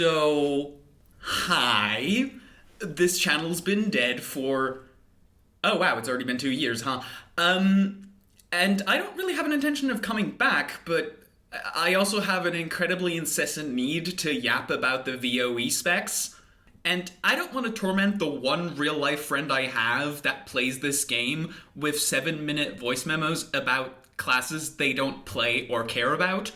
So, hi. This channel's been dead for... Oh wow, it's already been 2 years, huh? And I don't really have an intention of coming back, but I also have an incredibly incessant need to yap about the VoE specs. And I don't want to torment the one real-life friend I have that plays this game with 7-minute voice memos about classes they don't play or care about.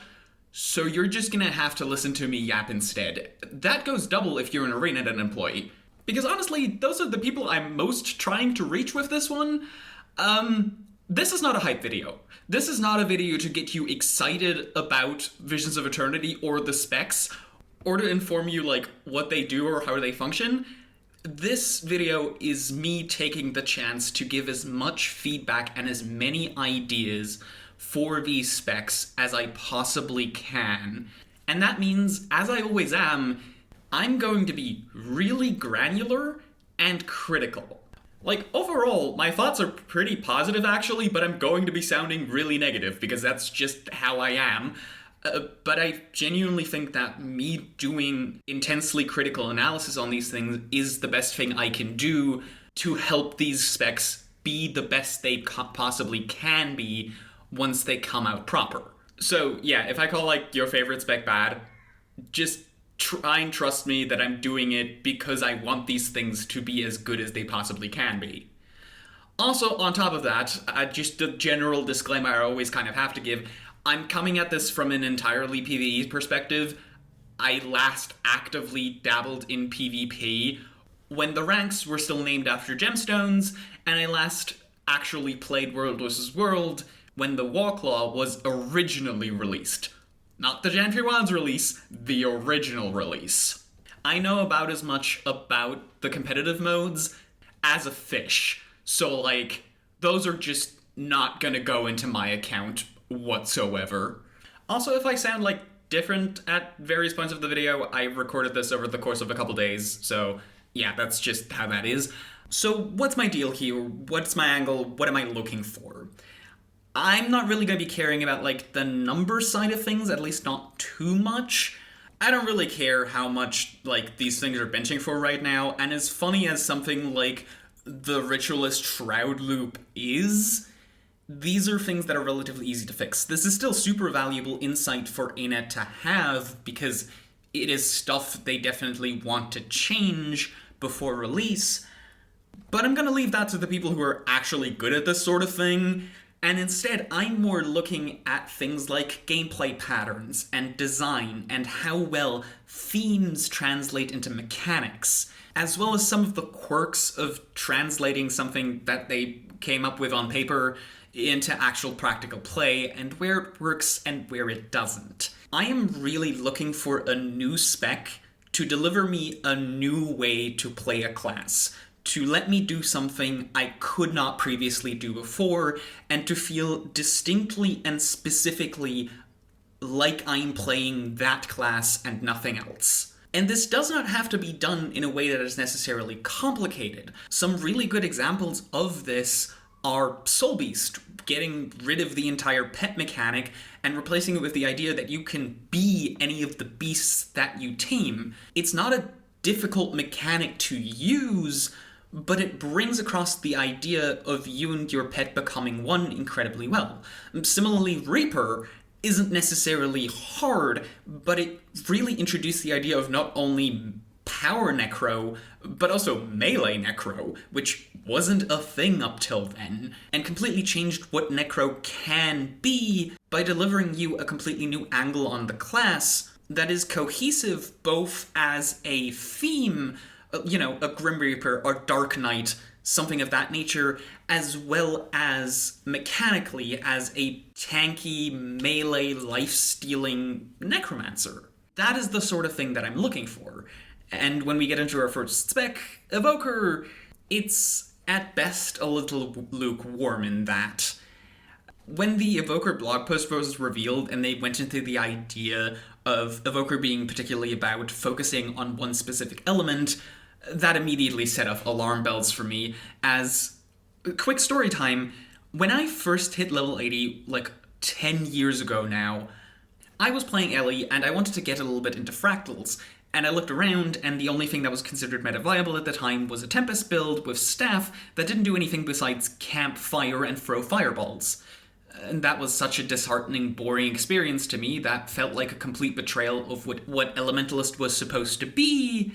So you're just gonna have to listen to me yap instead. That goes double if you're an ArenaNet employee. Because honestly, those are the people I'm most trying to reach with this one. This is not a hype video. This is not a video to get you excited about Visions of Eternity or the specs, or to inform you, like, what they do or how they function. This video is me taking the chance to give as much feedback and as many ideas for these specs as I possibly can. And that means, as I always am, I'm going to be really granular and critical. Like, overall, my thoughts are pretty positive, actually, but I'm going to be sounding really negative, because that's just how I am. But I genuinely think that me doing intensely critical analysis on these things is the best thing I can do to help these specs be the best they possibly can be once they come out proper. So, yeah, if I call, like, your favorite spec bad, just try and trust me that I'm doing it because I want these things to be as good as they possibly can be. Also, on top of that, just a general disclaimer I always kind of have to give, I'm coming at this from an entirely PvE perspective. I last actively dabbled in PvP when the ranks were still named after gemstones, and I last actually played World vs. World when the Warclaw was originally released. Not the Jan 1's release, the original release. I know about as much about the competitive modes as a fish, so, like, those are just not gonna go into my account whatsoever. Also, if I sound, like, different at various points of the video, I recorded this over the course of a couple days, so yeah, that's just how that is. So what's my deal here? What's my angle? What am I looking for? I'm not really going to be caring about, like, the number side of things, at least not too much. I don't really care how much, like, these things are benching for right now, and as funny as something like the Ritualist Shroud loop is, these are things that are relatively easy to fix. This is still super valuable insight for ANET to have, because it is stuff they definitely want to change before release, but I'm going to leave that to the people who are actually good at this sort of thing. And instead, I'm more looking at things like gameplay patterns and design and how well themes translate into mechanics, as well as some of the quirks of translating something that they came up with on paper into actual practical play, and where it works and where it doesn't. I am really looking for a new spec to deliver me a new way to play a class, to let me do something I could not previously do before, and to feel distinctly and specifically like I'm playing that class and nothing else. And this does not have to be done in a way that is necessarily complicated. Some really good examples of this are Soul Beast, getting rid of the entire pet mechanic and replacing it with the idea that you can be any of the beasts that you tame. It's not a difficult mechanic to use, but it brings across the idea of you and your pet becoming one incredibly well. Similarly, Reaper isn't necessarily hard, but it really introduced the idea of not only power necro, but also melee necro, which wasn't a thing up till then, and completely changed what necro can be by delivering you a completely new angle on the class that is cohesive both as a theme, you know, a Grim Reaper or Dark Knight, something of that nature, as well as mechanically as a tanky, melee, life-stealing necromancer. That is the sort of thing that I'm looking for. And when we get into our first spec, Evoker, it's at best a little lukewarm in that. When the Evoker blog post was revealed and they went into the idea of Evoker being particularly about focusing on one specific element, that immediately set off alarm bells for me. As quick story time, when I first hit level 80, like 10 years ago now, I was playing Ellie, and I wanted to get a little bit into fractals, and I looked around, and the only thing that was considered meta viable at the time was a Tempest build with staff that didn't do anything besides camp fire and throw fireballs. And that was such a disheartening, boring experience to me that felt like a complete betrayal of what Elementalist was supposed to be.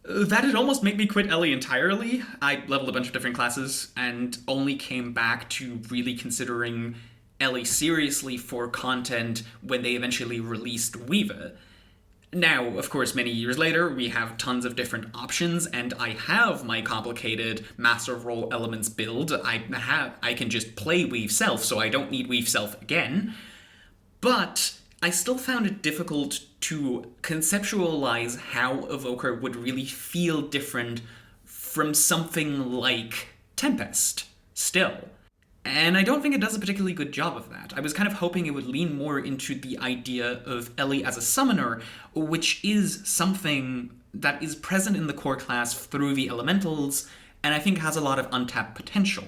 That had almost made me quit Ellie entirely. I leveled a bunch of different classes and only came back to really considering Ellie seriously for content when they eventually released Weeva. Now, of course, many years later, we have tons of different options, and I have my complicated Master of Role Elements build. I can just play Weave Self, so I don't need Weave Self again. But I still found it difficult to conceptualize how Evoker would really feel different from something like Tempest, still. And I don't think it does a particularly good job of that. I was kind of hoping it would lean more into the idea of Ellie as a summoner, which is something that is present in the core class through the elementals, and I think has a lot of untapped potential.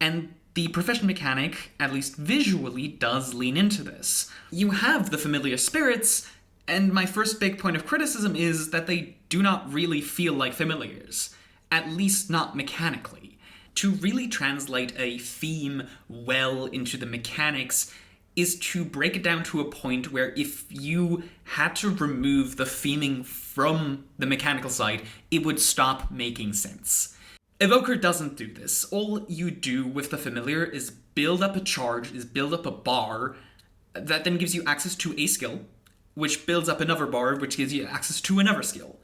And the profession mechanic, at least visually, does lean into this. You have the familiar spirits, and my first big point of criticism is that they do not really feel like familiars, at least not mechanically. To really translate a theme well into the mechanics is to break it down to a point where if you had to remove the theming from the mechanical side, it would stop making sense. Evoker doesn't do this. All you do with the familiar is build up a charge, is build up a bar, that then gives you access to a skill, which builds up another bar, which gives you access to another skill.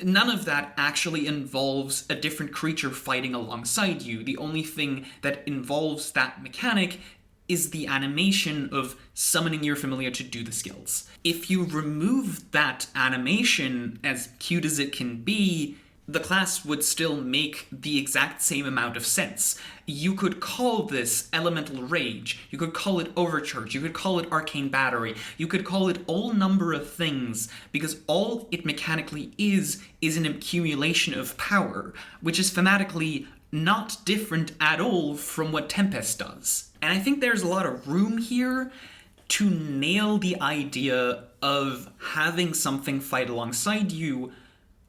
None of that actually involves a different creature fighting alongside you. The only thing that involves that mechanic is the animation of summoning your familiar to do the skills. If you remove that animation, as cute as it can be, the class would still make the exact same amount of sense. You could call this Elemental Rage, you could call it Overcharge, you could call it Arcane Battery, you could call it all number of things, because all it mechanically is an accumulation of power, which is thematically not different at all from what Tempest does. And I think there's a lot of room here to nail the idea of having something fight alongside you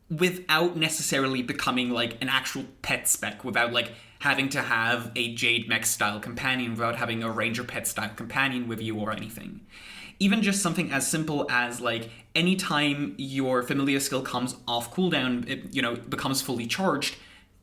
without necessarily becoming like an actual pet spec, without like having to have a Jade Mech style companion, without having a Ranger pet style companion with you or anything. Even just something as simple as like anytime your familiar skill comes off cooldown, it becomes fully charged,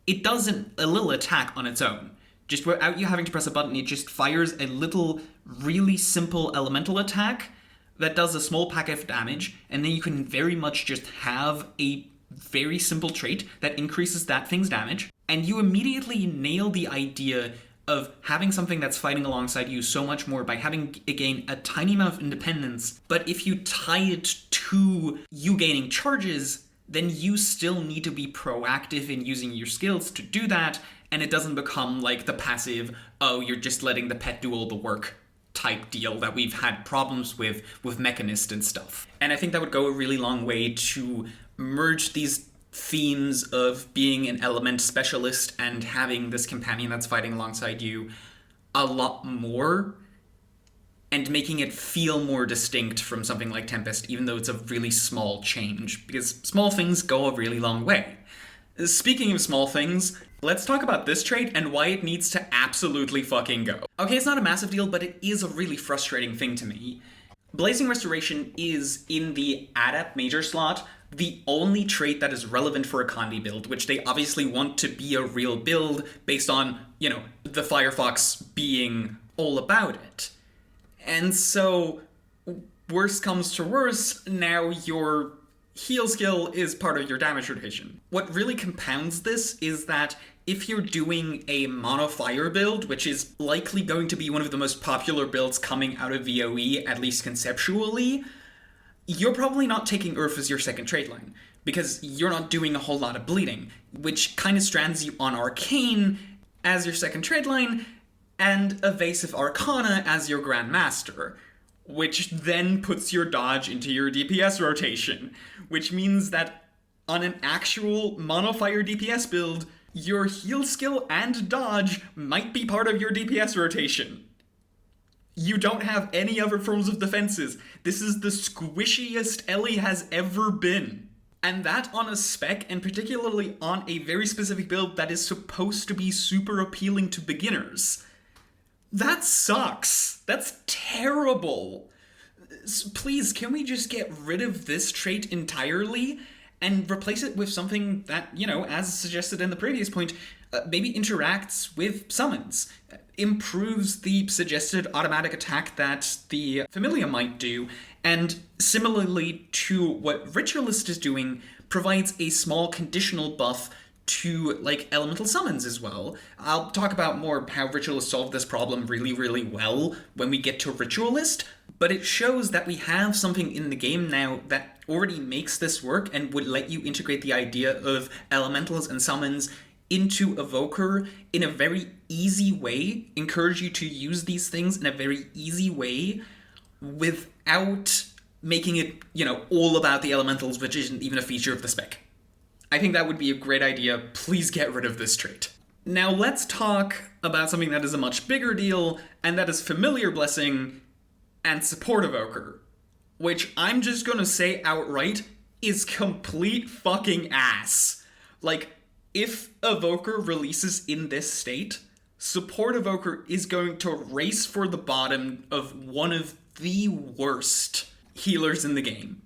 it does a little attack on its own. Just without you having to press a button, it just fires a little really simple elemental attack that does a small packet of damage, and then you can very much just have a very simple trait that increases that thing's damage, and you immediately nail the idea of having something that's fighting alongside you so much more by having it gain a tiny amount of independence. But if you tie it to you gaining charges, then you still need to be proactive in using your skills to do that, and it doesn't become like the passive, oh, you're just letting the pet do all the work type deal that we've had problems with Mechanist and stuff. And I think that would go a really long way to merge these themes of being an element specialist and having this companion that's fighting alongside you a lot more, and making it feel more distinct from something like Tempest, even though it's a really small change, because small things go a really long way. Speaking of small things, let's talk about this trait and why it needs to absolutely fucking go. Okay, it's not a massive deal, but it is a really frustrating thing to me. Blazing Restoration is, in the Adapt Major slot, the only trait that is relevant for a Conduit build, which they obviously want to be a real build based on, the Firefox being all about it. And so, worst comes to worst, now your heal skill is part of your damage rotation. What really compounds this is that if you're doing a mono fire build, which is likely going to be one of the most popular builds coming out of VoE, at least conceptually, you're probably not taking Earth as your second trait line, because you're not doing a whole lot of bleeding, which kind of strands you on Arcane as your second trait line, and Evasive Arcana as your Grandmaster, which then puts your dodge into your DPS rotation, which means that on an actual monofire DPS build, your heal skill and dodge might be part of your DPS rotation. You don't have any other forms of defenses. This is the squishiest Ellie has ever been. And that on a spec, and particularly on a very specific build that is supposed to be super appealing to beginners. That sucks. That's terrible. Please, can we just get rid of this trait entirely and replace it with something that, as suggested in the previous point, maybe interacts with summons, improves the suggested automatic attack that the Familia might do, and similarly to what Ritualist is doing, provides a small conditional buff to, elemental summons as well. I'll talk about more how Ritualist solved this problem really, really well when we get to Ritualist, but it shows that we have something in the game now that already makes this work and would let you integrate the idea of elementals and summons into Evoker in a very easy way, encourage you to use these things in a very easy way without making it, all about the elementals, which isn't even a feature of the spec. I think that would be a great idea. Please get rid of this trait. Now let's talk about something that is a much bigger deal, and that is Familiar Blessing and Support Evoker, which I'm just gonna say outright is complete fucking ass. If Evoker releases in this state, Support Evoker is going to race for the bottom of one of the worst healers in the game.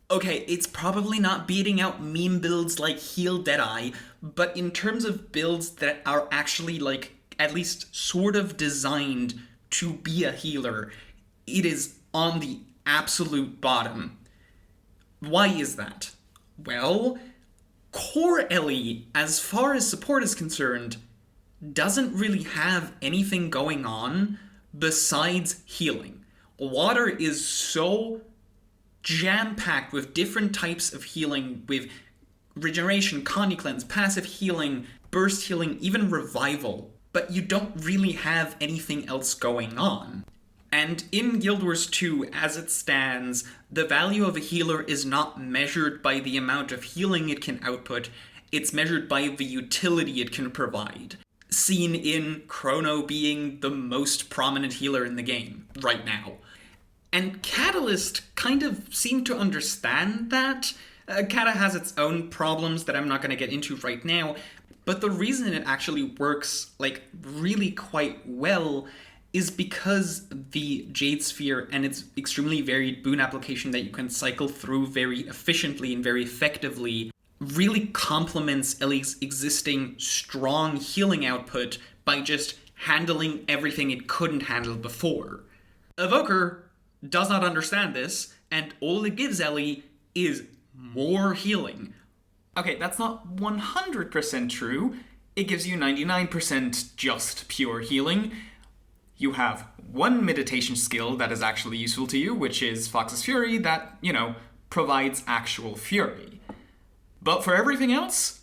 Okay, it's probably not beating out meme builds like Heal Deadeye, but in terms of builds that are actually, at least sort of designed to be a healer, it is on the absolute bottom. Why is that? Well, Core Ellie, as far as support is concerned, doesn't really have anything going on besides healing. Water is so jam-packed with different types of healing, with regeneration, Conduit cleanse, passive healing, burst healing, even revival, but you don't really have anything else going on. And in Guild Wars 2, as it stands, the value of a healer is not measured by the amount of healing it can output, it's measured by the utility it can provide. Seen in Chrono being the most prominent healer in the game right now. And Catalyst kind of seemed to understand that. Cata has its own problems that I'm not going to get into right now, but the reason it actually works, really quite well is because the Jade Sphere and its extremely varied boon application that you can cycle through very efficiently and very effectively really complements Ellie's existing strong healing output by just handling everything it couldn't handle before. Evoker does not understand this, and all it gives Ellie is more healing. Okay, that's not 100% true. It gives you 99% just pure healing. You have one meditation skill that is actually useful to you, which is Fox's Fury, that, provides actual fury. But for everything else,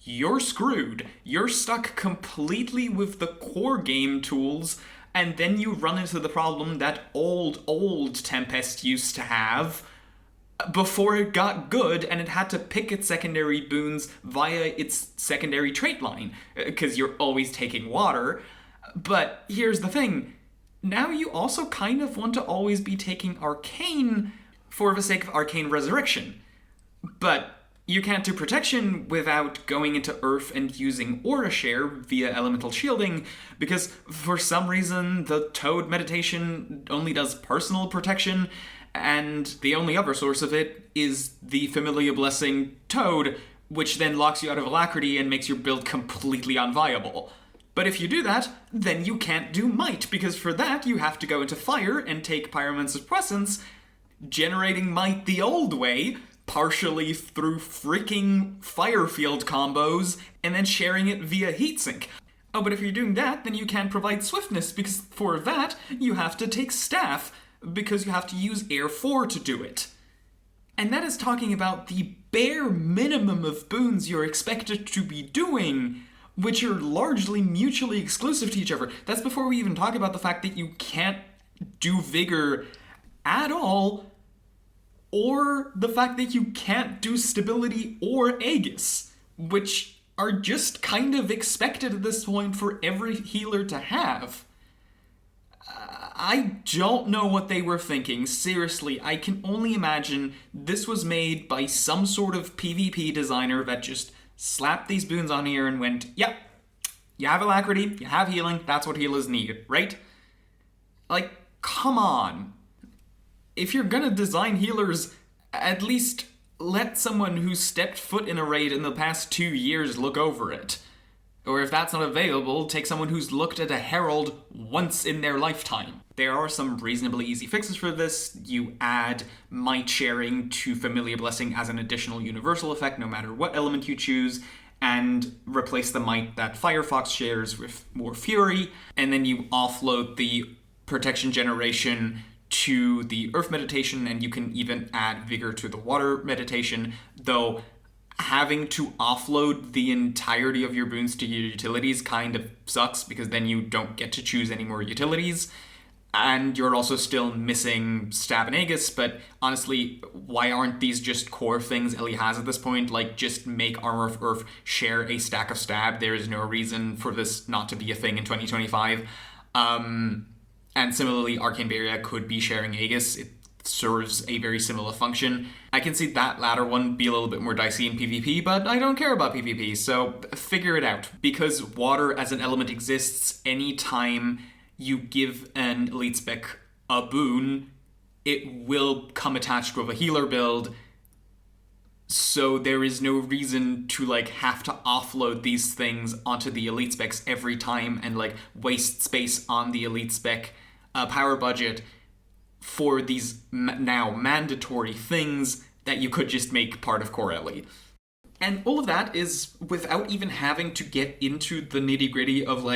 you're screwed. You're stuck completely with the core game tools, and then you run into the problem that old Tempest used to have before it got good and it had to pick its secondary boons via its secondary trait line, because you're always taking water. But here's the thing, now you also kind of want to always be taking Arcane for the sake of Arcane Resurrection. But you can't do Protection without going into Earth and using Aura Share via Elemental Shielding, because for some reason the Toad meditation only does personal protection, and the only other source of it is the Familiar Blessing Toad, which then locks you out of Alacrity and makes your build completely unviable. But if you do that, then you can't do Might, because for that you have to go into Fire and take Pyromancer's Presence, generating Might the old way, partially through freaking fire field combos, and then sharing it via heatsink. Oh, but if you're doing that, then you can't provide Swiftness, because for that, you have to take Staff, because you have to use Air 4 to do it. And that is talking about the bare minimum of boons you're expected to be doing, which are largely mutually exclusive to each other. That's before we even talk about the fact that you can't do Vigor at all, or the fact that you can't do Stability or Aegis, which are just kind of expected at this point for every healer to have. I don't know what they were thinking. Seriously, I can only imagine this was made by some sort of PvP designer that just slapped these boons on here and went, yep, you have alacrity, you have healing, that's what healers need, right? Like, come on. If you're gonna design healers, at least let someone who's stepped foot in a raid in the past 2 years look over it. Or if that's not available, take someone who's looked at a herald once in their lifetime. There are some reasonably easy fixes for this. You add might sharing to Familiar Blessing as an additional universal effect no matter what element you choose, and replace the might that Firefox shares with more Fury, and then you offload the protection generation to the Earth meditation, and you can even add Vigor to the Water meditation, though having to offload the entirety of your boons to your utilities kind of sucks, because then you don't get to choose any more utilities, and you're also still missing Stab and Aegis, but honestly, why aren't these just core things Ellie has at this point? Like, just make Armor of Earth share a stack of Stab. There is no reason for this not to be a thing in 2025. And similarly, Arcane Barrier could be sharing Aegis. It serves a very similar function. I can see that latter one be a little bit more dicey in PvP, but I don't care about PvP, so figure it out. Because water as an element exists, anytime you give an elite spec a boon, it will come attached with a healer build, so there is no reason to have to offload these things onto the elite specs every time and waste space on the elite spec power budget for these now mandatory things that you could just make part of Core Ellie. And all of that is without even having to get into the nitty-gritty of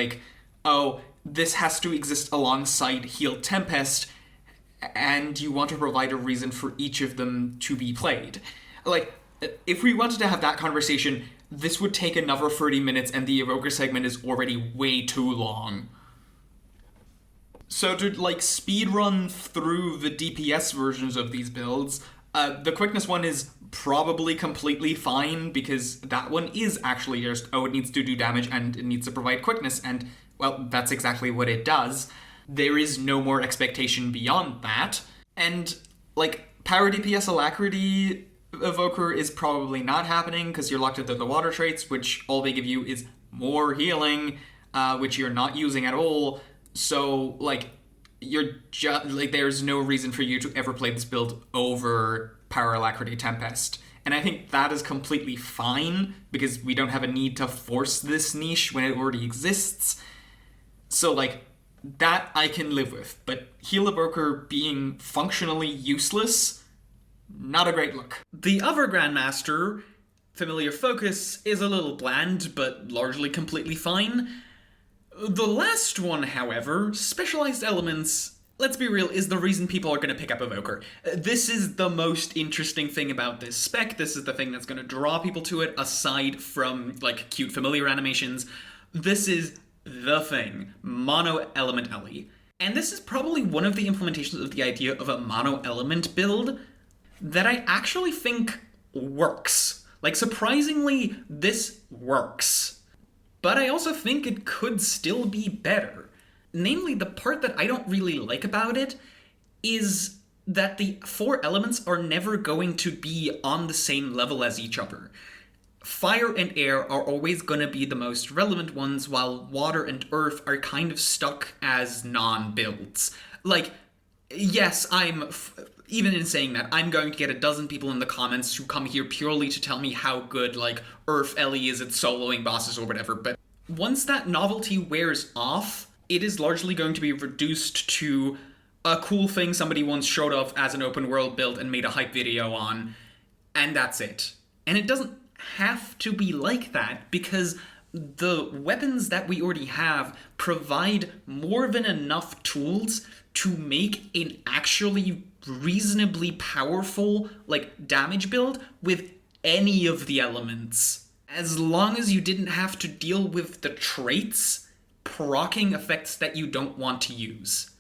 oh, this has to exist alongside Heal Tempest, and you want to provide a reason for each of them to be played. If we wanted to have that conversation, this would take another 30 minutes, and the Evoker segment is already way too long. So to speedrun through the DPS versions of these builds, the quickness one is probably completely fine, because that one is actually just, it needs to do damage and it needs to provide quickness, and, well, that's exactly what it does. There is no more expectation beyond that. And, power DPS alacrity Evoker is probably not happening, because you're locked into the water traits, which all they give you is more healing, which you're not using at all. So, you're just, there's no reason for you to ever play this build over Power Alacrity Tempest. And I think that is completely fine, because we don't have a need to force this niche when it already exists. So, that I can live with. But Heal Evoker being functionally useless, not a great look. The other Grandmaster, Familiar Focus, is a little bland, but largely completely fine. The last one, however, Specialized Elements, let's be real, is the reason people are going to pick up Evoker. This is the most interesting thing about this spec. This is the thing that's going to draw people to it, aside from, cute Familiar animations. This is the thing. Mono Element Ellie. And this is probably one of the implementations of the idea of a mono element build that I actually think works. Surprisingly, this works. But I also think it could still be better. Namely, the part that I don't really like about it is that the 4 elements are never going to be on the same level as each other. Fire and air are always going to be the most relevant ones, while water and earth are kind of stuck as non-builds. Yes, even in saying that, I'm going to get a dozen people in the comments who come here purely to tell me how good, Earth Ellie is at soloing bosses or whatever, but once that novelty wears off, it is largely going to be reduced to a cool thing somebody once showed off as an open world build and made a hype video on, and that's it. And it doesn't have to be like that, because the weapons that we already have provide more than enough tools to make an actually reasonably powerful, damage build with any of the elements. As long as you didn't have to deal with the traits proccing effects that you don't want to use.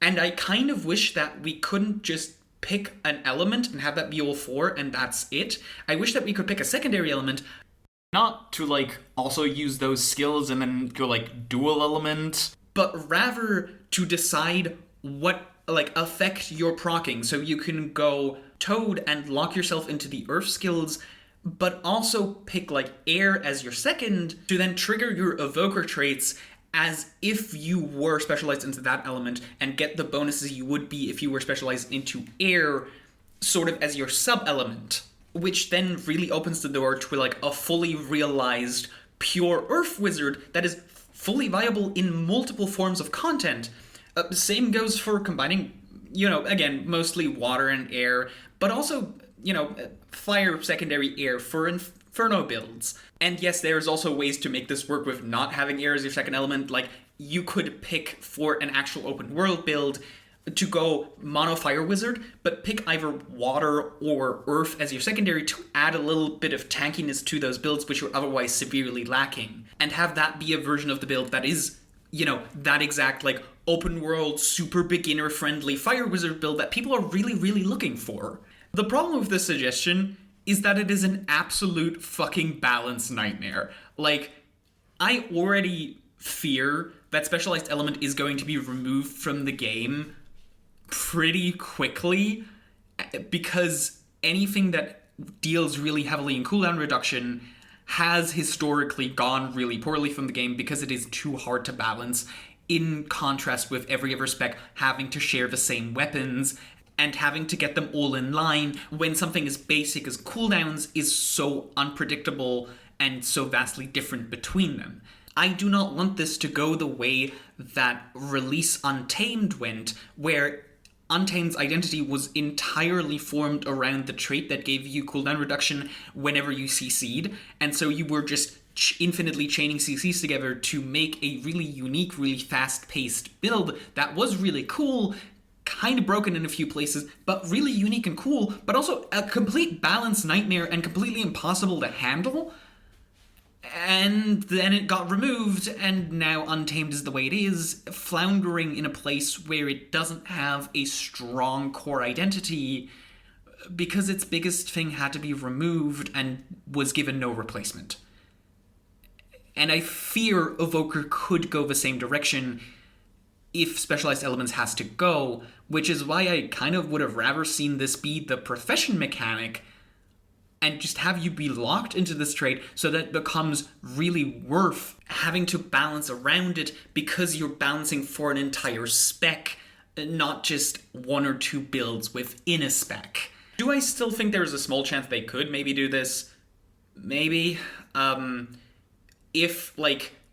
And I kind of wish that we couldn't just pick an element and have that be all 4 and that's it. I wish that we could pick a secondary element, not to also use those skills and then go dual element, but rather to decide what, affect your procking. So you can go Toad and lock yourself into the Earth skills, but also pick, Air as your second to then trigger your Evoker traits as if you were specialized into that element and get the bonuses you would be if you were specialized into Air, sort of as your sub-element, which then really opens the door to, a fully realized pure Earth wizard that is fully viable in multiple forms of content. Same goes for combining, again, mostly water and air, but also, fire secondary air for Inferno builds. And yes, there's also ways to make this work with not having air as your second element. You could pick for an actual open world build to go mono fire wizard, but pick either water or earth as your secondary to add a little bit of tankiness to those builds which were otherwise severely lacking, and have that be a version of the build that is, that exact, open world, super beginner friendly fire wizard build that people are really, really looking for. The problem with this suggestion is that it is an absolute fucking balance nightmare. I already fear that specialized element is going to be removed from the game pretty quickly, because anything that deals really heavily in cooldown reduction has historically gone really poorly from the game because it is too hard to balance, in contrast with every other spec having to share the same weapons and having to get them all in line when something as basic as cooldowns is so unpredictable and so vastly different between them. I do not want this to go the way that Release Untamed went, where Untamed's identity was entirely formed around the trait that gave you cooldown reduction whenever you CC'd, and so you were just infinitely chaining CCs together to make a really unique, really fast-paced build that was really cool, kind of broken in a few places, but really unique and cool, but also a complete balance nightmare and completely impossible to handle. And then it got removed, and now Untamed is the way it is, floundering in a place where it doesn't have a strong core identity because its biggest thing had to be removed and was given no replacement. And I fear Evoker could go the same direction if Specialized Elements has to go, which is why I kind of would have rather seen this be the profession mechanic and just have you be locked into this trait so that it becomes really worth having to balance around it because you're balancing for an entire spec, not just one or two builds within a spec. Do I still think there's a small chance they could maybe do this? Maybe. If,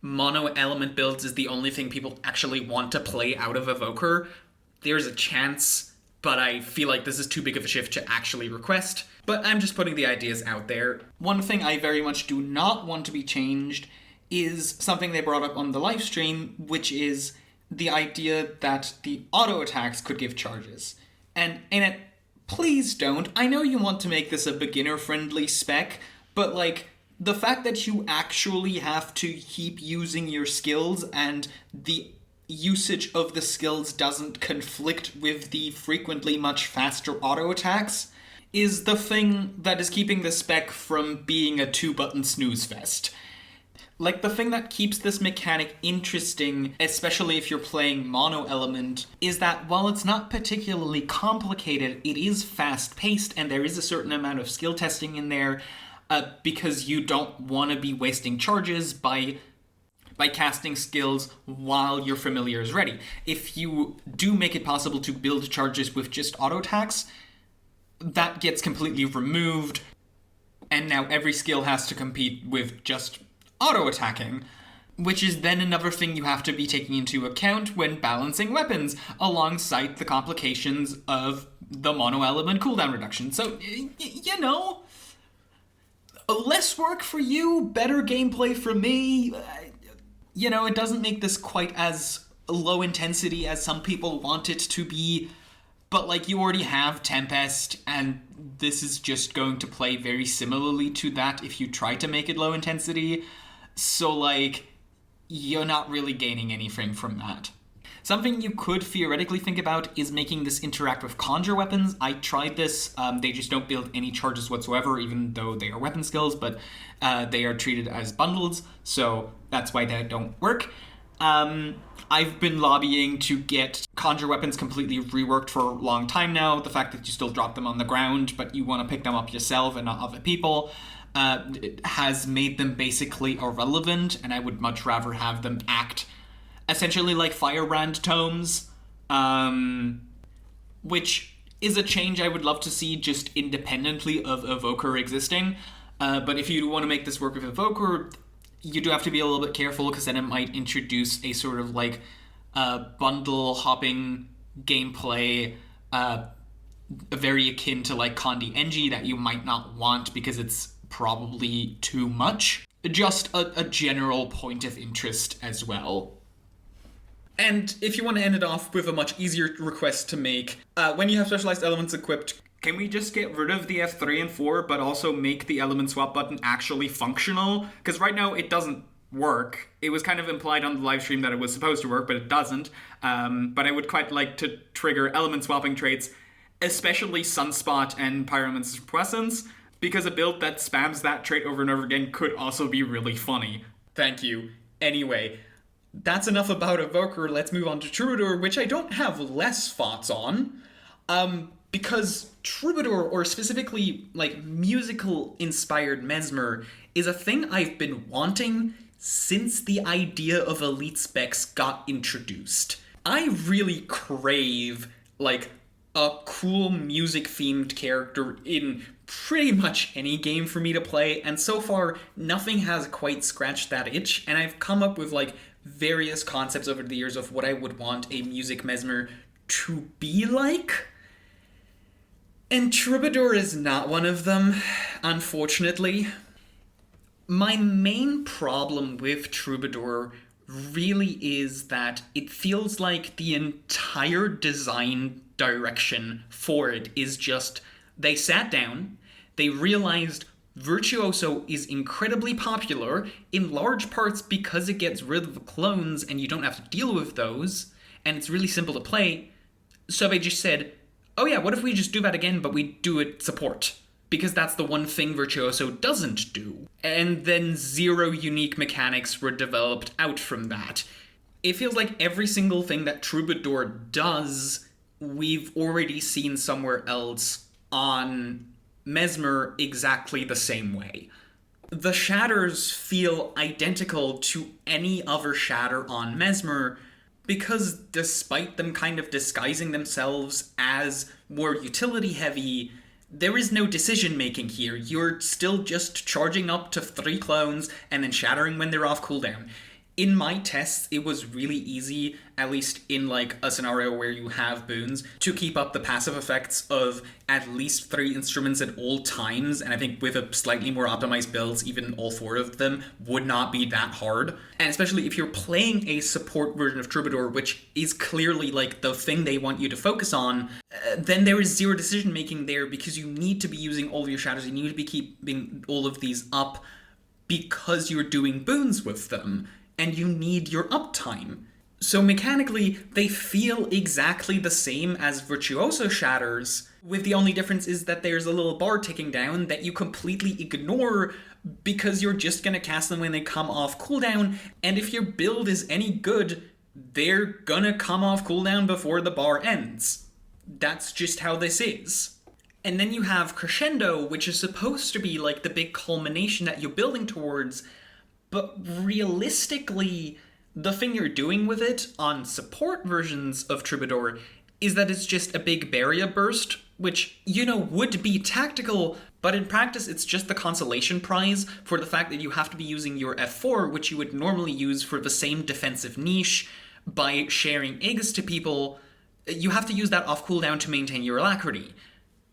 mono element builds is the only thing people actually want to play out of Evoker, there's a chance, but I feel like this is too big of a shift to actually request. But I'm just putting the ideas out there. One thing I very much do not want to be changed is something they brought up on the live stream, which is the idea that the auto attacks could give charges. And in it, please don't. I know you want to make this a beginner-friendly spec, but the fact that you actually have to keep using your skills and the usage of the skills doesn't conflict with the frequently much faster auto attacks is the thing that is keeping the spec from being a two-button snooze fest. The thing that keeps this mechanic interesting, especially if you're playing mono element, is that while it's not particularly complicated, it is fast-paced and there is a certain amount of skill testing in there, because you don't want to be wasting charges by casting skills while your familiar is ready. If you do make it possible to build charges with just auto attacks, that gets completely removed, and now every skill has to compete with just auto attacking, which is then another thing you have to be taking into account when balancing weapons, alongside the complications of the mono element cooldown reduction. So, less work for you, better gameplay for me. It doesn't make this quite as low intensity as some people want it to be, but you already have Tempest, and this is just going to play very similarly to that if you try to make it low intensity. So you're not really gaining anything from that. Something you could theoretically think about is making this interact with conjure weapons. I tried this. They just don't build any charges whatsoever, even though they are weapon skills, but they are treated as bundles, so that's why they don't work. I've been lobbying to get conjure weapons completely reworked for a long time now. The fact that you still drop them on the ground, but you want to pick them up yourself and not other people, it has made them basically irrelevant, and I would much rather have them act essentially like firebrand tomes, which is a change I would love to see just independently of Evoker existing. But if you want to make this work with Evoker, you do have to be a little bit careful, because then it might introduce a sort of like bundle hopping gameplay, very akin to like Conduit NG, that you might not want because it's probably too much. Just a general point of interest as well. And if you want to end it off with a much easier request to make, when you have specialized elements equipped, can we just get rid of the F3 and 4, but also make the element swap button actually functional? Because right now it doesn't work. It was kind of implied on the live stream that it was supposed to work, but it doesn't. But I would quite like to trigger element swapping traits, especially Sunspot and Pyromancer's Presence, because a build that spams that trait over and over again could also be really funny. Thank you. Anyway, that's enough about Evoker. Let's move on to Troubadour, which I don't have less thoughts on. Because Troubadour, or specifically, like, musical-inspired Mesmer, is a thing I've been wanting since the idea of elite specs got introduced. I really crave, like, a cool music-themed character in pretty much any game for me to play, and so far, nothing has quite scratched that itch, and I've come up with, like, various concepts over the years of what I would want a music Mesmer to be like. And Troubadour is not one of them, unfortunately. My main problem with Troubadour really is that it feels like the entire design direction for it is just, they sat down, they realized Virtuoso is incredibly popular, in large parts because it gets rid of clones and you don't have to deal with those, and it's really simple to play, so they just said, oh yeah, what if we just do that again, but we do it support? Because that's the one thing Virtuoso doesn't do. And then 0 unique mechanics were developed out from that. It feels like every single thing that Troubadour does, we've already seen somewhere else on Mesmer exactly the same way. The shatters feel identical to any other shatter on Mesmer, because despite them kind of disguising themselves as more utility-heavy, there is no decision-making here. You're still just charging up to 3 clones and then shattering when they're off cooldown. In my tests, it was really easy, at least in like a scenario where you have boons, to keep up the passive effects of at least 3 instruments at all times, and I think with a slightly more optimized builds, even all 4 of them would not be that hard. And especially if you're playing a support version of Troubadour, which is clearly like the thing they want you to focus on, then there is 0 decision making there, because you need to be using all of your shadows, you need to be keeping all of these up because you're doing boons with them, and you need your uptime. So mechanically, they feel exactly the same as Virtuoso shatters, with the only difference is that there's a little bar ticking down that you completely ignore because you're just gonna cast them when they come off cooldown, and if your build is any good, they're gonna come off cooldown before the bar ends. That's just how this is. And then you have Crescendo, which is supposed to be like the big culmination that you're building towards, but realistically, the thing you're doing with it on support versions of Troubadour is that it's just a big barrier burst, which, you know, would be tactical, but in practice it's just the consolation prize for the fact that you have to be using your F4, which you would normally use for the same defensive niche by sharing eggs to people. You have to use that off cooldown to maintain your alacrity.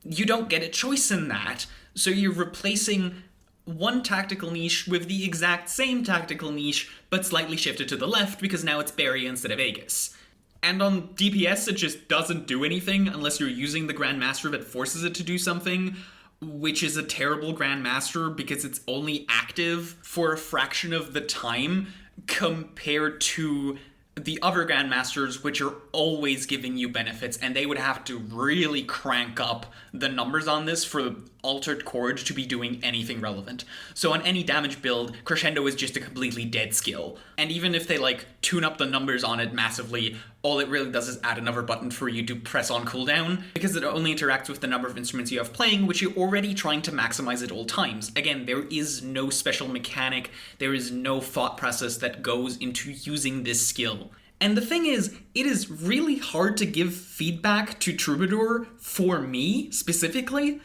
You don't get a choice in that, so you're replacing one tactical niche with the exact same tactical niche, but slightly shifted to the left because now it's Barry instead of Aegis. And on DPS, it just doesn't do anything unless you're using the Grandmaster that forces it to do something, which is a terrible Grandmaster because it's only active for a fraction of the time compared to the other Grandmasters, which are always giving you benefits, and they would have to really crank up the numbers on this for Altered Chord to be doing anything relevant. So on any damage build, Crescendo is just a completely dead skill. And even if they, like, tune up the numbers on it massively, all it really does is add another button for you to press on cooldown, because it only interacts with the number of instruments you have playing, which you're already trying to maximize at all times. Again, there is no special mechanic, there is no thought process that goes into using this skill. And the thing is, it is really hard to give feedback to Troubadour, for me, specifically,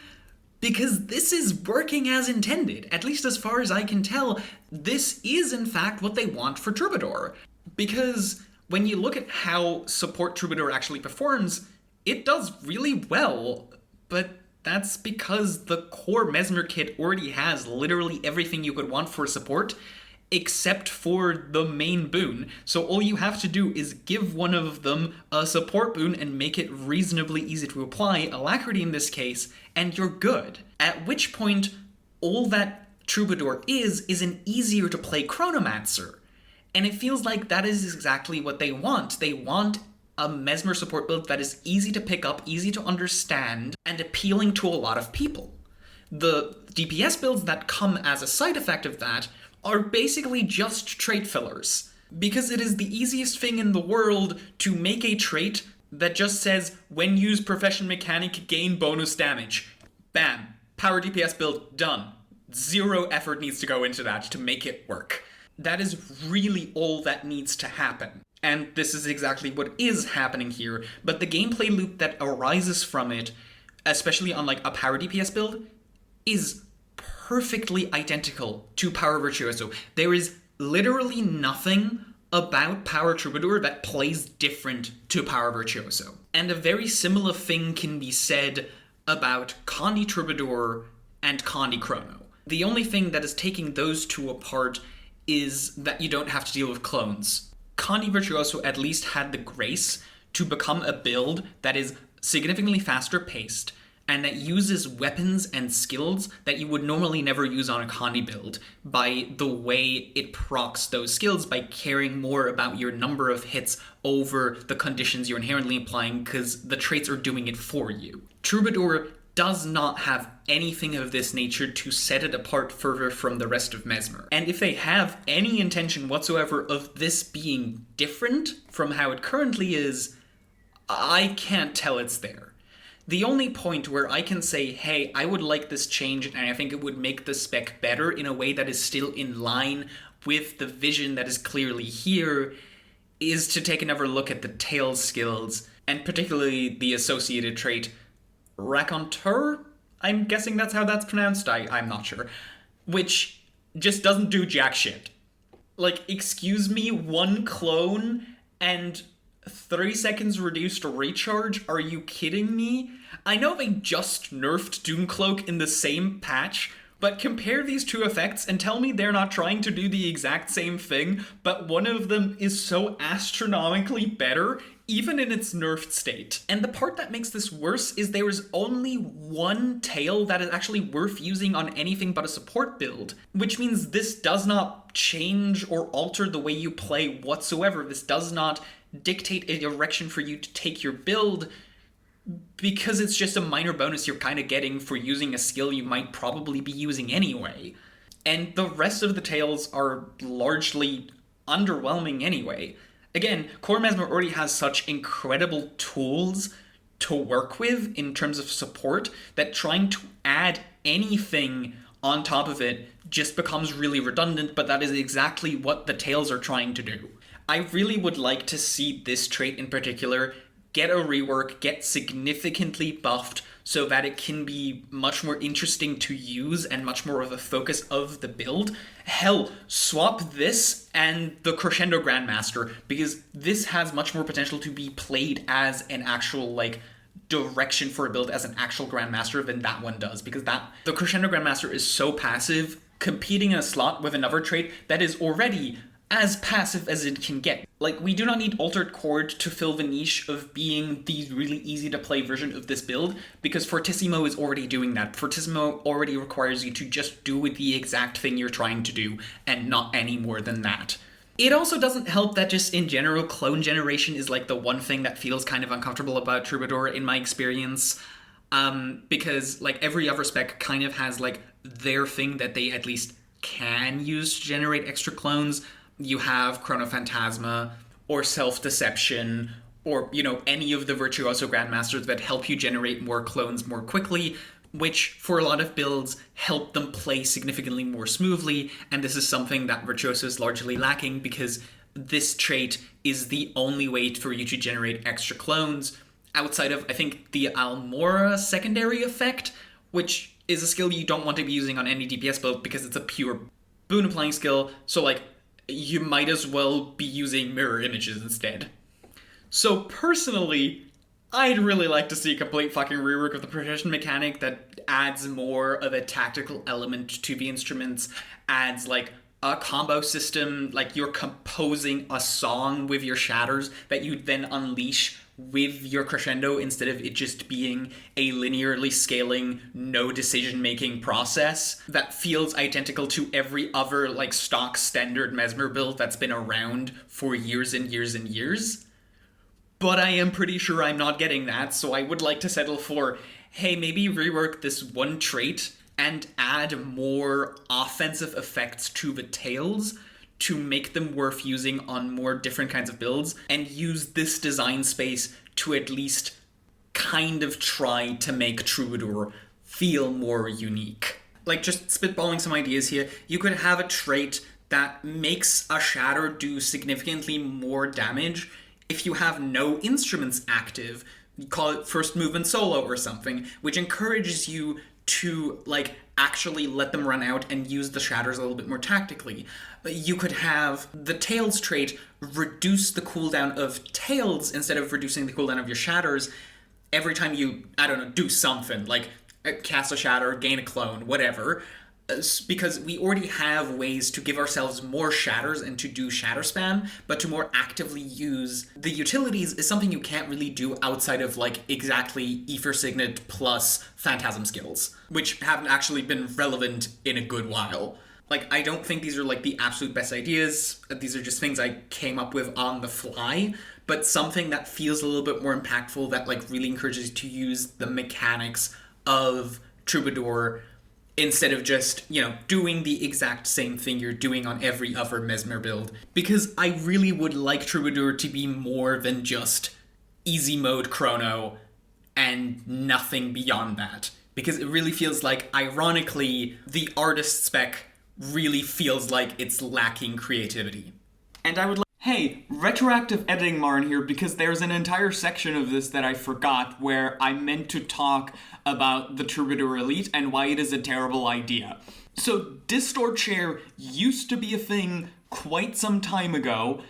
because this is working as intended. At least as far as I can tell, this is in fact what they want for Troubadour. Because when you look at how support Troubadour actually performs, it does really well, but that's because the core Mesmer kit already has literally everything you could want for support, except for the main boon. So all you have to do is give one of them a support boon and make it reasonably easy to apply, Alacrity in this case, and you're good. At which point, all that Troubadour is an easier to play Chronomancer. And it feels like that is exactly what they want. They want a Mesmer support build that is easy to pick up, easy to understand, and appealing to a lot of people. The DPS builds that come as a side effect of that are basically just trait fillers, because it is the easiest thing in the world to make a trait that just says, when used Profession Mechanic, gain bonus damage. Bam. Power DPS build, done. Zero effort needs to go into that to make it work. That is really all that needs to happen. And this is exactly what is happening here, but the gameplay loop that arises from it, especially on like a Power DPS build, is perfectly identical to Power Virtuoso. There is literally nothing about Power Troubadour that plays different to Power Virtuoso. And a very similar thing can be said about Conduit Troubadour and Conduit Chrono. The only thing that is taking those two apart is that you don't have to deal with clones. Conduit Virtuoso at least had the grace to become a build that is significantly faster paced, and that uses weapons and skills that you would normally never use on a Conduit build by the way it procs those skills by caring more about your number of hits over the conditions you're inherently applying, because the traits are doing it for you. Troubadour does not have anything of this nature to set it apart further from the rest of Mesmer. And if they have any intention whatsoever of this being different from how it currently is, I can't tell it's there. The only point where I can say, hey, I would like this change and I think it would make the spec better in a way that is still in line with the vision that is clearly here, is to take another look at the tail skills, and particularly the associated trait Raconteur? I'm guessing that's how that's pronounced, I'm not sure. Which just doesn't do jack shit. Like, excuse me, 1 clone and 3 seconds reduced recharge? Are you kidding me? I know they just nerfed Doomcloak in the same patch, but compare these two effects and tell me they're not trying to do the exact same thing, but one of them is so astronomically better, even in its nerfed state. And the part that makes this worse is there is only one tail that is actually worth using on anything but a support build, which means this does not change or alter the way you play whatsoever. This does not dictate a direction for you to take your build, because it's just a minor bonus you're kind of getting for using a skill you might probably be using anyway. And the rest of the tails are largely underwhelming anyway. Again, Core Mesmer already has such incredible tools to work with in terms of support that trying to add anything on top of it just becomes really redundant, but that is exactly what the tails are trying to do. I really would like to see this trait in particular get a rework, get significantly buffed so that it can be much more interesting to use and much more of a focus of the build. Hell, swap this and the Crescendo Grandmaster, because this has much more potential to be played as an actual, like, direction for a build as an actual Grandmaster than that one does, because the Crescendo Grandmaster is so passive, competing in a slot with another trait that is already as passive as it can get. Like, we do not need Altered Chord to fill the niche of being the really easy to play version of this build, because Fortissimo is already doing that. Fortissimo already requires you to just do the exact thing you're trying to do, and not any more than that. It also doesn't help that just in general, clone generation is like the one thing that feels kind of uncomfortable about Troubadour in my experience. because like every other spec kind of has like their thing that they at least can use to generate extra clones. You have Chronophantasma or Self-Deception or, you know, any of the Virtuoso Grandmasters that help you generate more clones more quickly, which for a lot of builds help them play significantly more smoothly, and this is something that Virtuoso is largely lacking because this trait is the only way for you to generate extra clones outside of, I think, the Almora secondary effect, which is a skill you don't want to be using on any DPS build because it's a pure boon applying skill, so like, you might as well be using mirror images instead. So personally, I'd really like to see a complete fucking rework of the progression mechanic that adds more of a tactical element to the instruments, adds like a combo system, like you're composing a song with your shatters that you then unleash with your crescendo instead of it just being a linearly scaling, no decision-making process that feels identical to every other like stock standard Mesmer build that's been around for years and years and years. But I am pretty sure I'm not getting that, so I would like to settle for, hey, maybe rework this one trait and add more offensive effects to the tails to make them worth using on more different kinds of builds, and use this design space to at least kind of try to make Troubadour feel more unique. Like, just spitballing some ideas here, you could have a trait that makes a shatter do significantly more damage if you have no instruments active. You call it first movement solo or something, which encourages you to, like, actually let them run out and use the shatters a little bit more tactically. You could have the Tails trait reduce the cooldown of Tails instead of reducing the cooldown of your shatters every time you, I don't know, do something, like cast a shatter, gain a clone, whatever. Because we already have ways to give ourselves more shatters and to do shatter spam, but to more actively use the utilities is something you can't really do outside of like exactly Ether Signet plus Phantasm skills, which haven't actually been relevant in a good while. Like, I don't think these are like the absolute best ideas. These are just things I came up with on the fly, but something that feels a little bit more impactful that like really encourages you to use the mechanics of Troubadour instead of just, you know, doing the exact same thing you're doing on every other Mesmer build. Because I really would like Troubadour to be more than just easy mode chrono and nothing beyond that. Because it really feels like, ironically, the artist spec really feels like it's lacking creativity. And I would like, hey, retroactive editing Marn here, because there's an entire section of this that I forgot where I meant to talk about the Troubadour Elite and why it is a terrible idea. So, Distort Share used to be a thing quite some time ago,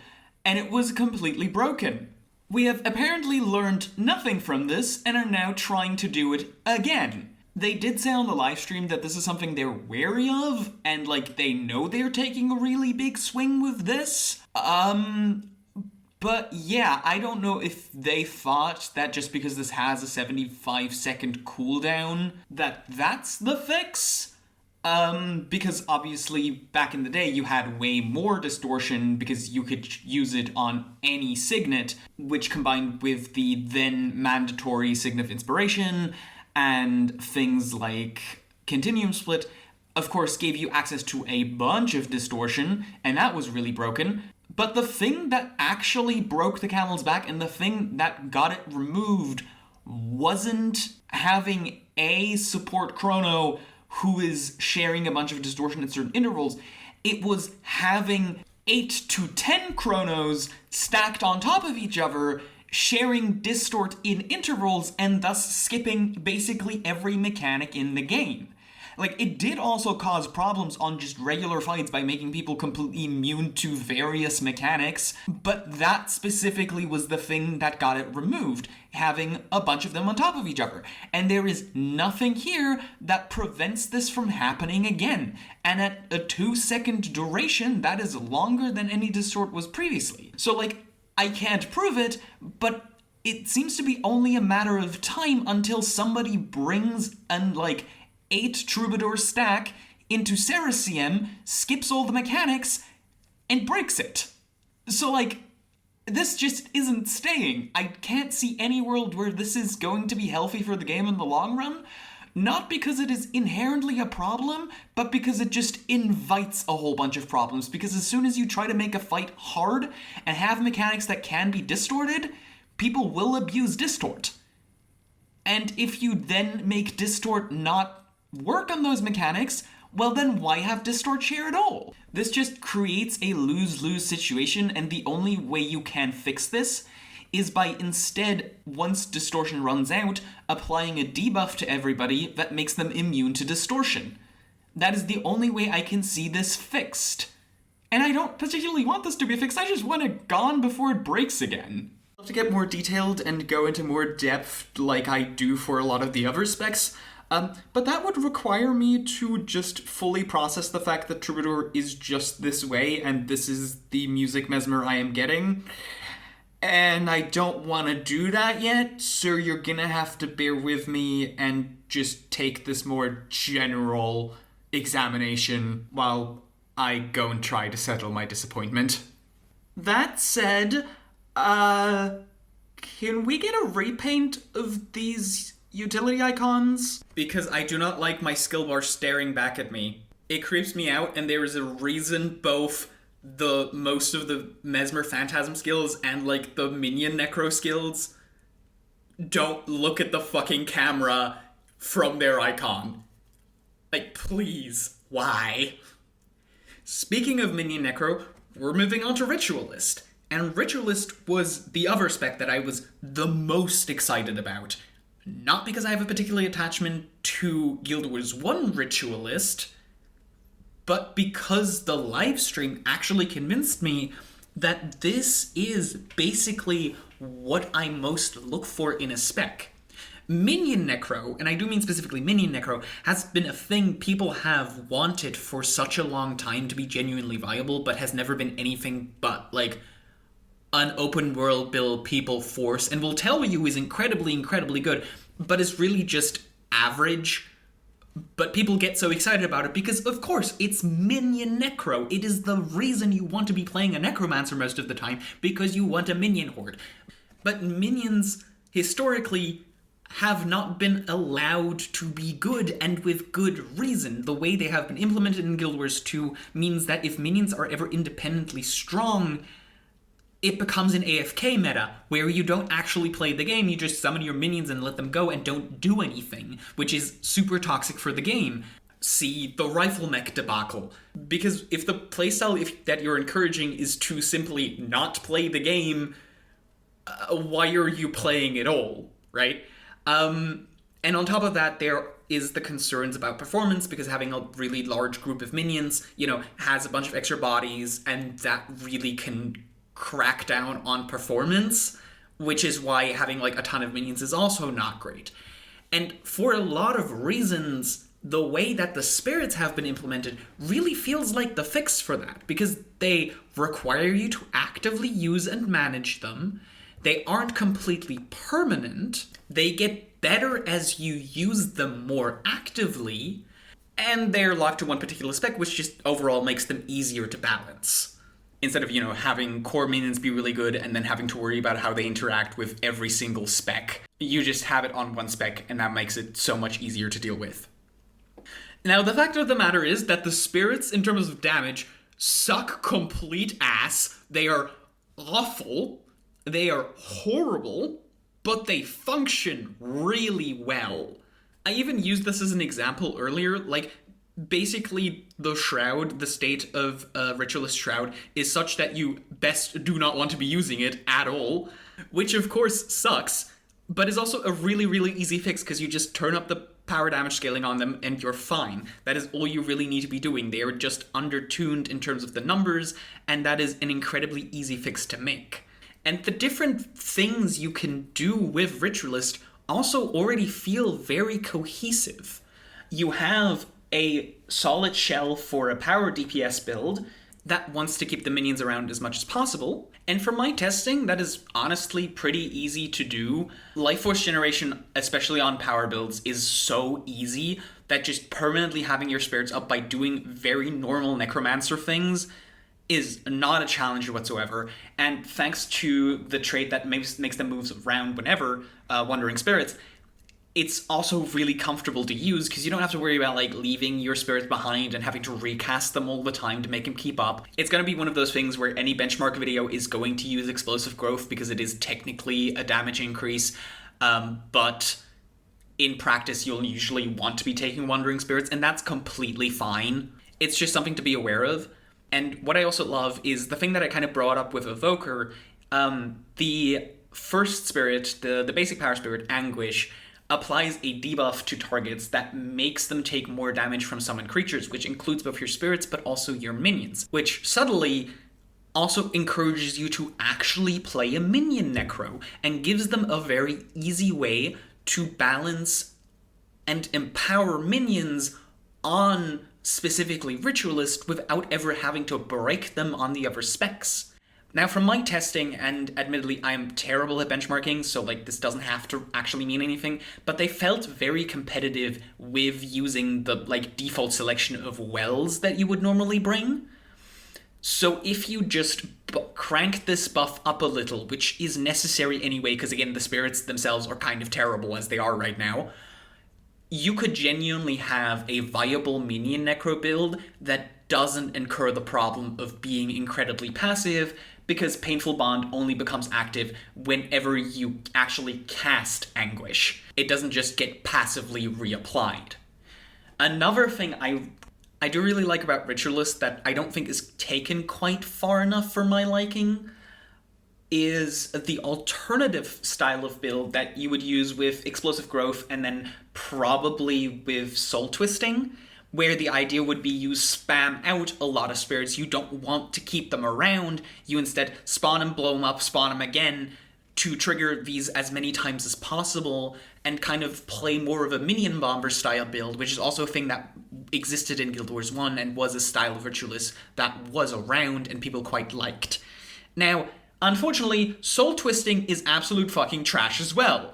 and it was completely broken. We have apparently learned nothing from this and are now trying to do it again. They did say on the live stream that this is something they're wary of, and like they know they're taking a really big swing with this. But yeah, I don't know if they thought that just because this has a 75-second cooldown, that that's the fix. Because obviously back in the day you had way more distortion because you could use it on any signet, which combined with the then mandatory Signet of Inspiration and things like Continuum Split, of course, gave you access to a bunch of distortion, and that was really broken. But the thing that actually broke the camel's back and the thing that got it removed wasn't having a support chrono who is sharing a bunch of distortion at certain intervals. It was having 8 to 10 chronos stacked on top of each other, sharing distort in intervals, and thus skipping basically every mechanic in the game. Like, it did also cause problems on just regular fights by making people completely immune to various mechanics, but that specifically was the thing that got it removed, having a bunch of them on top of each other. And there is nothing here that prevents this from happening again. And at a 2-second duration, that is longer than any distort was previously. So, like, I can't prove it, but it seems to be only a matter of time until somebody brings an, 8 Troubadour stack into Seracm, skips all the mechanics, and breaks it. So, this just isn't staying. I can't see any world where this is going to be healthy for the game in the long run. Not because it is inherently a problem, but because it just invites a whole bunch of problems. Because as soon as you try to make a fight hard and have mechanics that can be distorted, people will abuse distort. And if you then make distort not work on those mechanics, well then why have distort share at all? This just creates a lose-lose situation, and the only way you can fix this is by instead, once distortion runs out, applying a debuff to everybody that makes them immune to distortion. That is the only way I can see this fixed. And I don't particularly want this to be fixed, I just want it gone before it breaks again. I'd love to get more detailed and go into more depth like I do for a lot of the other specs, but that would require me to just fully process the fact that Troubadour is just this way, and this is the music mesmer I am getting. And I don't want to do that yet, so you're gonna have to bear with me and just take this more general examination while I go and try to settle my disappointment. That said, can we get a repaint of these utility icons? Because I do not like my skill bar staring back at me. It creeps me out, and there is a reason both the most of the Mesmer Phantasm skills and, like, the Minion Necro skills don't look at the fucking camera from their icon. Like, please, why? Speaking of Minion Necro, we're moving on to Ritualist. And Ritualist was the other spec that I was the most excited about. Not because I have a particular attachment to Guild Wars 1 Ritualist, but because the livestream actually convinced me that this is basically what I most look for in a spec. Minion Necro, and I do mean specifically Minion Necro, has been a thing people have wanted for such a long time to be genuinely viable, but has never been anything but, like, an open world build people force, and will tell you is incredibly, incredibly good, but is really just average. But people get so excited about it because, of course, it's Minion Necro. It is the reason you want to be playing a Necromancer most of the time, because you want a minion horde. But minions, historically, have not been allowed to be good, and with good reason. The way they have been implemented in Guild Wars 2 means that if minions are ever independently strong, it becomes an AFK meta, where you don't actually play the game, you just summon your minions and let them go and don't do anything, which is super toxic for the game. See the rifle mech debacle. Because if the playstyle that you're encouraging is to simply not play the game, why are you playing at all, right? And on top of that, there is the concerns about performance, because having a really large group of minions, has a bunch of extra bodies, and that really can crack down on performance, which is why having, like, a ton of minions is also not great. And for a lot of reasons, the way that the spirits have been implemented really feels like the fix for that, because they require you to actively use and manage them. They aren't completely permanent. They get better as you use them more actively, and they're locked to one particular spec, which just overall makes them easier to balance. Instead of, having core minions be really good and then having to worry about how they interact with every single spec. You just have it on one spec, and that makes it so much easier to deal with. Now, the fact of the matter is that the spirits, in terms of damage, suck complete ass. They are awful. They are horrible. But they function really well. I even used this as an example earlier, like, basically, the Shroud, the state of Ritualist Shroud, is such that you best do not want to be using it at all, which of course sucks, but is also a really, really easy fix, because you just turn up the power damage scaling on them and you're fine. That is all you really need to be doing. They are just undertuned in terms of the numbers, and that is an incredibly easy fix to make. And the different things you can do with Ritualist also already feel very cohesive. You have a solid shell for a power DPS build that wants to keep the minions around as much as possible. And for my testing, that is honestly pretty easy to do. Life Force generation, especially on power builds, is so easy that just permanently having your spirits up by doing very normal Necromancer things is not a challenge whatsoever, and thanks to the trait that makes them moves around whenever, Wandering Spirits, it's also really comfortable to use because you don't have to worry about like leaving your spirits behind and having to recast them all the time to make them keep up. It's going to be one of those things where any benchmark video is going to use Explosive Growth because it is technically a damage increase, but in practice you'll usually want to be taking Wandering Spirits, and that's completely fine. It's just something to be aware of. And what I also love is the thing that I kind of brought up with Evoker, the first spirit, the basic power spirit, Anguish, applies a debuff to targets that makes them take more damage from summoned creatures, which includes both your spirits but also your minions, which subtly also encourages you to actually play a minion necro and gives them a very easy way to balance and empower minions on specifically Ritualist without ever having to break them on the other specs. Now, from my testing, and admittedly I'm terrible at benchmarking, so like this doesn't have to actually mean anything, but they felt very competitive with using the like default selection of wells that you would normally bring. So if you just crank this buff up a little, which is necessary anyway, because again the spirits themselves are kind of terrible as they are right now, you could genuinely have a viable minion necro build that doesn't incur the problem of being incredibly passive, because Painful Bond only becomes active whenever you actually cast Anguish. It doesn't just get passively reapplied. Another thing I do really like about Ritualist that I don't think is taken quite far enough for my liking is the alternative style of build that you would use with Explosive Growth and then probably with Soul Twisting, where the idea would be you spam out a lot of spirits. You don't want to keep them around. You instead spawn and blow them up, spawn them again to trigger these as many times as possible and kind of play more of a minion bomber style build, which is also a thing that existed in Guild Wars 1 and was a style of Ritualist that was around and people quite liked. Now, unfortunately, Soul Twisting is absolute fucking trash as well.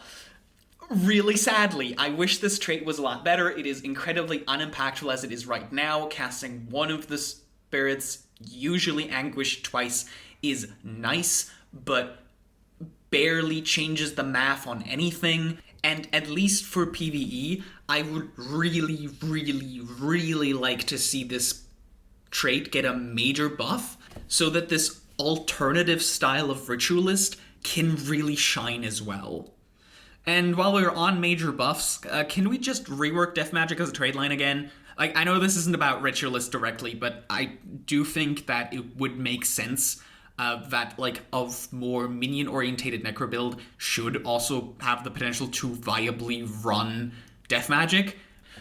Really sadly, I wish this trait was a lot better. It is incredibly unimpactful as it is right now. Casting one of the spirits, usually Anguish twice, is nice, but barely changes the math on anything. And at least for PvE, I would really, really, really like to see this trait get a major buff so that this alternative style of Ritualist can really shine as well. And while we're on major buffs, can we just rework Death Magic as a trade line again? I know this isn't about Ritualist directly, but I do think that it would make sense that like a more minion-orientated Necro build should also have the potential to viably run Death Magic.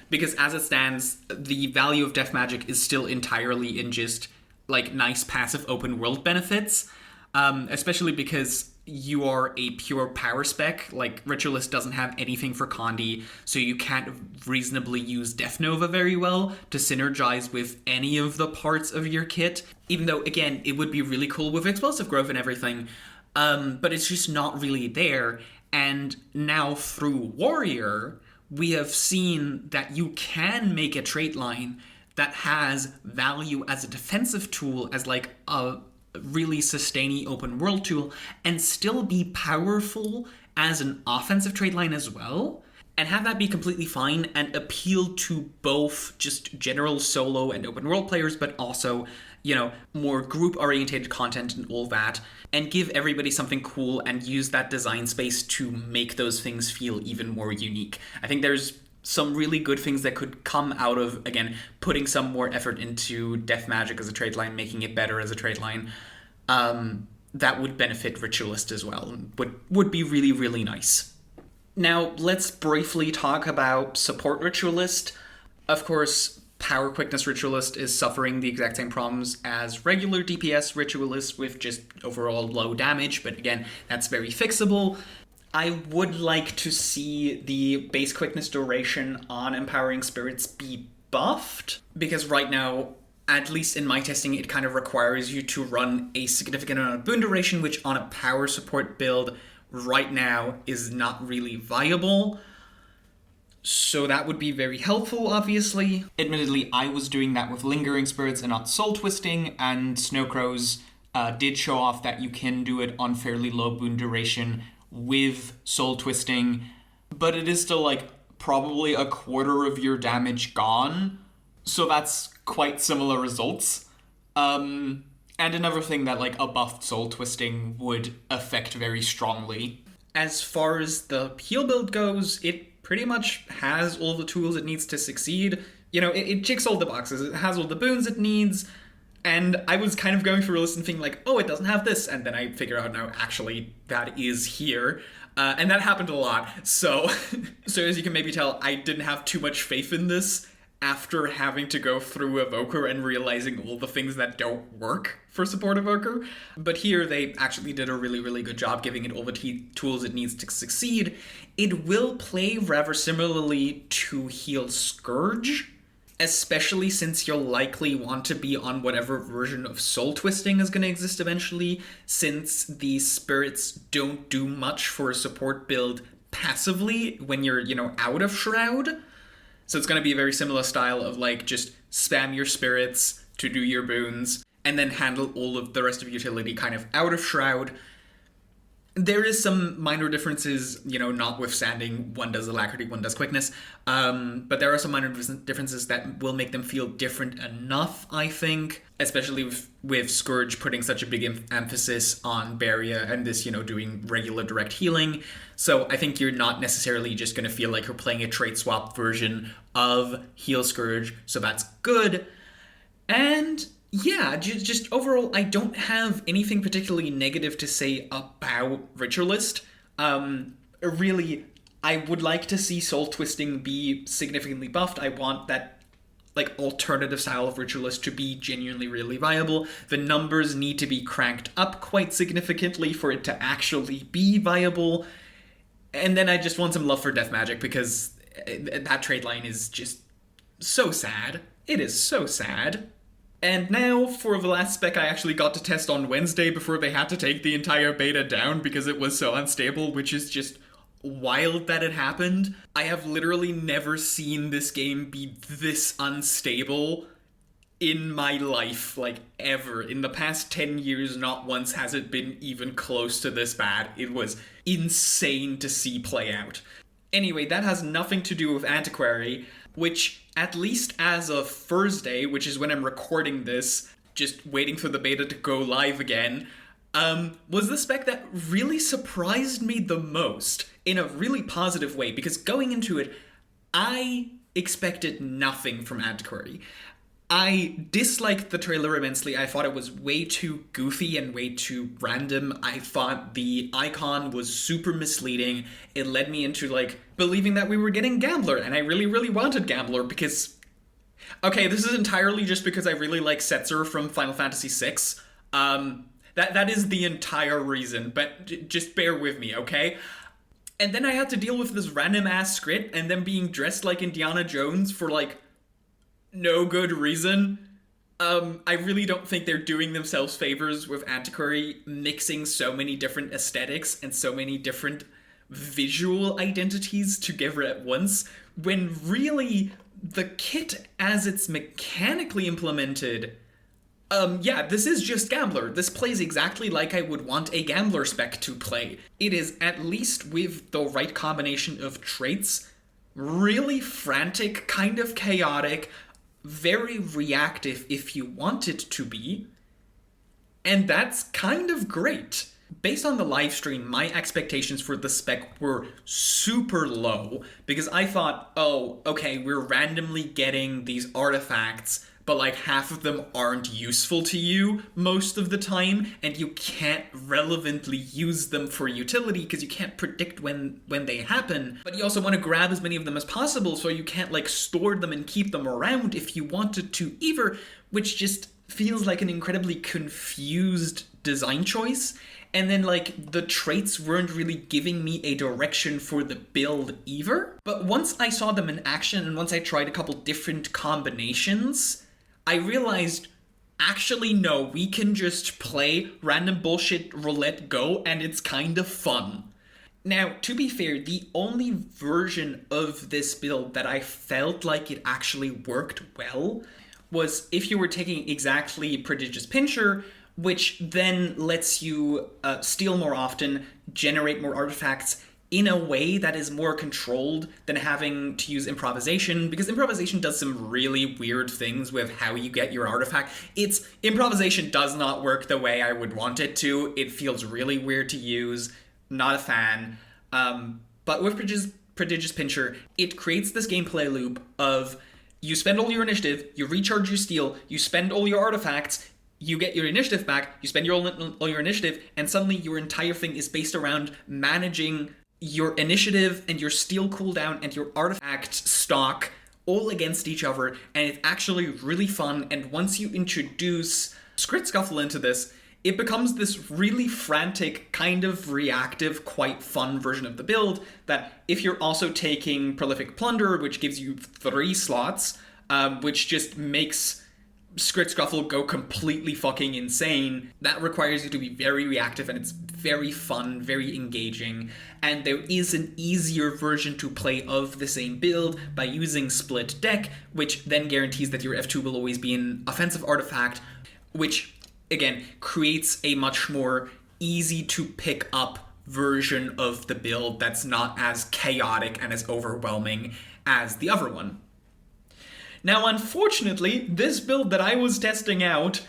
Because as it stands, the value of Death Magic is still entirely in just like nice passive open world benefits, especially because you are a pure power spec. Like, Ritualist doesn't have anything for Conduit, so you can't reasonably use Death Nova very well to synergize with any of the parts of your kit, even though, again, it would be really cool with Explosive Growth and everything, but it's just not really there. And now through Warrior, we have seen that you can make a trait line that has value as a defensive tool, as like a really sustaining open world tool, and still be powerful as an offensive trait line as well, and have that be completely fine and appeal to both just general solo and open world players, but also, you know, more group oriented content and all that, and give everybody something cool and use that design space to make those things feel even more unique. I think there's some really good things that could come out of, again, putting some more effort into Death Magic as a trade line, making it better as a trade line, that would benefit Ritualist as well, would be really, really nice. Now, let's briefly talk about support Ritualist. Of course, Power Quickness Ritualist is suffering the exact same problems as regular DPS Ritualist with just overall low damage, but again, that's very fixable. I would like to see the base quickness duration on Empowering Spirits be buffed, because right now, at least in my testing, it kind of requires you to run a significant amount of boon duration, which on a power support build right now is not really viable. So that would be very helpful, obviously. Admittedly, I was doing that with Lingering Spirits and not Soul Twisting, and Snowcrows did show off that you can do it on fairly low boon duration with Soul Twisting, but it is still like probably a quarter of your damage gone, so that's quite similar results. And another thing that like a buffed Soul Twisting would affect very strongly. As far as the heal build goes, it pretty much has all the tools it needs to succeed. You know, it ticks all the boxes. It has all the boons it needs. And I was kind of going through a list and thinking like, oh, it doesn't have this. And then I figure out, no, actually, that is here. And that happened a lot. So, so as you can maybe tell, I didn't have too much faith in this after having to go through Evoker and realizing all the things that don't work for support Evoker. But here they actually did a really, really good job giving it all the tools it needs to succeed. It will play rather similarly to Heal Scourge, especially since you'll likely want to be on whatever version of Soul Twisting is going to exist eventually, since the spirits don't do much for a support build passively when you're, you know, out of Shroud. So it's going to be a very similar style of, like, just spam your spirits to do your boons, and then handle all of the rest of utility kind of out of Shroud. There is some minor differences, you know, notwithstanding one does alacrity, one does quickness, but there are some minor differences that will make them feel different enough, I think, especially with Scourge putting such a big emphasis on Barrier and this, you know, doing regular direct healing. So I think you're not necessarily just going to feel like you're playing a trait swap version of Heal Scourge, so that's good. And yeah, just overall, I don't have anything particularly negative to say about Ritualist. Really, I would like to see Soul Twisting be significantly buffed. I want that, like, alternative style of Ritualist to be genuinely really viable. The numbers need to be cranked up quite significantly for it to actually be viable. And then I just want some love for Death Magic, because that trade line is just so sad. It is so sad. And now, for the last spec I actually got to test on Wednesday before they had to take the entire beta down because it was so unstable, which is just wild that it happened. I have literally never seen this game be this unstable in my life, like, ever. In the past 10 years, not once has it been even close to this bad. It was insane to see play out. Anyway, that has nothing to do with Antiquary, which, at least as of Thursday, which is when I'm recording this, just waiting for the beta to go live again, was the spec that really surprised me the most, in a really positive way, because going into it, I expected nothing from Antiquary. I disliked the trailer immensely. I thought it was way too goofy and way too random. I thought the icon was super misleading. It led me into, like, believing that we were getting Gambler, and I really, really wanted Gambler because... Okay, this is entirely just because I really like Setzer from Final Fantasy VI. That is the entire reason, but just bear with me, okay? And then I had to deal with this random-ass script and then being dressed like Indiana Jones for, like, no good reason. I really don't think they're doing themselves favors with Antiquary mixing so many different aesthetics and so many different visual identities together at once, when really the kit as it's mechanically implemented, yeah, this is just Gambler. This plays exactly like I would want a Gambler spec to play. It is, at least with the right combination of traits, really frantic, kind of chaotic, very reactive if you want it to be, and that's kind of great. Based on the live stream, my expectations for the spec were super low, because I thought, oh, okay, we're randomly getting these artifacts, but like half of them aren't useful to you most of the time, and you can't relevantly use them for utility because you can't predict when they happen. But you also want to grab as many of them as possible, so you can't like store them and keep them around if you wanted to either, which just feels like an incredibly confused design choice. And then, like, the traits weren't really giving me a direction for the build either. But once I saw them in action, and once I tried a couple different combinations, I realized, actually, no, we can just play random bullshit roulette go, and it's kind of fun. Now, to be fair, the only version of this build that I felt like it actually worked well was if you were taking exactly Prodigious Pincher, which then lets you steal more often, generate more artifacts in a way that is more controlled than having to use improvisation, because improvisation does some really weird things with how you get your artifact. Improvisation does not work the way I would want it to. It feels really weird to use. Not a fan. But with Prodigious Pincher, it creates this gameplay loop of you spend all your initiative, you recharge your steal, you spend all your artifacts, you get your initiative back, you spend all your initiative, and suddenly your entire thing is based around managing your initiative and your steal cooldown and your artifact stock all against each other, and it's actually really fun. And once you introduce Script Scuffle into this, it becomes this really frantic, kind of reactive, quite fun version of the build that if you're also taking Prolific Plunder, which gives you 3 slots, which just makes Script Scuffle go completely fucking insane, that requires you to be very reactive, and it's very fun, very engaging. And there is an easier version to play of the same build by using Split Deck, which then guarantees that your F2 will always be an offensive artifact, which again creates a much more easy to pick up version of the build that's not as chaotic and as overwhelming as the other one. Now, unfortunately, this build that I was testing out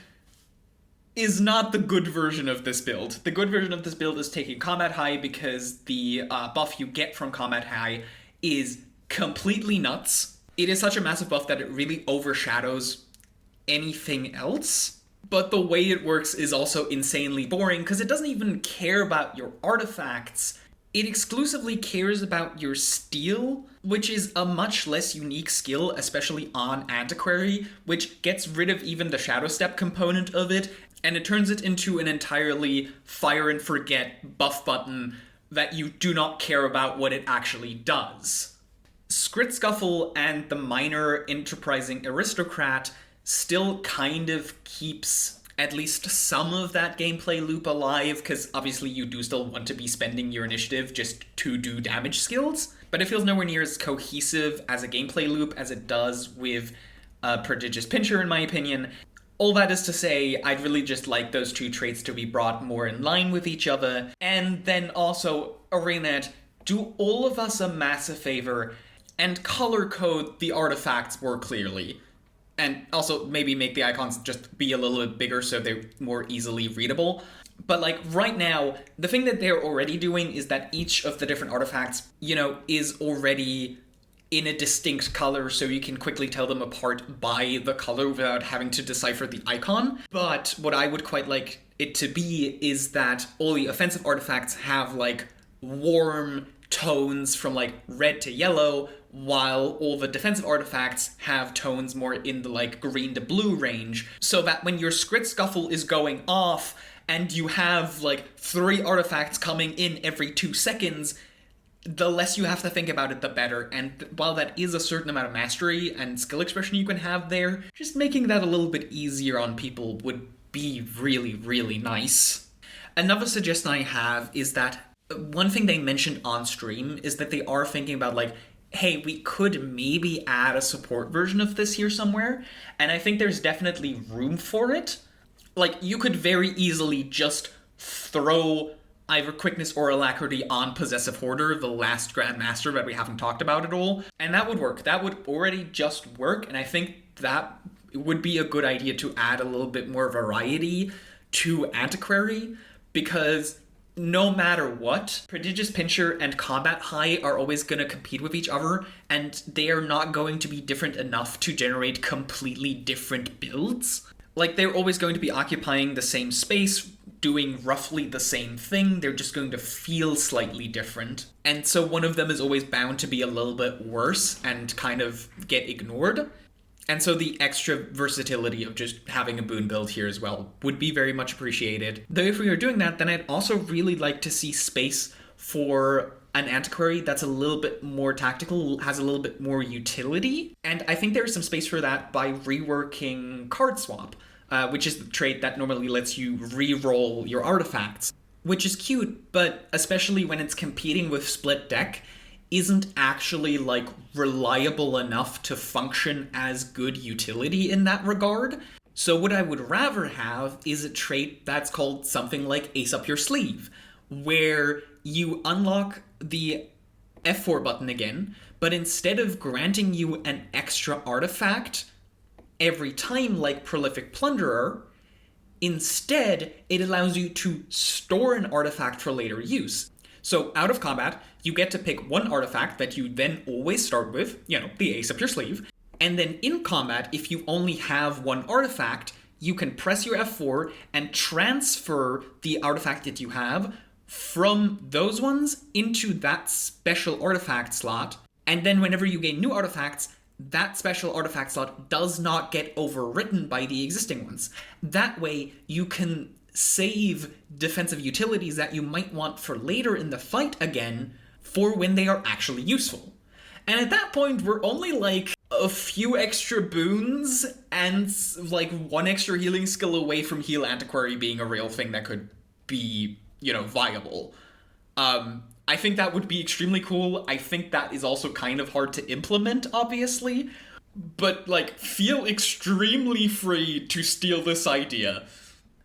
is not the good version of this build. The good version of this build is taking Combat High, because the buff you get from Combat High is completely nuts. It is such a massive buff that it really overshadows anything else. But the way it works is also insanely boring, because it doesn't even care about your artifacts. It exclusively cares about your steal, which is a much less unique skill, especially on Antiquary, which gets rid of even the Shadow Step component of it, and it turns it into an entirely fire and forget buff button that you do not care about what it actually does. Script Scuffle and the minor enterprising aristocrat still kind of keeps at least some of that gameplay loop alive, because obviously you do still want to be spending your initiative just to do damage skills, but it feels nowhere near as cohesive as a gameplay loop as it does with Prodigious Pincher, in my opinion. All that is to say, I'd really just like those two traits to be brought more in line with each other. And then also, ArenaNet, do all of us a massive favor and color code the artifacts more clearly. And also maybe make the icons just be a little bit bigger so they're more easily readable. But like right now, the thing that they're already doing is that each of the different artifacts, is already in a distinct color, so you can quickly tell them apart by the color without having to decipher the icon. But what I would quite like it to be is that all the offensive artifacts have like warm tones from like red to yellow, while all the defensive artifacts have tones more in the like green to blue range, so that when your Script Scuffle is going off and you have like 3 artifacts coming in every 2 seconds, the less you have to think about it, the better. And while that is a certain amount of mastery and skill expression you can have there, just making that a little bit easier on people would be really, really nice. Another suggestion I have is that one thing they mentioned on stream is that they are thinking about like, hey, we could maybe add a support version of this here somewhere, and I think there's definitely room for it. Like, you could very easily just throw either Quickness or Alacrity on Possessive Hoarder, the last Grandmaster that we haven't talked about at all, and that would work. That would already just work, and I think that would be a good idea to add a little bit more variety to Antiquary, because no matter what, Prodigious Pincher and Combat High are always going to compete with each other, and they are not going to be different enough to generate completely different builds. Like, they're always going to be occupying the same space, doing roughly the same thing, they're just going to feel slightly different. And so one of them is always bound to be a little bit worse and kind of get ignored. And so the extra versatility of just having a boon build here as well would be very much appreciated. Though if we are doing that, then I'd also really like to see space for an Antiquary that's a little bit more tactical, has a little bit more utility. And I think there's some space for that by reworking Card Swap, which is the trait that normally lets you re-roll your artifacts. which is cute, but especially when it's competing with split deck, isn't actually, like, reliable enough to function as good utility in that regard. So what I would rather have is a trait that's called something like Ace Up Your Sleeve, where you unlock the F4 button again, but instead of granting you an extra artifact every time like Prolific Plunderer, instead it allows you to store an artifact for later use. So out of combat, you get to pick one artifact that you then always start with, the Ace Up Your Sleeve, and then in combat, if you only have one artifact, you can press your F4 and transfer the artifact that you have from those ones into that special artifact slot, and then whenever you gain new artifacts, that special artifact slot does not get overwritten by the existing ones. That way, you can save defensive utilities that you might want for later in the fight again for when they are actually useful. And at that point, we're only like a few extra boons and like one extra healing skill away from Heal Antiquary being a real thing that could be, viable. I think that would be extremely cool. I think that is also kind of hard to implement, obviously, but like feel extremely free to steal this idea.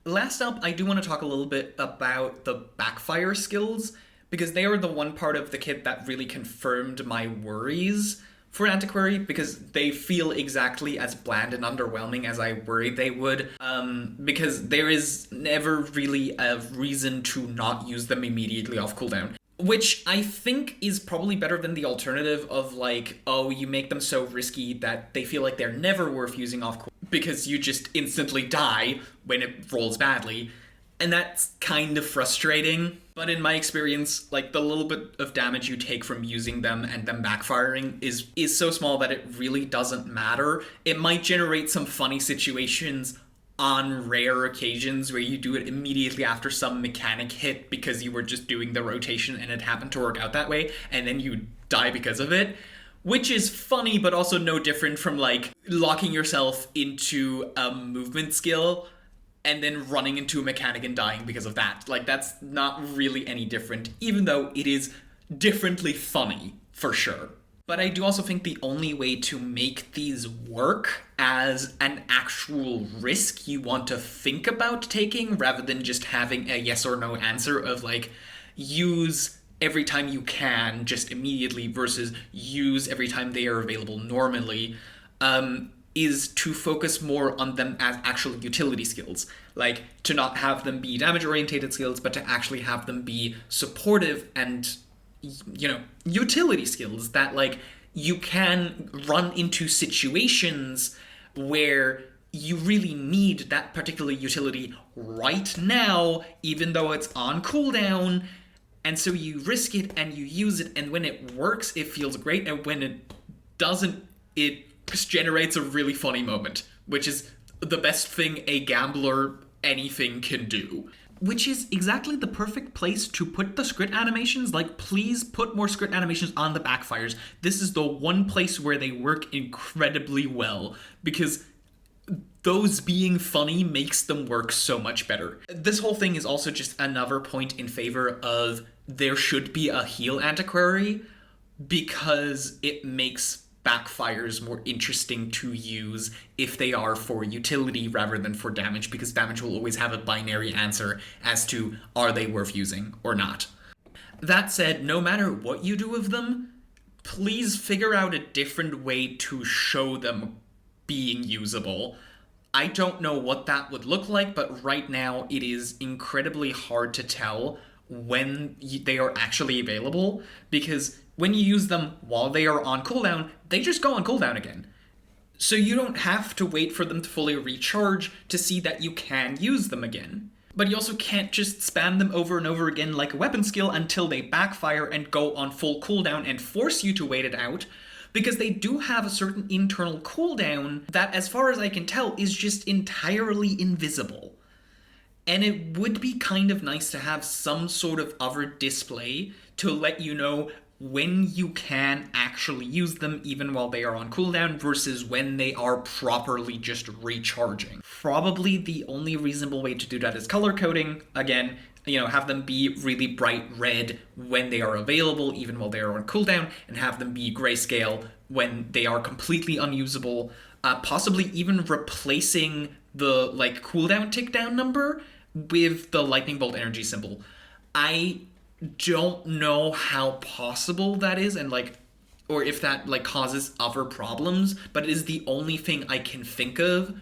Last up, I do want to talk a little bit about the backfire skills, because they are the one part of the kit that really confirmed my worries for Antiquary, because they feel exactly as bland and underwhelming as I worried they would, because there is never really a reason to not use them immediately off cooldown. Which I think is probably better than the alternative of like, oh, you make them so risky that they feel like they're never worth using off cooldown because you just instantly die when it rolls badly. And that's kind of frustrating. But in my experience, like the little bit of damage you take from using them and them backfiring is so small that it really doesn't matter. It might generate some funny situations on rare occasions where you do it immediately after some mechanic hit because you were just doing the rotation and it happened to work out that way, and then you die because of it. Which is funny, but also no different from like locking yourself into a movement skill and then running into a mechanic and dying because of that. Like, that's not really any different, even though it is differently funny, for sure. But I do also think the only way to make these work as an actual risk you want to think about taking, rather than just having a yes or no answer of, like, use every time you can, just immediately, versus use every time they are available normally, is to focus more on them as actual utility skills. Like, to not have them be damage-orientated skills, but to actually have them be supportive and, utility skills that, like, you can run into situations where you really need that particular utility right now, even though it's on cooldown, and so you risk it and you use it, and when it works, it feels great, and when it doesn't, it just generates a really funny moment, which is the best thing a gambler anything can do. Which is exactly the perfect place to put the script animations. Like, please put more script animations on the backfires. This is the one place where they work incredibly well, because those being funny makes them work so much better. This whole thing is also just another point in favor of there should be a heal antiquary, because it makes backfires more interesting to use if they are for utility rather than for damage, because damage will always have a binary answer as to are they worth using or not. That said, no matter what you do with them, please figure out a different way to show them being usable. I don't know what that would look like, but right now it is incredibly hard to tell when they are actually available, because when you use them while they are on cooldown, they just go on cooldown again. So you don't have to wait for them to fully recharge to see that you can use them again. But you also can't just spam them over and over again like a weapon skill until they backfire and go on full cooldown and force you to wait it out, because they do have a certain internal cooldown that, as far as I can tell, is just entirely invisible. And it would be kind of nice to have some sort of other display to let you know when you can actually use them even while they are on cooldown versus when they are properly just recharging. Probably the only reasonable way to do that is color coding. Again, have them be really bright red when they are available, even while they are on cooldown, and have them be grayscale when they are completely unusable. Possibly even replacing the cooldown tick down number with the lightning bolt energy symbol. I don't know how possible that is, and or if that causes other problems, but it is the only thing I can think of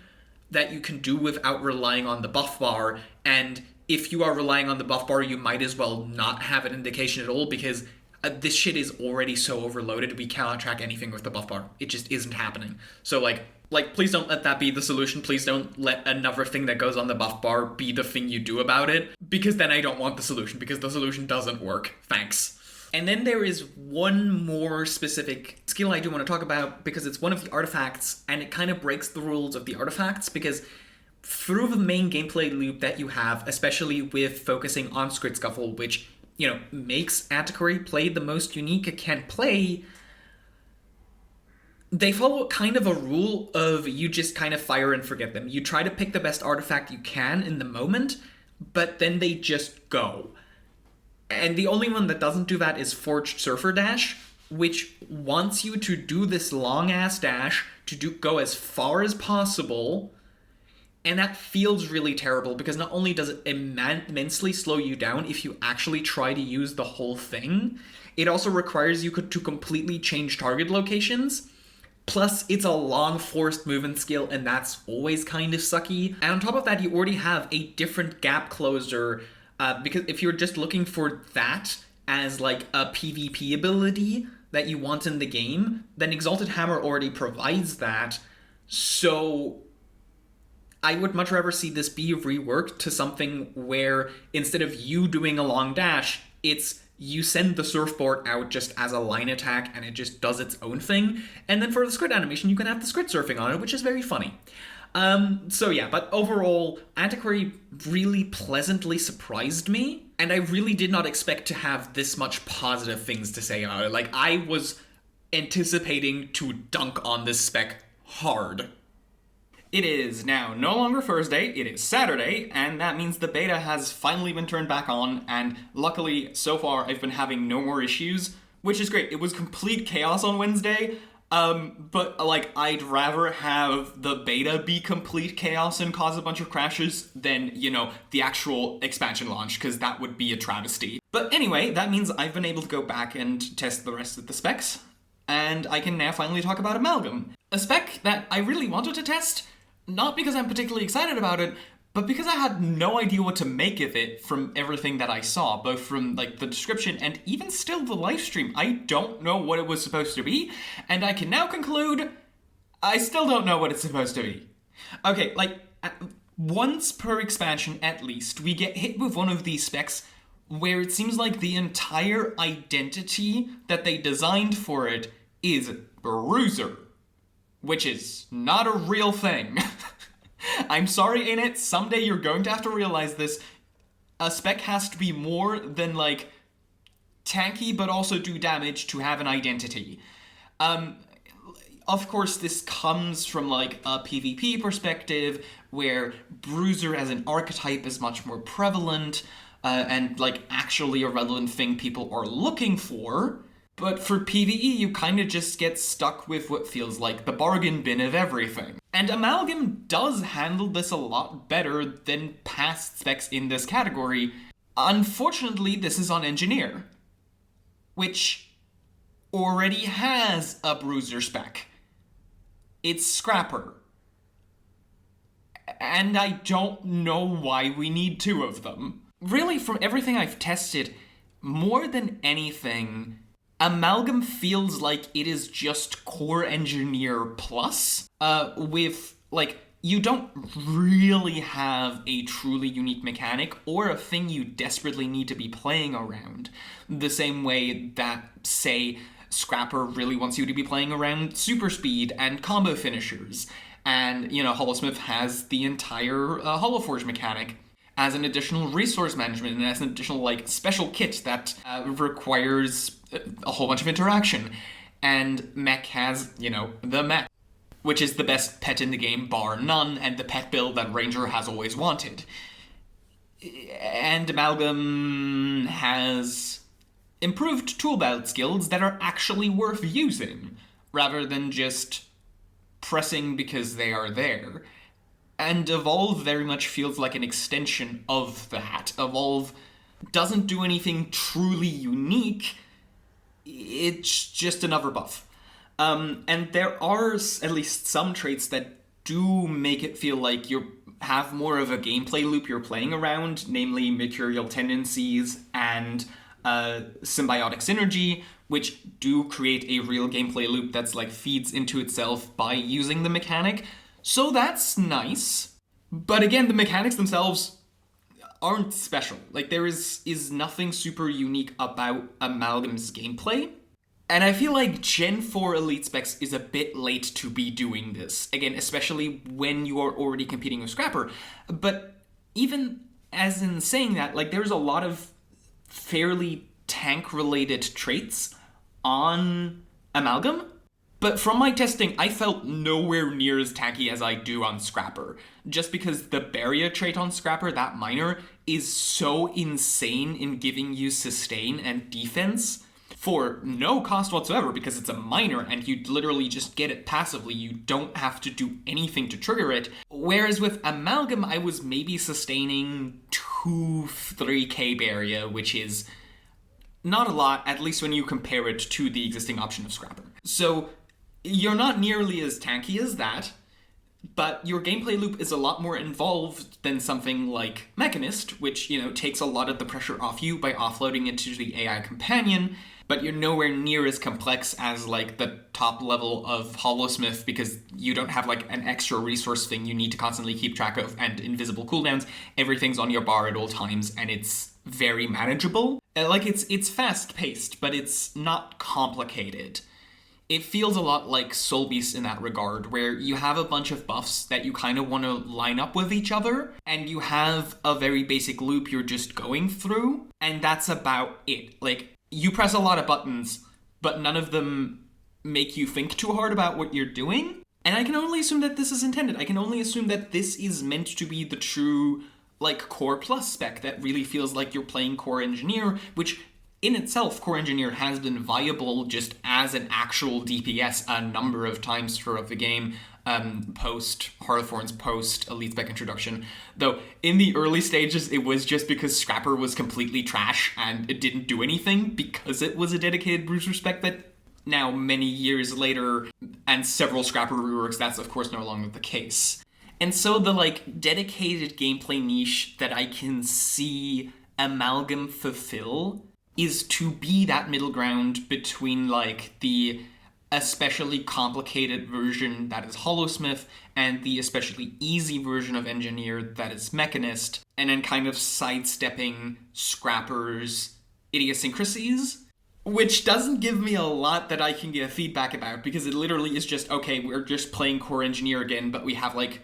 that you can do without relying on the buff bar. And if you are relying on the buff bar, you might as well not have an indication at all, because this shit is already so overloaded, we cannot track anything with the buff bar. It just isn't happening. So please don't let that be the solution. Please don't let another thing that goes on the buff bar be the thing you do about it, because then I don't want the solution, because the solution doesn't work. Thanks. And then there is one more specific skill I do want to talk about, because it's one of the artifacts, and it kind of breaks the rules of the artifacts, because through the main gameplay loop that you have, especially with focusing on Squid Scuffle, which, makes Antiquary play the most unique it can play, they follow kind of a rule of you just kind of fire and forget them. You try to pick the best artifact you can in the moment, but then they just go. And the only one that doesn't do that is Forged Surfer Dash, which wants you to do this long-ass dash to go as far as possible. And that feels really terrible, because not only does it immensely slow you down if you actually try to use the whole thing, it also requires you to completely change target locations. Plus, it's a long forced movement skill, and that's always kind of sucky. And on top of that, you already have a different gap closer, because if you're just looking for that as a PvP ability that you want in the game, then Exalted Hammer already provides that. So I would much rather see this be reworked to something where instead of you doing a long dash, it's you send the surfboard out just as a line attack and it just does its own thing. And then for the squid animation, you can have the squid surfing on it, which is very funny. But overall, Antiquary really pleasantly surprised me, and I really did not expect to have this much positive things to say about it. I was anticipating to dunk on this spec hard. It is now no longer Thursday, it is Saturday, and that means the beta has finally been turned back on, and luckily, so far, I've been having no more issues, which is great. It was complete chaos on Wednesday, but I'd rather have the beta be complete chaos and cause a bunch of crashes than, the actual expansion launch, because that would be a travesty. But anyway, that means I've been able to go back and test the rest of the specs, and I can now finally talk about Amalgam. A spec that I really wanted to test, not because I'm particularly excited about it, but because I had no idea what to make of it from everything that I saw, both from the description and even still the live stream. I don't know what it was supposed to be, and I can now conclude I still don't know what it's supposed to be. Okay, once per expansion at least, we get hit with one of these specs where it seems like the entire identity that they designed for it is Bruiser, which is not a real thing. I'm sorry, Init, someday you're going to have to realize this. A spec has to be more than, tanky but also do damage to have an identity. Of course, this comes from, a PvP perspective, where Bruiser as an archetype is much more prevalent, and, actually a relevant thing people are looking for. But for PvE, you kind of just get stuck with what feels like the bargain bin of everything. And Amalgam does handle this a lot better than past specs in this category. Unfortunately, this is on Engineer, which already has a Bruiser spec. It's Scrapper. And I don't know why we need two of them. Really, from everything I've tested, more than anything, Amalgam feels like it is just Core Engineer Plus, with, you don't really have a truly unique mechanic or a thing you desperately need to be playing around, the same way that, say, Scrapper really wants you to be playing around super speed and combo finishers, and, Holosmith has the entire Holoforge mechanic. as an additional resource management and as an additional like special kit that requires a whole bunch of interaction. And Mech has, the Mech, which is the best pet in the game, bar none, and the pet build that Ranger has always wanted. And Amalgam has improved tool belt skills that are actually worth using, rather than just pressing because they are there. And Evolve very much feels like an extension of that. Evolve doesn't do anything truly unique, it's just another buff. And there are at least some traits that do make it feel like you have more of a gameplay loop you're playing around, namely mercurial tendencies and symbiotic synergy, which do create a real gameplay loop that's like feeds into itself by using the mechanic. So that's nice. But again, the mechanics themselves aren't special. Like, there is nothing super unique about Amalgam's gameplay. And I feel like Gen 4 Elite Specs is a bit late to be doing this. Again, especially when you are already competing with Scrapper. But even as in saying that, like, there's a lot of fairly tank-related traits on Amalgam. But from my testing, I felt nowhere near as tanky as I do on Scrapper. Just because the Barrier trait on Scrapper, that minor, is so insane in giving you sustain and defense for no cost whatsoever, because it's a minor and you literally just get it passively. You don't have to do anything to trigger it. Whereas with Amalgam, I was maybe sustaining 2-3k Barrier, which is not a lot, at least when you compare it to the existing option of Scrapper. So you're not nearly as tanky as that, but your gameplay loop is a lot more involved than something like Mechanist, which, takes a lot of the pressure off you by offloading it to the AI companion, but you're nowhere near as complex as, like, the top level of Hollowsmith, because you don't have, like, an extra resource thing you need to constantly keep track of, and invisible cooldowns. Everything's on your bar at all times, and it's very manageable. It's fast-paced, but it's not complicated. It feels a lot like Soul Beast in that regard, where you have a bunch of buffs that you kind of want to line up with each other, and you have a very basic loop you're just going through, and that's about it. Like, you press a lot of buttons, but none of them make you think too hard about what you're doing. And I can only assume that this is intended. I can only assume that this is meant to be the true, like, Core Plus spec that really feels like you're playing Core Engineer, which in itself, Core Engineer has been viable just as an actual DPS a number of times throughout the game, post Hearthorn's post Elite Spec introduction. Though, in the early stages, it was just because Scrapper was completely trash and it didn't do anything because it was a dedicated bruiser spec, that now, many years later, and several Scrapper reworks, that's of course no longer the case. And so the, like, dedicated gameplay niche that I can see Amalgam fulfill is to be that middle ground between, like, the especially complicated version that is Hollowsmith and the especially easy version of Engineer that is Mechanist, and then kind of sidestepping Scrapper's idiosyncrasies, which doesn't give me a lot that I can give feedback about, because it literally is just, okay, we're just playing Core Engineer again, but we have, like,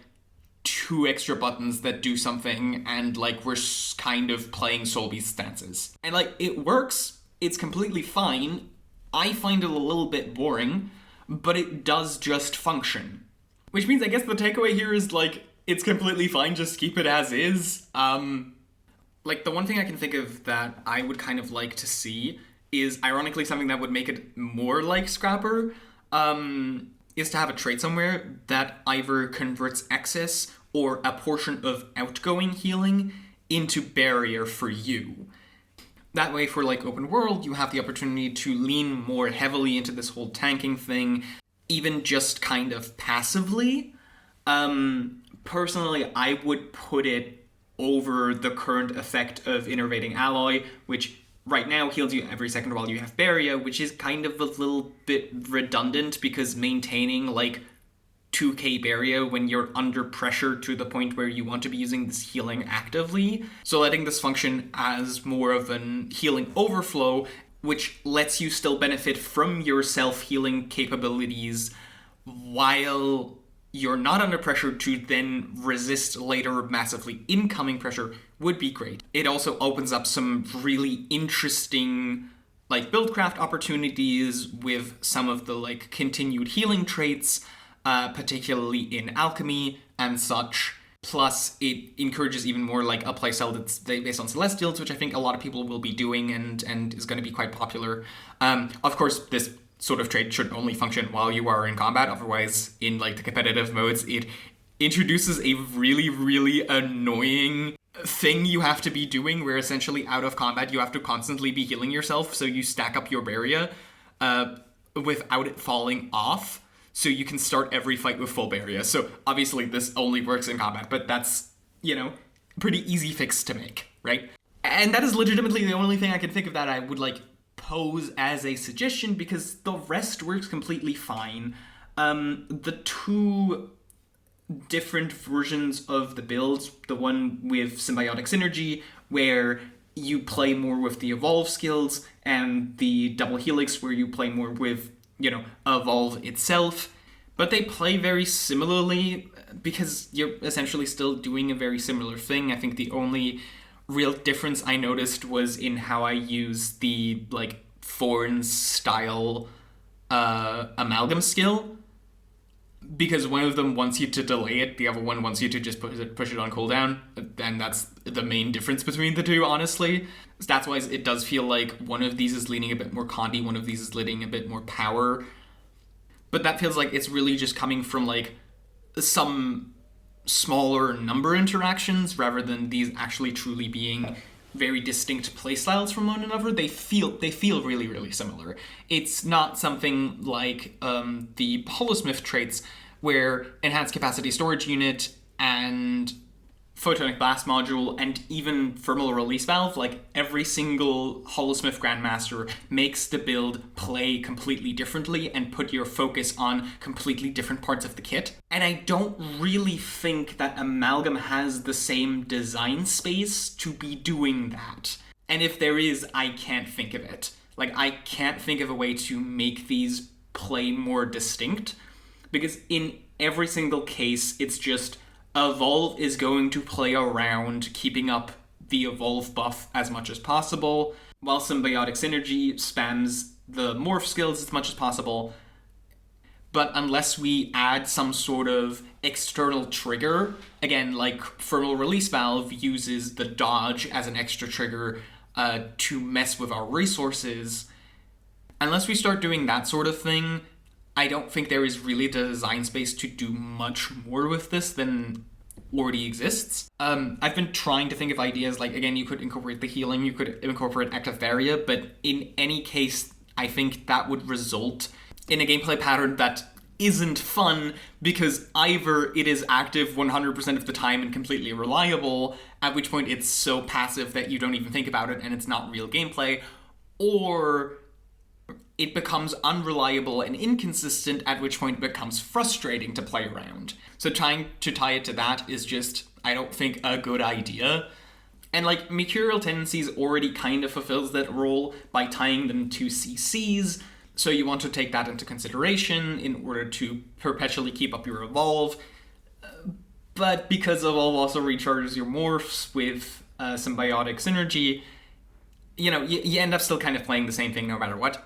2 extra buttons that do something, and, like, we're kind of playing Soul Beast stances. And, like, it works, it's completely fine. I find it a little bit boring, but it does just function. Which means I guess the takeaway here is, like, it's completely fine, just keep it as is. Like, the one thing I can think of that I would kind of like to see is, ironically, something that would make it more like Scrapper, is to have a trait somewhere that either converts excess or a portion of outgoing healing into Barrier for you. That way, for, like, open world, you have the opportunity to lean more heavily into this whole tanking thing, even just kind of passively. Personally, I would put it over the current effect of Innervating Alloy, which right now heals you every second while you have Barrier, which is kind of a little bit redundant, because maintaining, like, 2k Barrier when you're under pressure to the point where you want to be using this healing actively. So letting this function as more of an healing overflow, which lets you still benefit from your self-healing capabilities while you're not under pressure to then resist later massively incoming pressure would be great. It also opens up some really interesting like buildcraft opportunities with some of the like continued healing traits, particularly in alchemy and such. Plus, it encourages even more like a playstyle that's based on Celestials, which I think a lot of people will be doing and is going to be quite popular. Of course, this sort of trait should only function while you are in combat. Otherwise, in like the competitive modes, it introduces a really, really annoying thing you have to be doing where essentially out of combat you have to constantly be healing yourself so you stack up your barrier without it falling off. So you can start every fight with full barrier. So obviously this only works in combat, but that's, pretty easy fix to make, right? And that is legitimately the only thing I can think of that I would like pose as a suggestion, because the rest works completely fine. The two different versions of the builds, the one with symbiotic synergy, where you play more with the evolve skills, and the double helix, where you play more with evolve itself, but they play very similarly because you're essentially still doing a very similar thing. I think the only real difference I noticed was in how I use the like Thorns style amalgam skill, because one of them wants you to delay it, the other one wants you to just push it on cooldown, and that's the main difference between the two, honestly. Stats-wise, it does feel like one of these is leaning a bit more Condi, one of these is leaning a bit more power, but that feels like it's really just coming from like some smaller number interactions rather than these actually truly being very distinct playstyles from one another. They feel really, really similar. It's not something like the Holosmith traits, where Enhanced Capacity Storage Unit and Photonic Blast Module and even Thermal Release Valve, like every single Holosmith Grandmaster makes the build play completely differently and put your focus on completely different parts of the kit. And I don't really think that Amalgam has the same design space to be doing that. And if there is, I can't think of it. Like, I can't think of a way to make these play more distinct, because in every single case, it's just Evolve is going to play around keeping up the Evolve buff as much as possible, while Symbiotic Synergy spams the Morph skills as much as possible. But unless we add some sort of external trigger, again, like Thermal Release Valve uses the dodge as an extra trigger to mess with our resources, unless we start doing that sort of thing, I don't think there is really the design space to do much more with this than already exists. I've been trying to think of ideas like, again, you could incorporate the healing, you could incorporate active barrier, but in any case, I think that would result in a gameplay pattern that isn't fun, because either it is active 100% of the time and completely reliable, at which point it's so passive that you don't even think about it and it's not real gameplay, or it becomes unreliable and inconsistent, at which point it becomes frustrating to play around. So trying to tie it to that is just, I don't think, a good idea. And like, Mercurial Tendencies already kind of fulfills that role by tying them to CCs, so you want to take that into consideration in order to perpetually keep up your Evolve. But because Evolve also recharges your Morphs with Symbiotic Synergy, you end up still kind of playing the same thing no matter what.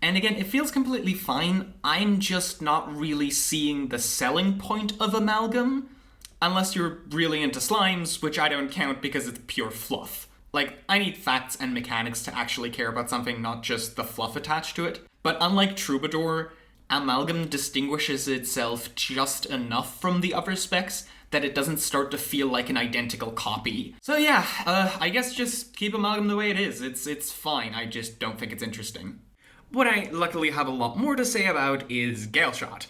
And again, it feels completely fine. I'm just not really seeing the selling point of Amalgam, unless you're really into slimes, which I don't count because it's pure fluff. Like, I need facts and mechanics to actually care about something, not just the fluff attached to it. But unlike Troubadour, Amalgam distinguishes itself just enough from the other specs that it doesn't start to feel like an identical copy. So yeah, I guess just keep Amalgam the way it is. It's fine, I just don't think it's interesting. What I luckily have a lot more to say about is Galeshot.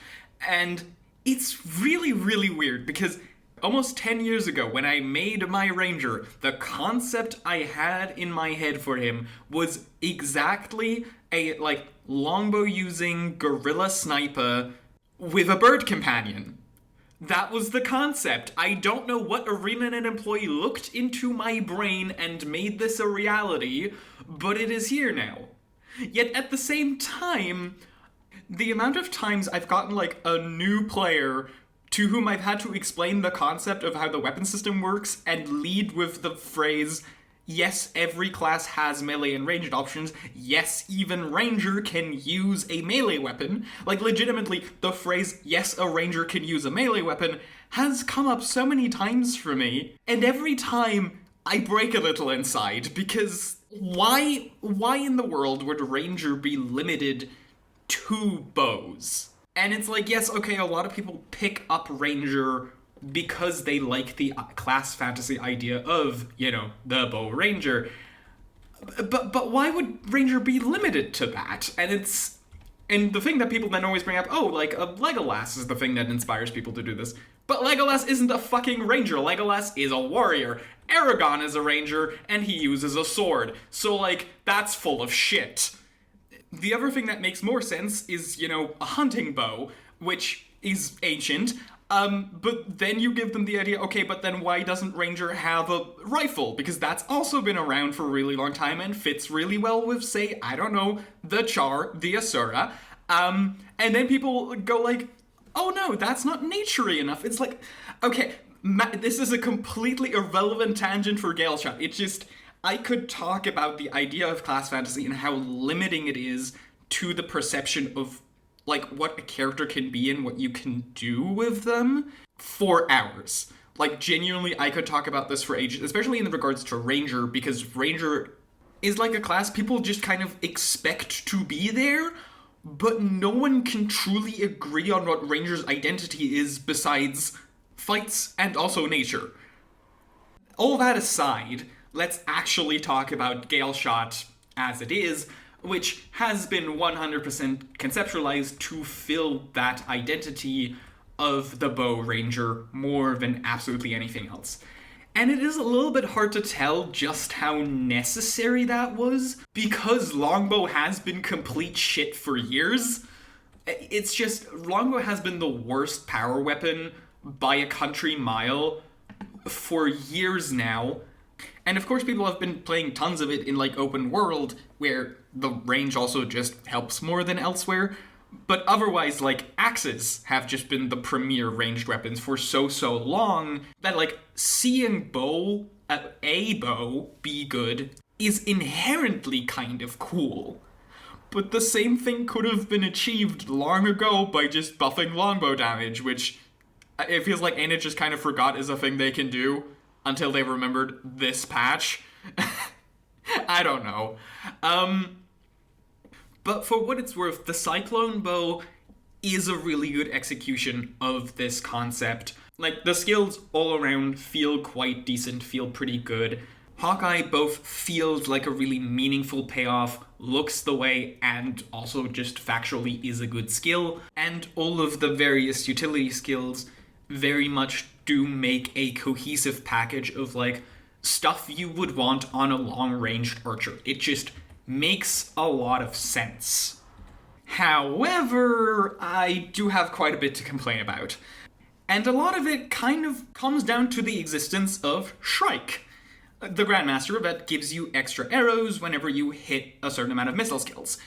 And it's really, really weird, because almost 10 years ago, when I made my ranger, the concept I had in my head for him was exactly a, longbow-using guerrilla sniper with a bird companion. That was the concept. I don't know what ArenaNet employee looked into my brain and made this a reality, but it is here now. Yet at the same time, The amount of times I've gotten, like, a new player to whom I've had to explain the concept of how the weapon system works and lead with the phrase, yes, every class has melee and ranged options. Yes, even Ranger can use a melee weapon. Like, legitimately, the phrase, yes, a Ranger can use a melee weapon, has come up so many times for me. And every time, I break a little inside, because why in the world would Ranger be limited to bows? And it's like, yes, okay, a lot of people pick up Ranger because they like the class fantasy idea of, you know, the bow ranger. But why would Ranger be limited to that? And the thing that people then always bring up, oh, like, Legolas is the thing that inspires people to do this. But Legolas isn't a fucking ranger. Legolas is a warrior. Paragon is a ranger, and he uses a sword. So, like, that's full of shit. The other thing that makes more sense is, you know, a hunting bow, which is ancient. But then you give them the idea, okay, but then why doesn't Ranger have a rifle? Because that's also been around for a really long time and fits really well with, say, I don't know, the Char, the Asura. And then people go like, oh no, that's not nature-y enough. It's like, okay, this is a completely irrelevant tangent for Galeshot. It's just, I could talk about the idea of class fantasy and how limiting it is to the perception of, like, what a character can be and what you can do with them for hours. Like, genuinely, I could talk about this for ages, especially in regards to Ranger, because Ranger is like a class people just kind of expect to be there, but no one can truly agree on what Ranger's identity is besides fights and also nature. All that aside, let's actually talk about Galeshot as it is, which has been 100% conceptualized to fill that identity of the bow ranger more than absolutely anything else. And it is a little bit hard to tell just how necessary that was, because longbow has been complete shit for years. It's just, longbow has been the worst power weapon by a country mile for years now. And of course people have been playing tons of it in, like, open world, where the range also just helps more than elsewhere. But otherwise, like, axes have just been the premier ranged weapons for so long that, like, seeing a bow be good is inherently kind of cool. But the same thing could have been achieved long ago by just buffing longbow damage, which it feels like Ana just kind of forgot is a thing they can do until they remembered this patch. I don't know. But for what it's worth, the Cyclone Bow is a really good execution of this concept. Like, the skills all around feel quite decent, feel pretty good. Hawkeye both feels like a really meaningful payoff, looks the way, and also just factually is a good skill. And all of the various utility skills very much do make a cohesive package of, like, stuff you would want on a long-ranged archer. It just makes a lot of sense. However, I do have quite a bit to complain about. And a lot of it kind of comes down to the existence of Shrike, the Grandmaster that gives you extra arrows whenever you hit a certain amount of missile skills.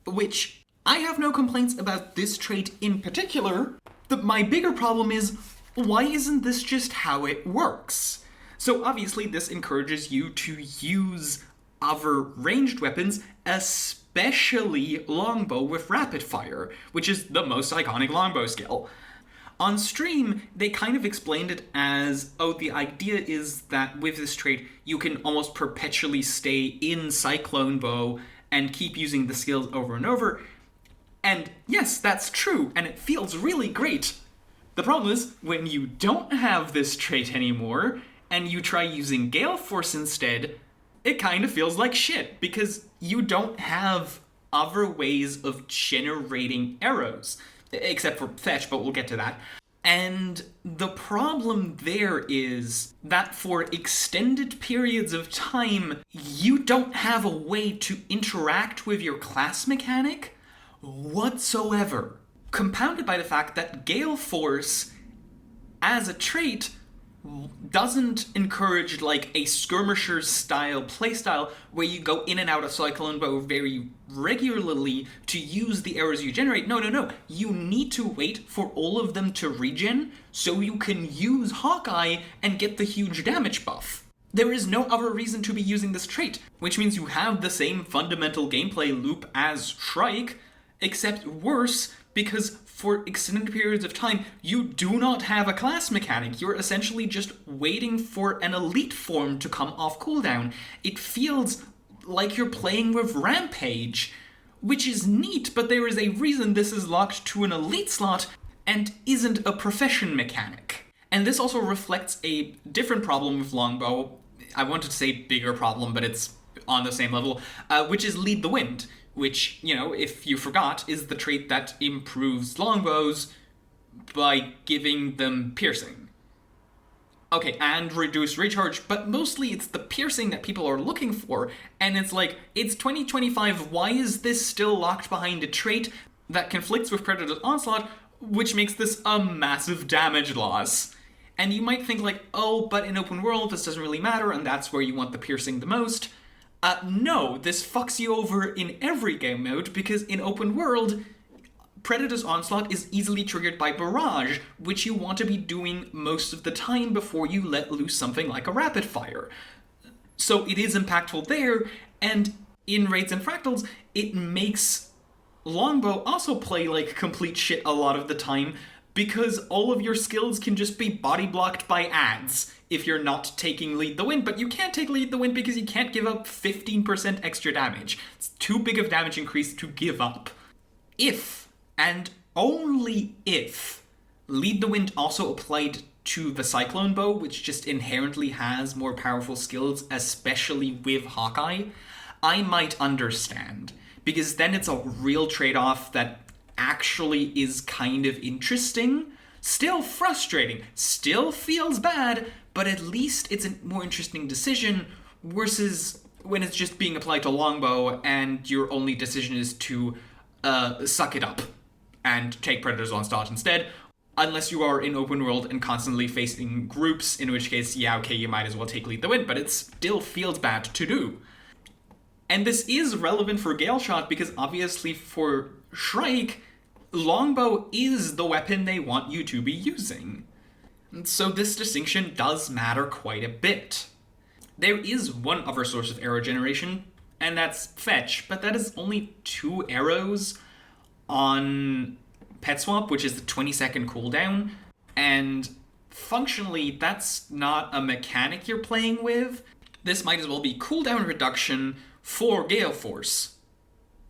Which, I have no complaints about this trait in particular. My bigger problem is, why isn't this just how it works? So obviously this encourages you to use other ranged weapons, especially longbow with rapid fire, which is the most iconic longbow skill. On stream, they kind of explained it as, oh, the idea is that with this trait, you can almost perpetually stay in Cyclone Bow and keep using the skills over and over. And yes, that's true, and it feels really great. The problem is, when you don't have this trait anymore, and you try using Gale Force instead, it kind of feels like shit, because you don't have other ways of generating arrows. Except for fetch, but we'll get to that. And the problem there is that for extended periods of time, you don't have a way to interact with your class mechanic whatsoever. Compounded by the fact that Gale Force, as a trait, doesn't encourage like a skirmisher style playstyle where you go in and out of Cyclone Bow very regularly to use the arrows you generate. No. You need to wait for all of them to regen so you can use Hawkeye and get the huge damage buff. There is no other reason to be using this trait, which means you have the same fundamental gameplay loop as Shrike, except worse, because for extended periods of time, you do not have a class mechanic. You're essentially just waiting for an elite form to come off cooldown. It feels like you're playing with Rampage, which is neat, but there is a reason this is locked to an elite slot and isn't a profession mechanic. And this also reflects a different problem with Longbow. I wanted to say bigger problem, but it's on the same level, which is Lead the Wind, which, you know, if you forgot, is the trait that improves longbows by giving them piercing. Okay, and reduce recharge, but mostly it's the piercing that people are looking for, and it's like, it's 2025, why is this still locked behind a trait that conflicts with Predator's Onslaught, which makes this a massive damage loss? And you might think like, oh, but in open world this doesn't really matter, and that's where you want the piercing the most. No, this fucks you over in every game mode, because in open world, Predator's Onslaught is easily triggered by Barrage, which you want to be doing most of the time before you let loose something like a Rapid Fire. So it is impactful there, and in Raids and Fractals, it makes Longbow also play like complete shit a lot of the time, because all of your skills can just be body blocked by ads if you're not taking Lead the Wind, but you can't take Lead the Wind because you can't give up 15% extra damage. It's too big of damage increase to give up. If, and only if, Lead the Wind also applied to the Cyclone Bow, which just inherently has more powerful skills, especially with Hawkeye, I might understand. Because then it's a real trade-off that actually is kind of interesting. Still frustrating, still feels bad, but at least it's a more interesting decision versus when it's just being applied to Longbow and your only decision is to suck it up and take Predators Onslaught instead, unless you are in open world and constantly facing groups, in which case, yeah, okay, you might as well take Lead the Wind, but it still feels bad to do. And this is relevant for Galeshot because obviously for Shrike, Longbow is the weapon they want you to be using. And so this distinction does matter quite a bit. There is one other source of arrow generation, and that's Fetch, but that is only 2 arrows on Pet Swap, which is the 20-second cooldown, and functionally that's not a mechanic you're playing with. This might as well be cooldown reduction for Gale Force,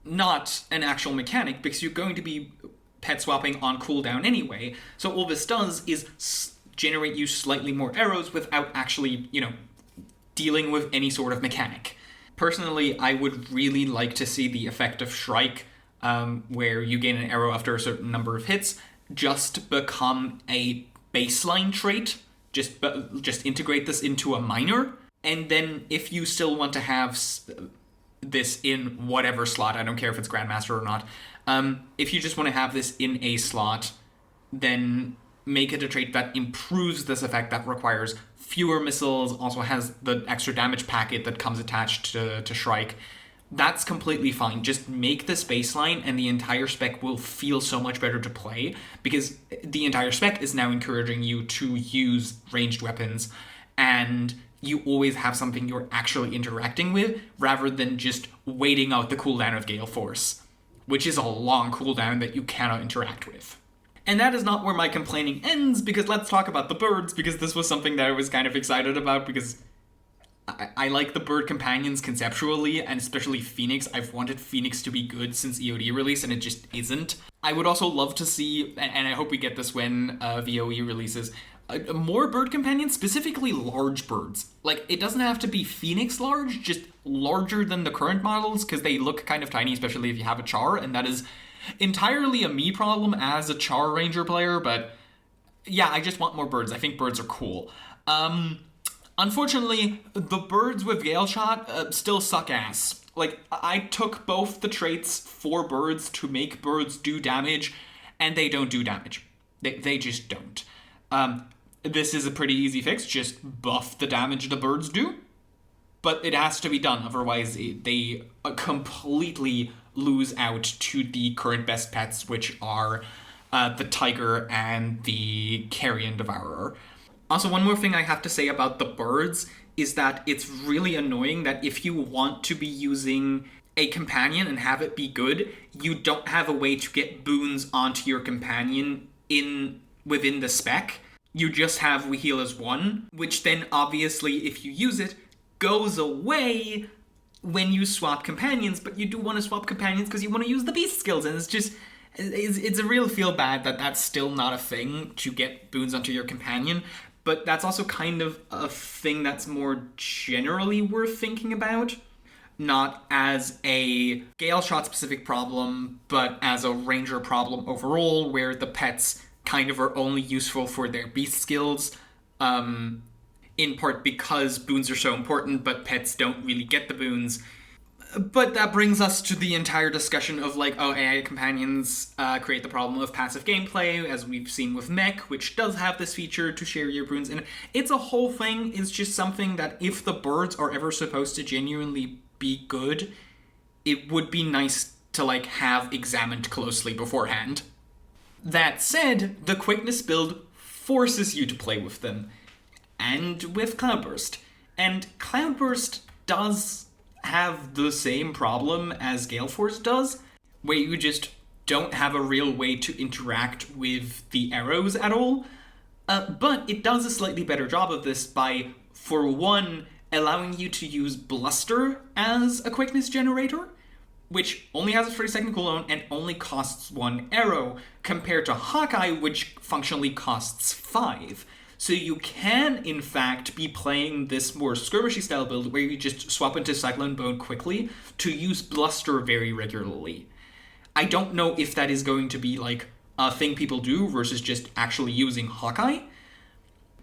not an actual mechanic, because you're going to be pet swapping on cooldown anyway. So all this does is generate you slightly more arrows without actually, dealing with any sort of mechanic. Personally, I would really like to see the effect of Shrike, where you gain an arrow after a certain number of hits, just become a baseline trait. Just integrate this into a minor, and then if you still want to have this in whatever slot, I don't care if it's Grandmaster or not, if you just want to have this in a slot, then make it a trait that improves this effect, that requires fewer missiles, also has the extra damage packet that comes attached to Shrike. That's completely fine. Just make this baseline and the entire spec will feel so much better to play, because the entire spec is now encouraging you to use ranged weapons, and you always have something you're actually interacting with, rather than just waiting out the cooldown of Gale Force, which is a long cooldown that you cannot interact with. And that is not where my complaining ends, because let's talk about the birds, because this was something that I was kind of excited about, because I like the bird companions conceptually, and especially Phoenix. I've wanted Phoenix to be good since EOD release, and it just isn't. I would also love to see, and I hope we get this when VoE releases, more bird companions, specifically large birds. Like, it doesn't have to be Phoenix large, just larger than the current models, because they look kind of tiny, especially if you have a Char, and that is entirely a me problem as a Char Ranger player, but yeah, I just want more birds. I think birds are cool. Unfortunately, the birds with Galeshot still suck ass. Like, I took both the traits for birds to make birds do damage, and they don't do damage. They just don't. this is a pretty easy fix. Just buff the damage the birds do. But it has to be done, otherwise they completely lose out to the current best pets, which are the tiger and the carrion devourer. Also, one more thing I have to say about the birds is that it's really annoying that if you want to be using a companion and have it be good, you don't have a way to get boons onto your companion within the spec. You just have we heal as one, which then obviously, if you use it, goes away when you swap companions, but you do want to swap companions because you want to use the beast skills, and it's a real feel bad that that's still not a thing to get boons onto your companion, but that's also kind of a thing that's more generally worth thinking about, not as a Galeshot specific problem, but as a ranger problem overall, where the pets kind of are only useful for their beast skills, in part because boons are so important, but pets don't really get the boons. But that brings us to the entire discussion of AI companions create the problem of passive gameplay, as we've seen with Mech, which does have this feature to share your boons. And it's a whole thing. It's just something that if the birds are ever supposed to genuinely be good, it would be nice to have examined closely beforehand. That said, the quickness build forces you to play with them. And with Cloudburst. And Cloudburst does have the same problem as Gale Force does, where you just don't have a real way to interact with the arrows at all. But it does a slightly better job of this by, for one, allowing you to use Bluster as a quickness generator, which only has a 30-second cooldown and only costs 1 arrow, compared to Hawkeye, which functionally costs 5. So you can, in fact, be playing this more skirmishy style build where you just swap into Cyclone Bone quickly to use Bluster very regularly. I don't know if that is going to be a thing people do versus just actually using Hawkeye,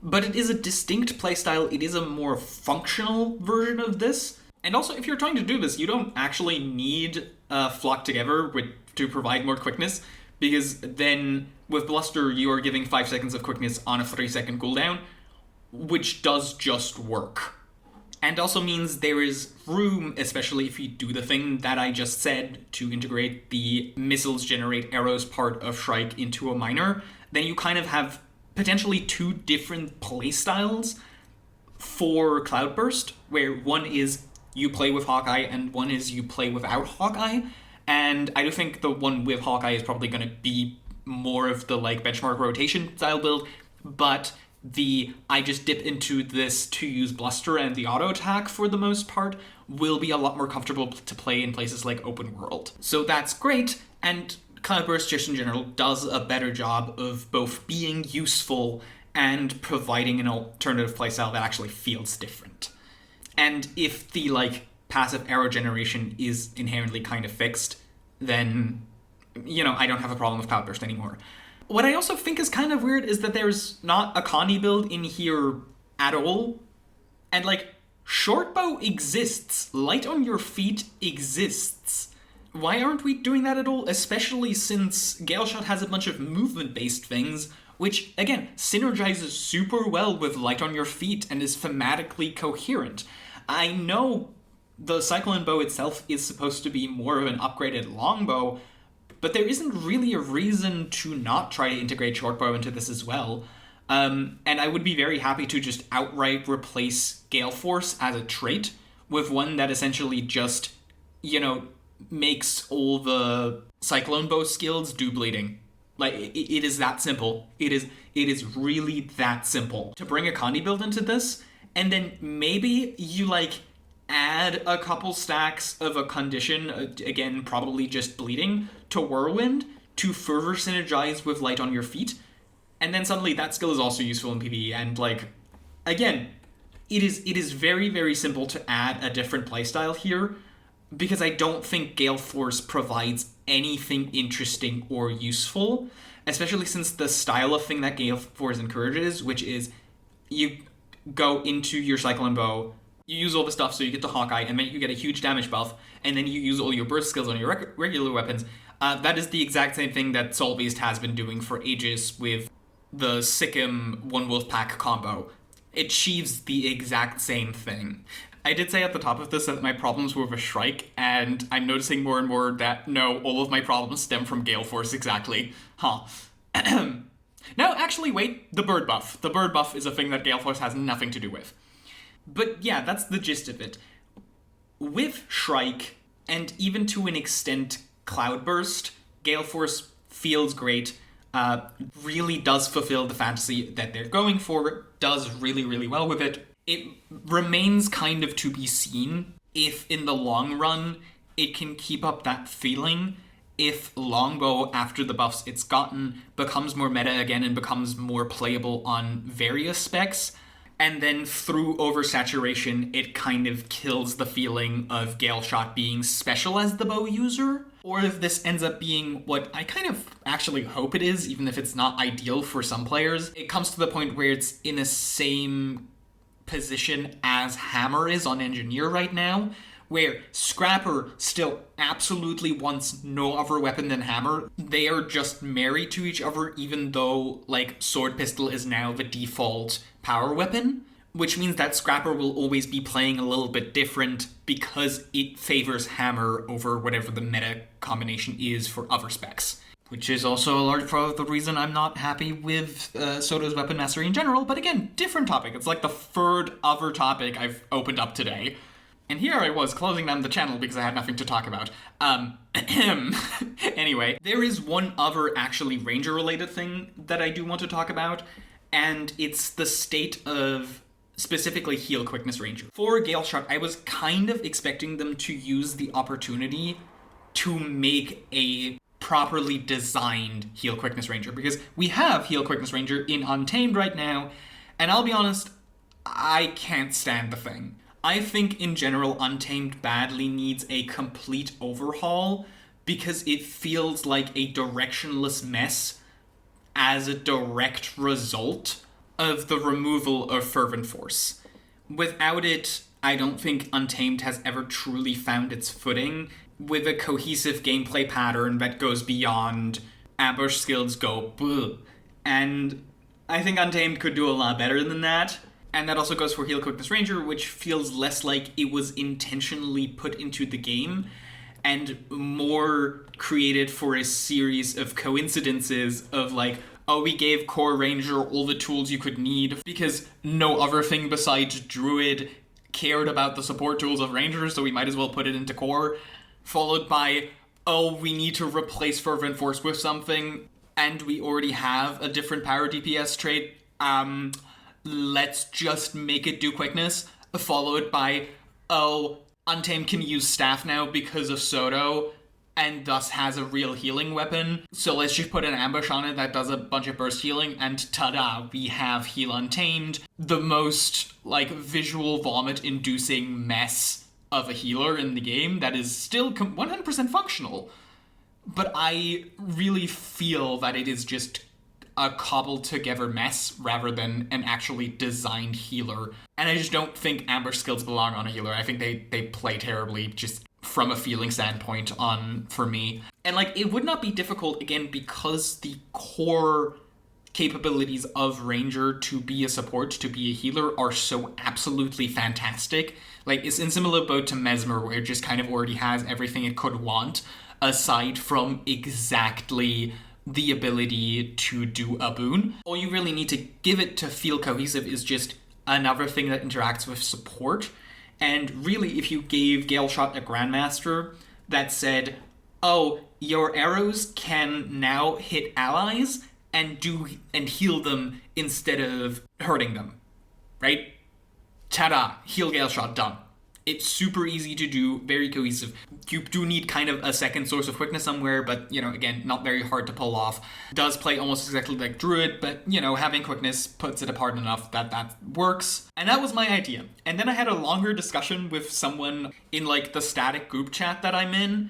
but it is a distinct playstyle. It is a more functional version of this. And also, if you're trying to do this, you don't actually need Flock Together to provide more quickness, because then with Bluster, you are giving 5 seconds of quickness on a 3-second cooldown, which does just work. And also means there is room, especially if you do the thing that I just said, to integrate the missiles generate arrows part of Shrike into a minor, then you kind of have potentially 2 different playstyles for Cloudburst, where one is you play with Hawkeye and one is you play without Hawkeye. And I do think the one with Hawkeye is probably going to be more of the benchmark rotation style build, but I just dip into this to use Bluster and the auto attack for the most part will be a lot more comfortable to play in places like open world. So that's great, and Cloudburst just in general does a better job of both being useful and providing an alternative playstyle that actually feels different. And if the passive arrow generation is inherently kind of fixed, then I don't have a problem with Cloudburst anymore. What I also think is kind of weird is that there's not a Connie build in here at all. And Shortbow exists. Light on your feet exists. Why aren't we doing that at all? Especially since Galeshot has a bunch of movement-based things, which, again, synergizes super well with Light on your feet and is thematically coherent. I know the Cyclone Bow itself is supposed to be more of an upgraded longbow, but there isn't really a reason to not try to integrate Shortbow into this as well. And I would be very happy to just outright replace Gale Force as a trait with one that essentially just, makes all the Cyclone Bow skills do bleeding. It is that simple. It is really that simple. To bring a Connie build into this, and then maybe you, add a couple stacks of a condition, again, probably just bleeding, to Whirlwind to further synergize with Light on your feet. And then suddenly that skill is also useful in PvE. And, again, it is very, very simple to add a different playstyle here, because I don't think Gale Force provides anything interesting or useful, especially since the style of thing that Gale Force encourages, which is you go into your Cyclone Bow, you use all the stuff so you get the Hawkeye, and then you get a huge damage buff, and then you use all your burst skills on your regular weapons. That is the exact same thing that Soul Beast has been doing for ages with the Sikkim One Wolf Pack combo. It achieves the exact same thing. I did say at the top of this that my problems were with Shrike, and I'm noticing more and more that no, all of my problems stem from Gale Force exactly. Huh. No, actually, wait, the bird buff. The bird buff is a thing that Gale Force has nothing to do with. But yeah, that's the gist of it. With Shrike, and even to an extent Cloudburst, Gale Force feels great, really does fulfill the fantasy that they're going for, does really, really well with it. It remains kind of to be seen if, in the long run, it can keep up that feeling, if Longbow, after the buffs it's gotten, becomes more meta again and becomes more playable on various specs, and then through oversaturation, it kind of kills the feeling of Galeshot being special as the bow user. Or if this ends up being what I kind of actually hope it is, even if it's not ideal for some players, it comes to the point where it's in the same position as Hammer is on Engineer right now, where Scrapper still absolutely wants no other weapon than Hammer. They are just married to each other, even though, like, Sword Pistol is now the default power weapon, which means that Scrapper will always be playing a little bit different because it favors Hammer over whatever the meta combination is for other specs. Which is also a large part of the reason I'm not happy with Soto's weapon mastery in general, but again, different topic. It's like the third other topic I've opened up today. And here I was closing down the channel because I had nothing to talk about. Anyway, there is one other actually Ranger-related thing that I do want to talk about, and it's the state of specifically Heal Quickness Ranger. For Galeshot, I was kind of expecting them to use the opportunity to make a properly designed Heal Quickness Ranger, because we have Heal Quickness Ranger in Untamed right now, and I'll be honest, I can't stand the thing. I think in general Untamed badly needs a complete overhaul because it feels like a directionless mess as a direct result of the removal of Fervent Force. Without it, I don't think Untamed has ever truly found its footing with a cohesive gameplay pattern that goes beyond ambush skills go bleh. And I think Untamed could do a lot better than that. And that also goes for Heal Quickness Ranger, which feels less like it was intentionally put into the game and more created for a series of coincidences of like, oh, we gave Core Ranger all the tools you could need because no other thing besides Druid cared about the support tools of Ranger, so we might as well put it into Core. Followed by, oh, we need to replace Fervent Force with something, and we already have a different power DPS trait. Let's just make it do quickness. Followed by, oh, Untamed can use Staff now because of Soto, and thus has a real healing weapon. So let's just put an ambush on it that does a bunch of burst healing, and ta-da, we have Heal Untamed. The most, like, visual vomit-inducing mess of a healer in the game that is still 100% functional. But I really feel that it is just a cobbled together mess rather than an actually designed healer. And I just don't think ambush skills belong on a healer. I think they play terribly just from a feeling standpoint for me. And like, it would not be difficult, again, because the core capabilities of Ranger to be a support, to be a healer, are so absolutely fantastic. Like, it's in similar boat to Mesmer, where it just kind of already has everything it could want, aside from exactly the ability to do a boon. All you really need to give it to feel cohesive is just another thing that interacts with support. And really, if you gave Galeshot a Grandmaster that said, oh, your arrows can now hit allies and heal them instead of hurting them, right? Ta-da, heal Galeshot, done. It's super easy to do, very cohesive. You do need kind of a second source of quickness somewhere, but, you know, again, not very hard to pull off. Does play almost exactly like Druid, but, you know, having quickness puts it apart enough that works. And that was my idea. And then I had a longer discussion with someone in, like, the static group chat that I'm in,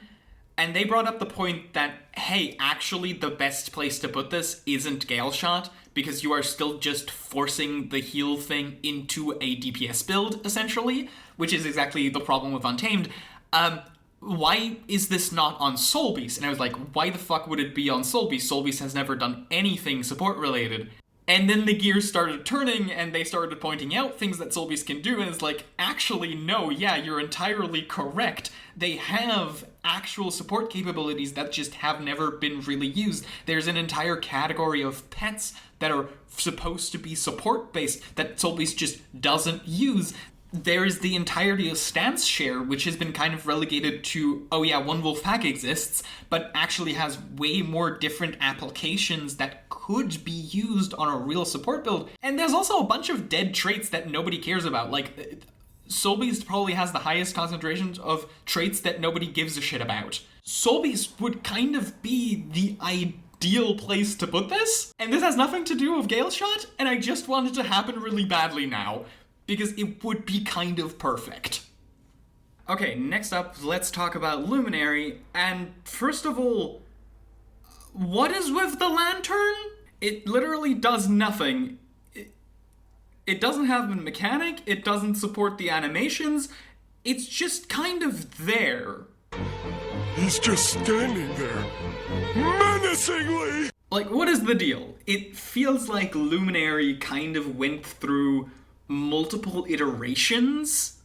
and they brought up the point that, hey, actually the best place to put this isn't Galeshot, because you are still just forcing the heal thing into a DPS build, essentially, which is exactly the problem with Untamed. Why is this not on Soul Beast? And I was like, why the fuck would it be on Soul Beast? Soul Beast has never done anything support-related. And then the gears started turning, and they started pointing out things that Soulbeast can do, and it's like, actually, no, yeah, you're entirely correct. They have actual support capabilities that just have never been really used. There's an entire category of pets that are supposed to be support-based that Soulbeast just doesn't use. There is the entirety of stance share, which has been kind of relegated to, oh yeah, one wolf pack exists, but actually has way more different applications that could be used on a real support build. And there's also a bunch of dead traits that nobody cares about. Like, Soulbeast probably has the highest concentrations of traits that nobody gives a shit about. Soulbeast would kind of be the ideal place to put this. And this has nothing to do with Galeshot, and I just want it to happen really badly now, because it would be kind of perfect. Okay, next up, let's talk about Luminary, and first of all, what is with the lantern? It literally does nothing. It doesn't have a mechanic, it doesn't support the animations, it's just kind of there. He's just standing there, menacingly! Like, what is the deal? It feels like Luminary kind of went through multiple iterations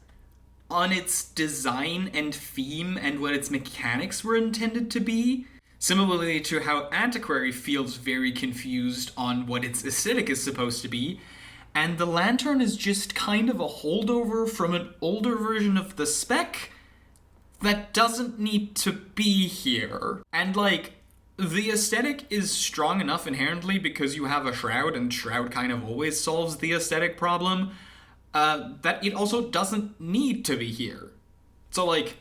on its design and theme and what its mechanics were intended to be. Similarly to how Antiquary feels very confused on what its aesthetic is supposed to be, and the lantern is just kind of a holdover from an older version of the spec that doesn't need to be here. And like, the aesthetic is strong enough inherently because you have a Shroud, and Shroud kind of always solves the aesthetic problem, that it also doesn't need to be here. So like,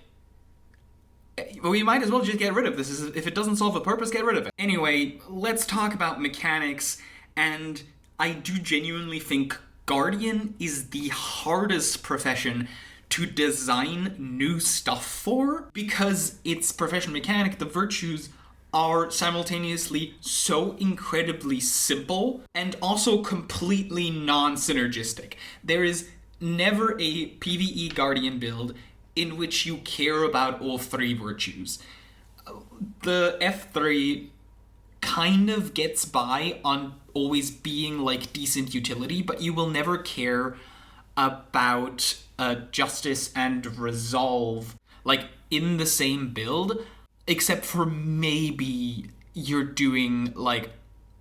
we might as well just get rid of this. If it doesn't solve a purpose, get rid of it. Anyway, let's talk about mechanics, and I do genuinely think Guardian is the hardest profession to design new stuff for, because its profession mechanic, the virtues, are simultaneously so incredibly simple and also completely non-synergistic. There is never a PvE Guardian build in which you care about all three virtues. The F3 kind of gets by on always being like decent utility, but you will never care about justice and resolve like in the same build, except for maybe you're doing like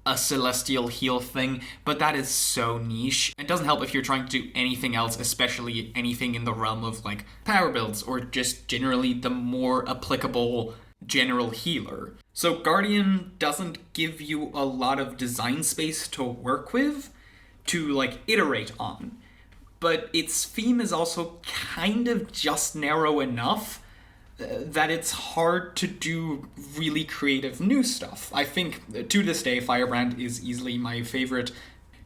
a celestial heal thing, but that is so niche. It doesn't help if you're trying to do anything else, especially anything in the realm of like power builds or just generally the more applicable general healer. So Guardian doesn't give you a lot of design space to work with, to like iterate on, but its theme is also kind of just narrow enough that it's hard to do really creative new stuff. I think, to this day, Firebrand is easily my favorite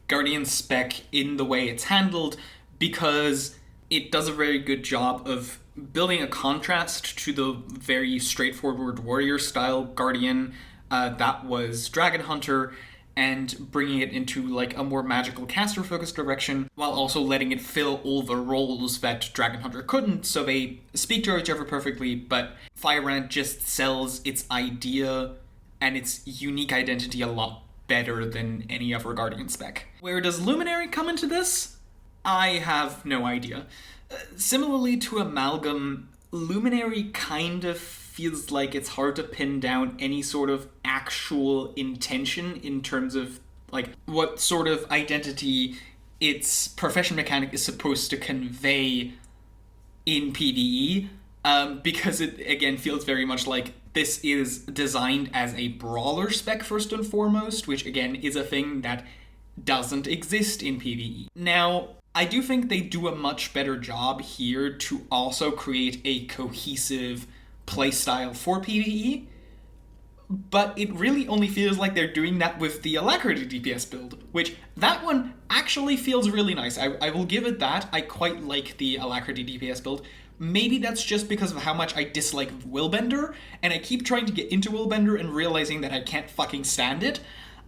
Guardian spec in the way it's handled, because it does a very good job of building a contrast to the very straightforward warrior-style Guardian that was Dragon Hunter, and bringing it into like a more magical caster-focused direction, while also letting it fill all the roles that Dragon Hunter couldn't, so they speak to each other perfectly, but Firebrand just sells its idea and its unique identity a lot better than any other Guardian spec. Where does Luminary come into this? I have no idea. Similarly to Amalgam, Luminary kind of feels like it's hard to pin down any sort of actual intention in terms of like what sort of identity its profession mechanic is supposed to convey in PvE, because it again feels very much like this is designed as a brawler spec first and foremost, which again is a thing that doesn't exist in PvE. Now, I do think they do a much better job here to also create a cohesive playstyle for PvE, but it really only feels like they're doing that with the Alacrity DPS build, which that one actually feels really nice. I will give it that. I quite like the Alacrity DPS build. Maybe that's just because of how much I dislike Willbender, and I keep trying to get into Willbender and realizing that I can't fucking stand it.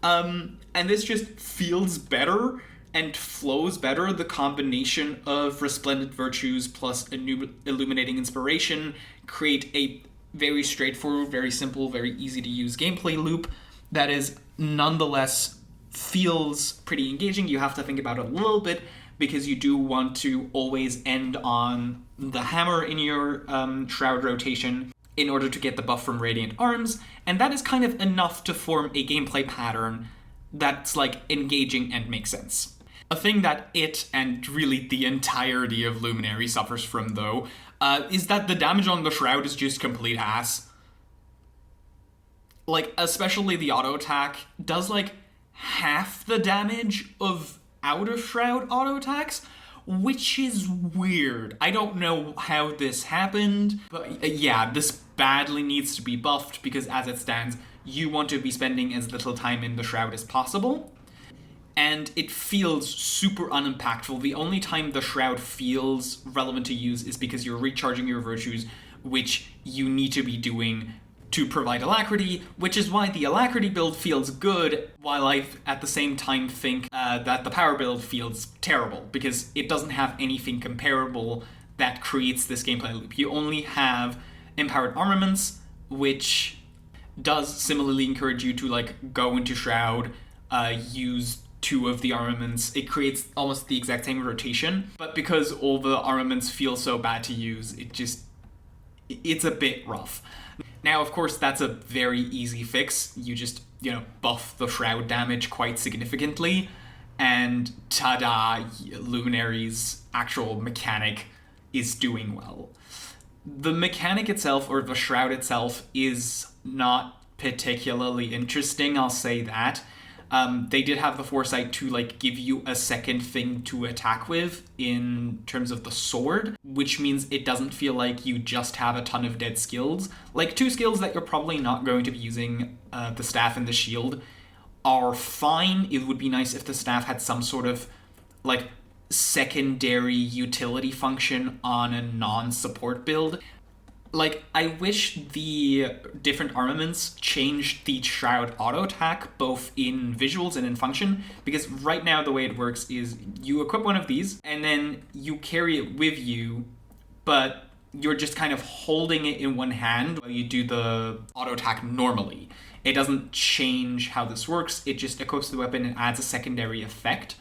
And this just feels better and flows better. The combination of Resplendent Virtues plus a new Illuminating Inspiration create a very straightforward, very simple, very easy to use gameplay loop that is nonetheless feels pretty engaging. You have to think about it a little bit, because you do want to always end on the hammer in your Shroud rotation in order to get the buff from Radiant Arms, and that is kind of enough to form a gameplay pattern that's like engaging and makes sense. A thing that it, and really the entirety of Luminary, suffers from, though, is that the damage on the Shroud is just complete ass. Like, especially the auto attack does like half the damage of out of Shroud auto attacks, which is weird. I don't know how this happened, but yeah, this badly needs to be buffed, because as it stands, you want to be spending as little time in the Shroud as possible. And it feels super unimpactful. The only time the Shroud feels relevant to use is because you're recharging your virtues, which you need to be doing to provide alacrity, which is why the alacrity build feels good, while I at the same time think that the power build feels terrible, because it doesn't have anything comparable that creates this gameplay loop. You only have empowered armaments, which does similarly encourage you to like go into Shroud, use 2 of the armaments. It creates almost the exact same rotation, but because all the armaments feel so bad to use, it's a bit rough. Now, of course, that's a very easy fix. You just, buff the Shroud damage quite significantly, and ta-da, Luminary's actual mechanic is doing well. The mechanic itself, or the Shroud itself, is not particularly interesting, I'll say that. They did have the foresight to like give you a second thing to attack with in terms of the sword, which means it doesn't feel like you just have a ton of dead skills. Like 2 skills that you're probably not going to be using, the staff and the shield, are fine. It would be nice if the staff had some sort of like secondary utility function on a non-support build. Like, I wish the different armaments changed the Shroud auto attack, both in visuals and in function, because right now the way it works is you equip one of these, and then you carry it with you, but you're just kind of holding it in one hand while you do the auto attack normally. It doesn't change how this works, it just equips the weapon and adds a secondary effect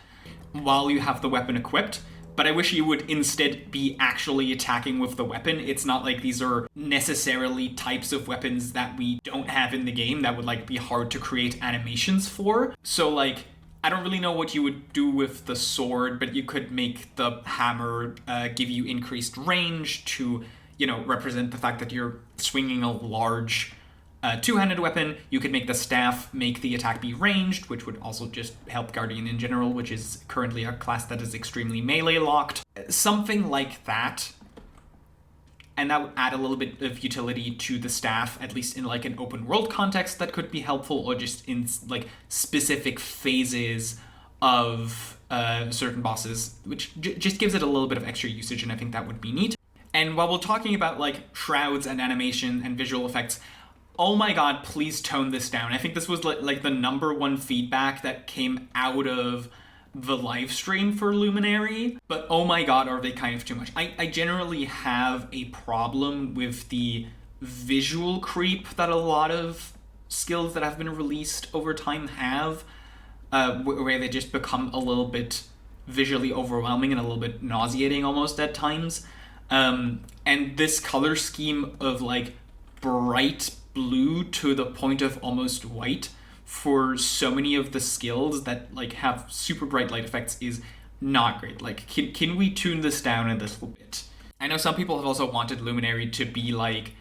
while you have the weapon equipped. But I wish you would instead be actually attacking with the weapon. It's not like these are necessarily types of weapons that we don't have in the game that would like be hard to create animations for. So like, I don't really know what you would do with the sword, but you could make the hammer give you increased range to, represent the fact that you're swinging a large two-handed weapon. You could make the staff make the attack be ranged, which would also just help Guardian in general, which is currently a class that is extremely melee locked. Something like that. And that would add a little bit of utility to the staff, at least in like an open world context that could be helpful, or just in like specific phases of certain bosses, which just gives it a little bit of extra usage, and I think that would be neat. And while we're talking about like shrouds and animation and visual effects, oh my god, please tone this down. I think this was like the number one feedback that came out of the live stream for Luminary, but oh my god, are they kind of too much. I generally have a problem with the visual creep that a lot of skills that have been released over time have, where they just become a little bit visually overwhelming and a little bit nauseating almost at times. And this color scheme of like bright blue to the point of almost white for so many of the skills that like have super bright light effects is not great. Like, can we tune this down a little bit? I know some people have also wanted Luminary to be like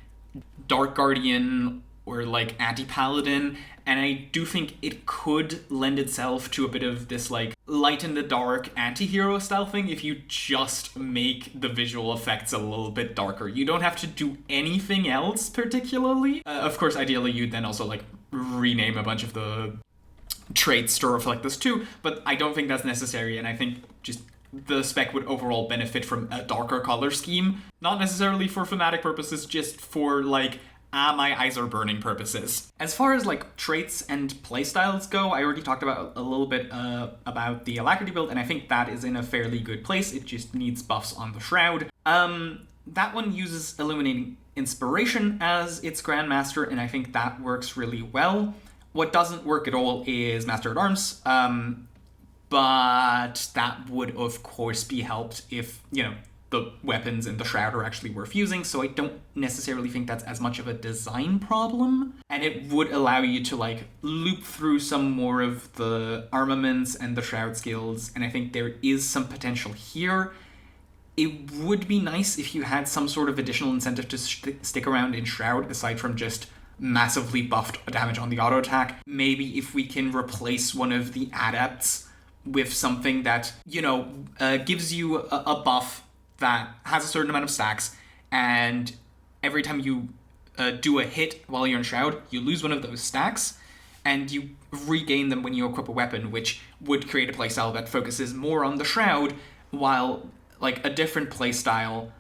Dark Guardian or like Anti-Paladin, and I do think it could lend itself to a bit of this like light in the dark anti-hero style thing if you just make the visual effects a little bit darker. You don't have to do anything else particularly. Of course, ideally you'd then also like rename a bunch of the traits to reflect this too, but I don't think that's necessary, and I think just the spec would overall benefit from a darker color scheme. Not necessarily for thematic purposes, just for like, my eyes are burning purposes. As far as like traits and playstyles go, I already talked about a little bit about the Alacrity build, and I think that is in a fairly good place. It just needs buffs on the Shroud. That one uses Illuminating Inspiration as its Grandmaster, and I think that works really well. What doesn't work at all is Master at Arms, but that would, of course, be helped if, the weapons and the Shroud are actually worth using, so I don't necessarily think that's as much of a design problem. And it would allow you to, loop through some more of the armaments and the Shroud skills, and I think there is some potential here. It would be nice if you had some sort of additional incentive to stick around in Shroud, aside from just massively buffed damage on the auto attack. Maybe if we can replace one of the adepts with something that, gives you a buff that has a certain amount of stacks, and every time you do a hit while you're in Shroud, you lose one of those stacks, and you regain them when you equip a weapon, which would create a playstyle that focuses more on the Shroud, while a different playstyle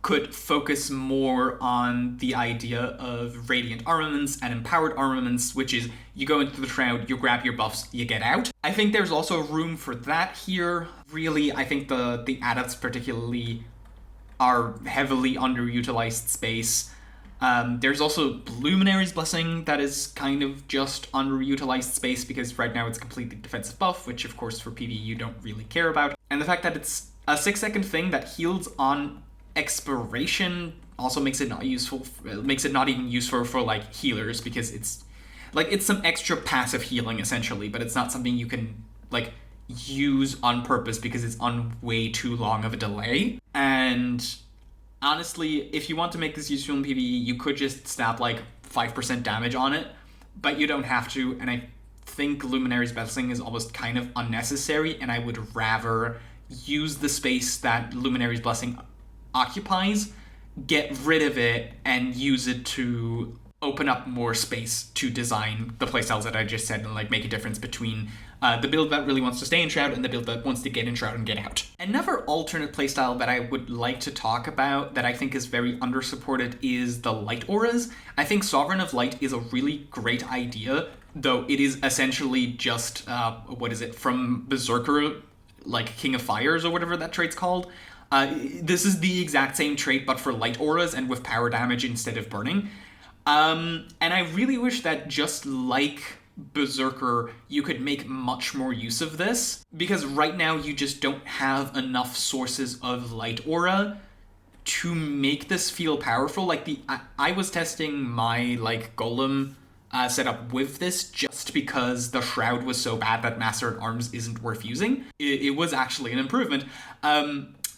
could focus more on the idea of Radiant armaments and Empowered armaments, which is you go into the Shroud, you grab your buffs, you get out. I think there's also room for that here. Really, I think the adepts particularly are heavily underutilized space. There's also Luminary's Blessing that is kind of just underutilized space because right now it's completely defensive buff, which of course for PvE you don't really care about. And the fact that it's a 6-second thing that heals on expiration also makes it not useful, makes it not even useful for healers, because it's some extra passive healing essentially, but it's not something you can use on purpose because it's on way too long of a delay. And honestly, if you want to make this useful in PvE, you could just snap 5% damage on it, but you don't have to, and I think Luminary's Blessing is almost kind of unnecessary, and I would rather use the space that Luminary's Blessing occupies, get rid of it, and use it to open up more space to design the playstyles that I just said and make a difference between the build that really wants to stay in Shroud and the build that wants to get in Shroud and get out. Another alternate playstyle that I would like to talk about that I think is very undersupported is the Light Auras. I think Sovereign of Light is a really great idea, though it is essentially just, from Berserker, King of Fires or whatever that trait's called. This is the exact same trait, but for light auras and with power damage instead of burning. And I really wish that just like Berserker, you could make much more use of this, because right now you just don't have enough sources of light aura to make this feel powerful. I was testing my golem setup with this just because the Shroud was so bad that Master at Arms isn't worth using. It was actually an improvement.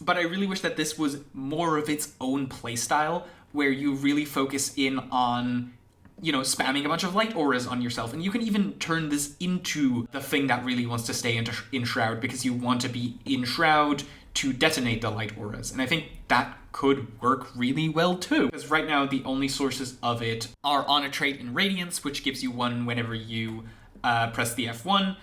But I really wish that this was more of its own playstyle, where you really focus in on, spamming a bunch of light auras on yourself. And you can even turn this into the thing that really wants to stay in Shroud, because you want to be in Shroud to detonate the light auras. And I think that could work really well too, because right now the only sources of it are on a trait in Radiance, which gives you one whenever you press the F1.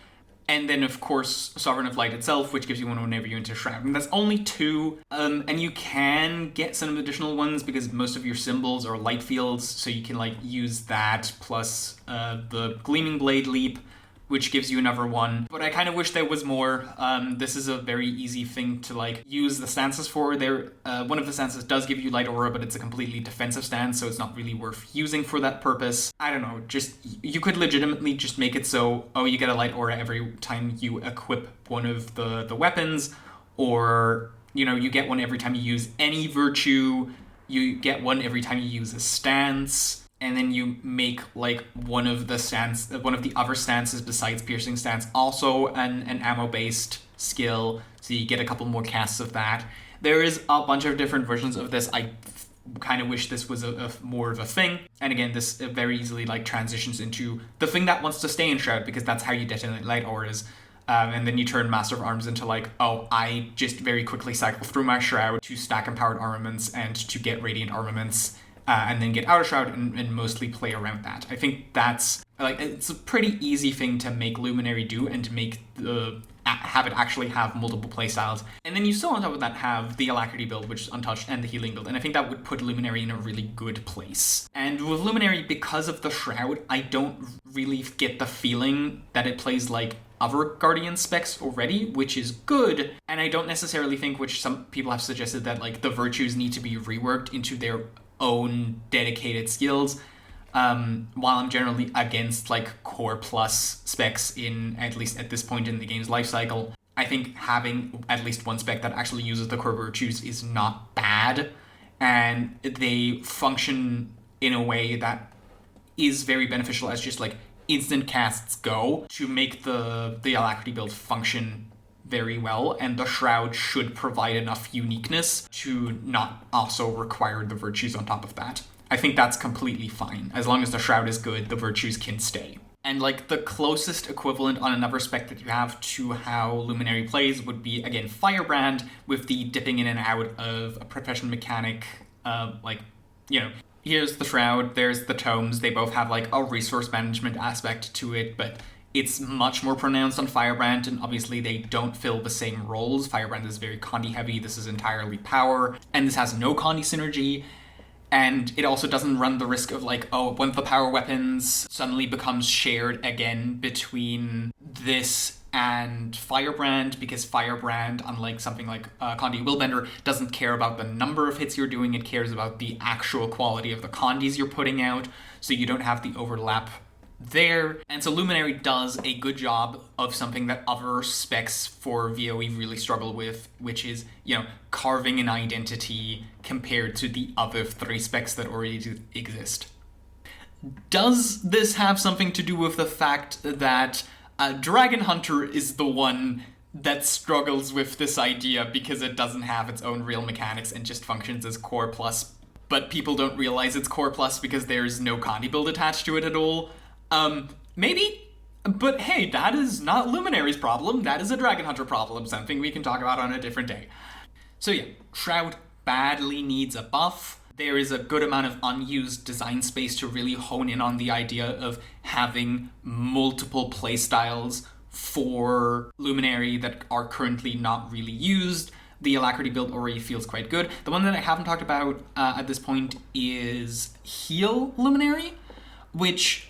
And then, of course, Sovereign of Light itself, which gives you one whenever you enter Shroud. And that's only 2. And you can get some additional ones because most of your symbols are light fields, so you can, use that plus the Gleaming Blade Leap, which gives you another one. But I kind of wish there was more. This is a very easy thing to, use the stances for. One of the stances does give you Light Aura, but it's a completely defensive stance, so it's not really worth using for that purpose. I don't know, you could legitimately just make it so, you get a Light Aura every time you equip one of the weapons, or, you get one every time you use any virtue, you get one every time you use a stance, and then you make one of the other stances besides Piercing Stance also an ammo-based skill, so you get a couple more casts of that. There is a bunch of different versions of this. I kind of wish this was a more of a thing. And again, this very easily transitions into the thing that wants to stay in Shroud, because that's how you detonate light auras. And then you turn Master of Arms into I just very quickly cycle through my Shroud to stack Empowered armaments and to get Radiant armaments. And then get out of Shroud and mostly play around that. I think that's, it's a pretty easy thing to make Luminary do, and to make have it actually have multiple playstyles. And then you still on top of that have the Alacrity build, which is untouched, and the Healing build, and I think that would put Luminary in a really good place. And with Luminary, because of the Shroud, I don't really get the feeling that it plays other Guardian specs already, which is good, and I don't necessarily think, which some people have suggested, that the virtues need to be reworked into their own dedicated skills. while I'm generally against like core plus specs in, at least at this point in the game's life cycle, I think having at least one spec that actually uses the core virtues is not bad, and they function in a way that is very beneficial as just like instant casts go to make the Alacrity build function very well, and the Shroud should provide enough uniqueness to not also require the virtues on top of that. I think that's completely fine. As long as the Shroud is good, the virtues can stay. And like the closest equivalent on another spec that you have to how Luminary plays would be, again, Firebrand with the dipping in and out of a profession mechanic. Here's the Shroud, there's the Tomes. They both have like a resource management aspect to it, but it's much more pronounced on Firebrand, and obviously they don't fill the same roles. Firebrand is very Condi heavy, this is entirely power, and this has no Condi synergy. And it also doesn't run the risk of like, oh, one of the power weapons suddenly becomes shared again between this and Firebrand, because Firebrand, unlike something like Condi Willbender, doesn't care about the number of hits you're doing, it cares about the actual quality of the Condis you're putting out, so you don't have the overlap there. And so Luminary does a good job of something that other specs for VoE really struggle with, which is, carving an identity compared to the other 3 specs that already exist. Does this have something to do with the fact that Dragon Hunter is the one that struggles with this idea because it doesn't have its own real mechanics and just functions as core plus, but people don't realize it's core plus because there's no Condi build attached to it at all? Maybe, but hey, that is not Luminary's problem, that is a Dragon Hunter problem, something we can talk about on a different day. So yeah, Shroud badly needs a buff. There is a good amount of unused design space to really hone in on the idea of having multiple playstyles for Luminary that are currently not really used. The Alacrity build already feels quite good. The one that I haven't talked about at this point is Heal Luminary, which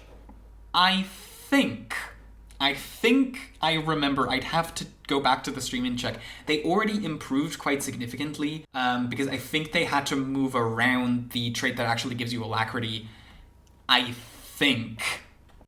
I think I remember, I'd have to go back to the stream and check. They already improved quite significantly because I think they had to move around the trait that actually gives you Alacrity, I think.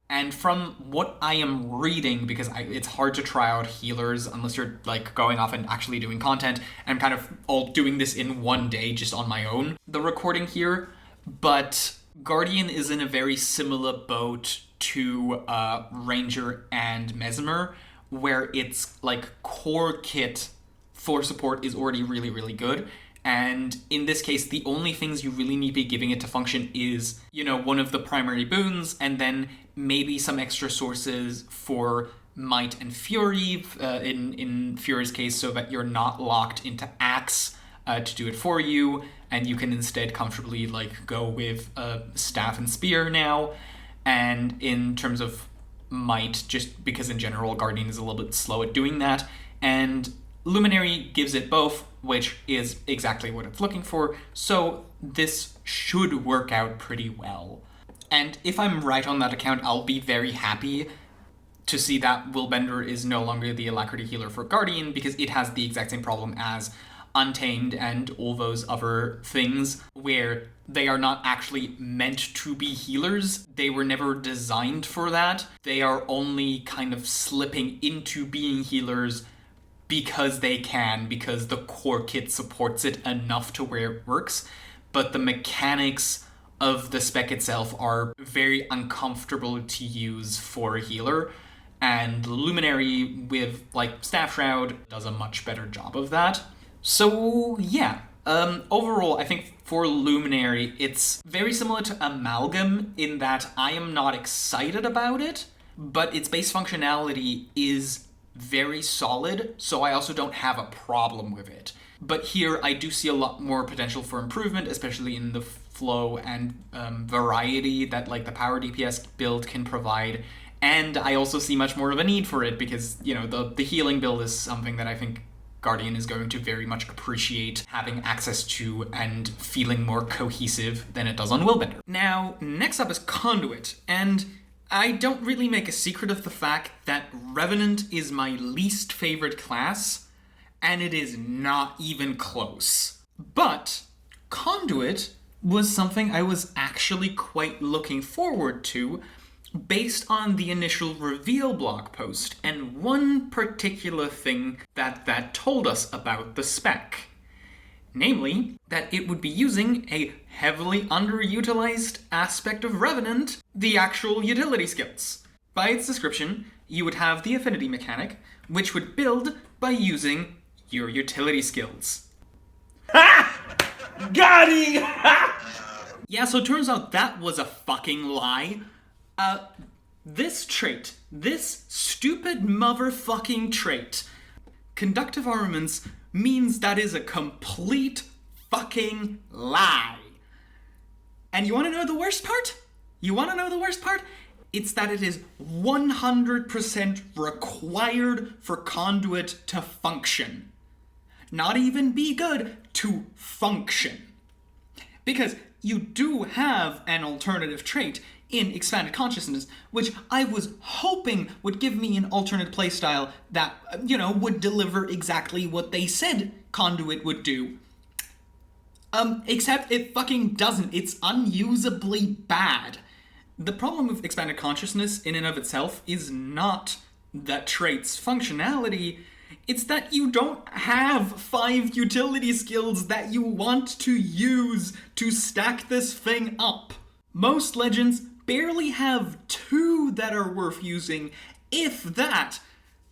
And from what I am reading, because it's hard to try out healers unless you're like going off and actually doing content, and I'm kind of all doing this in one day just on my own, the recording here, but Guardian is in a very similar boat to Ranger and Mesmer, where it's like core kit for support is already really, really good. And in this case, the only things you really need to be giving it to function is, one of the primary boons, and then maybe some extra sources for Might and Fury, in Fury's case, so that you're not locked into Axe to do it for you, and you can instead comfortably go with Staff and Spear now. And in terms of Might, just because in general Guardian is a little bit slow at doing that, and Luminary gives it both, which is exactly what it's looking for, so this should work out pretty well. And if I'm right on that account, I'll be very happy to see that Willbender is no longer the Alacrity healer for Guardian, because it has the exact same problem as Untamed and all those other things, where they are not actually meant to be healers. They were never designed for that. They are only kind of slipping into being healers because they can, because the core kit supports it enough to where it works. But the mechanics of the spec itself are very uncomfortable to use for a healer. And Luminary with Staff Shroud does a much better job of that. So yeah, overall, I think for Luminary, it's very similar to Amalgam in that I am not excited about it, but its base functionality is very solid, so I also don't have a problem with it. But here, I do see a lot more potential for improvement, especially in the flow and variety that the power DPS build can provide. And I also see much more of a need for it because, the healing build is something that I think Guardian is going to very much appreciate having access to and feeling more cohesive than it does on Willbender. Now, next up is Conduit, and I don't really make a secret of the fact that Revenant is my least favorite class, and it is not even close. But Conduit was something I was actually quite looking forward to based on the initial reveal blog post and one particular thing that told us about the spec. Namely, that it would be using a heavily underutilized aspect of Revenant, the actual utility skills. By its description, you would have the affinity mechanic, which would build by using your utility skills. Ha! Got him! Yeah, so it turns out that was a fucking lie. This trait, this stupid motherfucking trait, conductive armaments, means that is a complete fucking lie. And you wanna know the worst part? It's that it is 100% required for Conduit to function. Not even be good, to function. Because you do have an alternative trait in Expanded Consciousness, which I was hoping would give me an alternate playstyle that, would deliver exactly what they said Conduit would do. Except it fucking doesn't. It's unusably bad. The problem with Expanded Consciousness in and of itself is not that trait's functionality, it's that you don't have 5 utility skills that you want to use to stack this thing up. Most legends barely have 2 that are worth using, if that.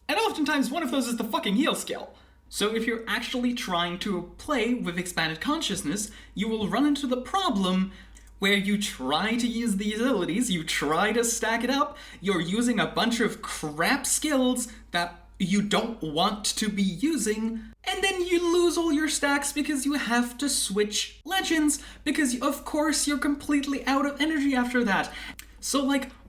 And oftentimes one of those is the fucking heal skill. So if you're actually trying to play with Expanded Consciousness, you will run into the problem where you try to use the utilities, you try to stack it up, you're using a bunch of crap skills that you don't want to be using, and then you lose all your stacks because you have to switch legends, because of course you're completely out of energy after that. So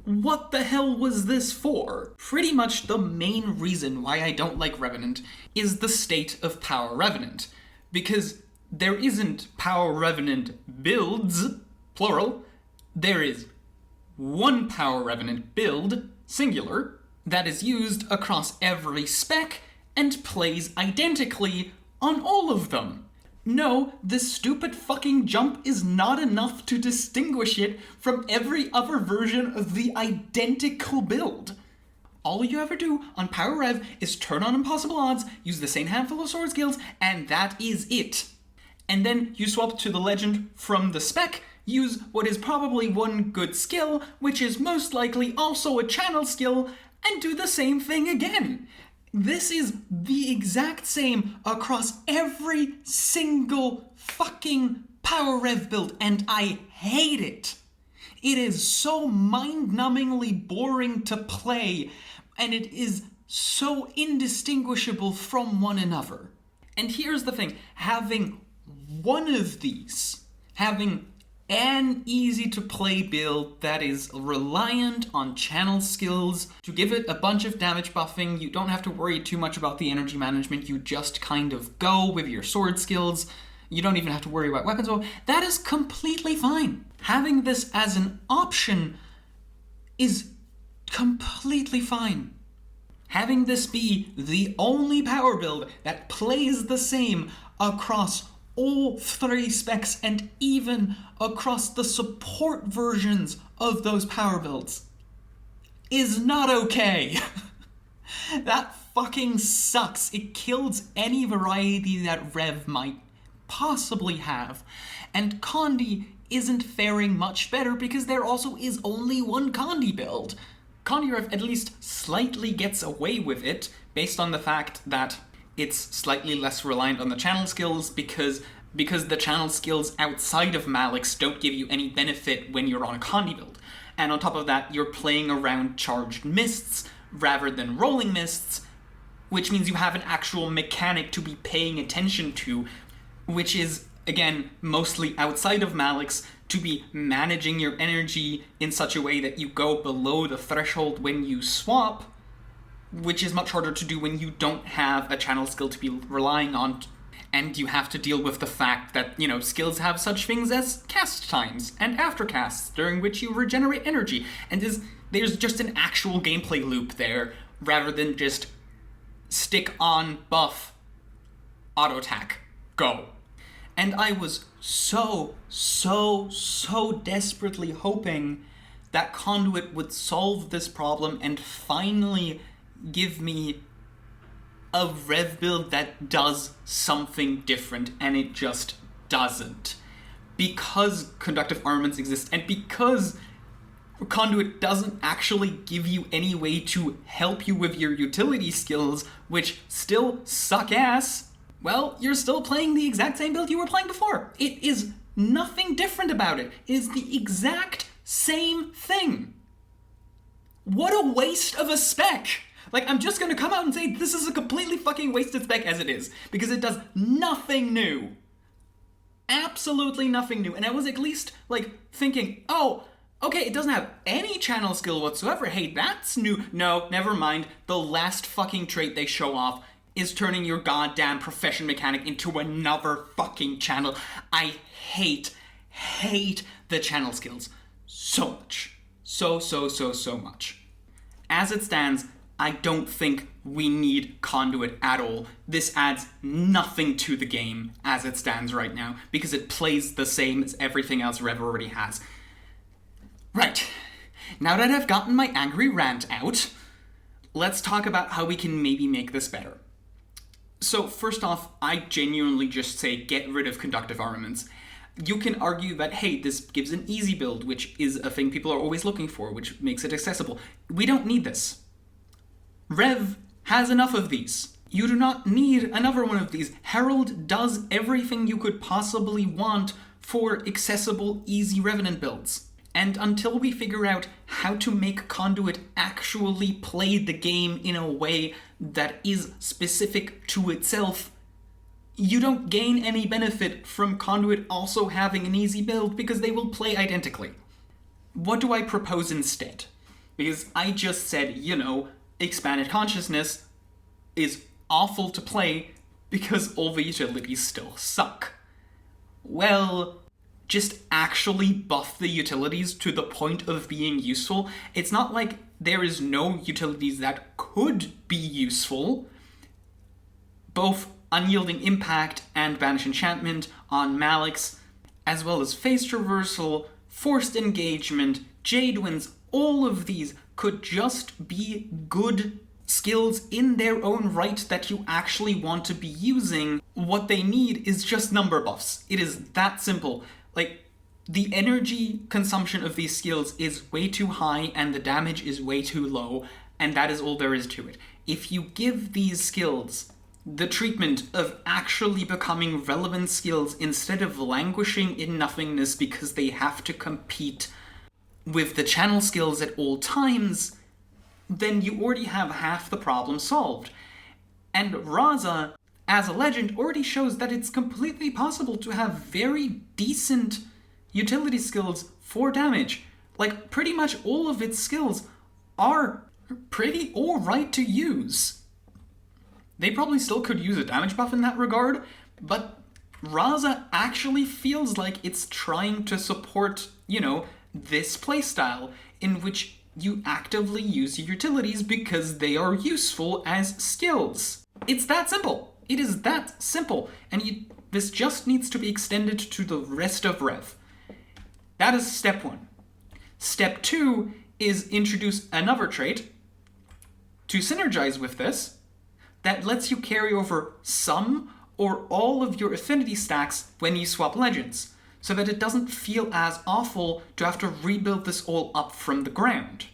what the hell was this for? Pretty much the main reason why I don't like Revenant is the state of Power Revenant. Because there isn't Power Revenant builds, plural, there is one Power Revenant build, singular, that is used across every spec and plays identically on all of them. No, this stupid fucking jump is not enough to distinguish it from every other version of the identical build. All you ever do on Power Rev is turn on Impossible Odds, use the same handful of sword skills, and that is it. And then you swap to the legend from the spec, use what is probably one good skill, which is most likely also a channel skill, and do the same thing again. This is the exact same across every single fucking Power Rev build, and I hate it. It is so mind-numbingly boring to play, and it is so indistinguishable from one another. And here's the thing, having one of these, having an easy-to-play build that is reliant on channel skills to give it a bunch of damage buffing, you don't have to worry too much about the energy management, you just kind of go with your sword skills, you don't even have to worry about weapons, that is completely fine. Having this as an option is completely fine. Having this be the only power build that plays the same across all 3 specs and even across the support versions of those power builds is not okay. That fucking sucks. It kills any variety that Rev might possibly have. And Condi isn't faring much better because there also is only one Condi build. Condi Rev at least slightly gets away with it based on the fact that it's slightly less reliant on the channel skills because the channel skills outside of Malix don't give you any benefit when you're on a Condi build. And on top of that, you're playing around charged mists rather than rolling mists, which means you have an actual mechanic to be paying attention to, which is, again, mostly outside of Malix, to be managing your energy in such a way that you go below the threshold when you swap, which is much harder to do when you don't have a channel skill to be relying on, and you have to deal with the fact that, skills have such things as cast times and aftercasts during which you regenerate energy, and there's just an actual gameplay loop there, rather than just stick on, buff, auto attack, go. And I was so desperately hoping that Conduit would solve this problem and finally give me a rev build that does something different, and it just doesn't. Because conductive armaments exist, and because Conduit doesn't actually give you any way to help you with your utility skills, which still suck ass, well, you're still playing the exact same build you were playing before. It is nothing different about it. It is the exact same thing. What a waste of a spec! Like, I'm just gonna come out and say this is a completely fucking wasted spec as it is, because it does nothing new. Absolutely nothing new. And I was at least, like, thinking, oh, okay, it doesn't have any channel skill whatsoever. Hey, that's new. No, never mind. The last fucking trait they show off is turning your goddamn profession mechanic into another fucking channel. I hate the channel skills so much. So much. As it stands, I don't think we need Conduit at all. This adds nothing to the game as it stands right now, because it plays the same as everything else Rev already has. Right, now that I've gotten my angry rant out, let's talk about how we can maybe make this better. So first off, I genuinely just say get rid of conductive armaments. You can argue that, hey, this gives an easy build, which is a thing people are always looking for, which makes it accessible. We don't need this. Rev has enough of these. You do not need another one of these. Herald does everything you could possibly want for accessible, easy Revenant builds. And until we figure out how to make Conduit actually play the game in a way that is specific to itself, you don't gain any benefit from Conduit also having an easy build, because they will play identically. What do I propose instead? Because I just said, Expanded Consciousness is awful to play because all the utilities still suck. Well, just actually buff the utilities to the point of being useful. It's not like there is no utilities that could be useful. Both Unyielding Impact and Banish Enchantment on Malix, as well as Phase Traversal, Forced Engagement, Jade Winds, all of these could just be good skills in their own right that you actually want to be using. What they need is just number buffs. It is that simple. Like, the energy consumption of these skills is way too high and the damage is way too low, and that is all there is to it. If you give these skills the treatment of actually becoming relevant skills instead of languishing in nothingness because they have to compete with the channel skills at all times, then you already have half the problem solved. And Raza, as a legend, already shows that it's completely possible to have very decent utility skills for damage. Like, pretty much all of its skills are pretty alright to use. They probably still could use a damage buff in that regard, but Raza actually feels like it's trying to support, this playstyle in which you actively use your utilities because they are useful as skills. It's that simple. It is that simple. And this just needs to be extended to the rest of Rev. That is step 1. Step 2 is introduce another trait to synergize with this that lets you carry over some or all of your affinity stacks when you swap legends, so that it doesn't feel as awful to have to rebuild this all up from the ground.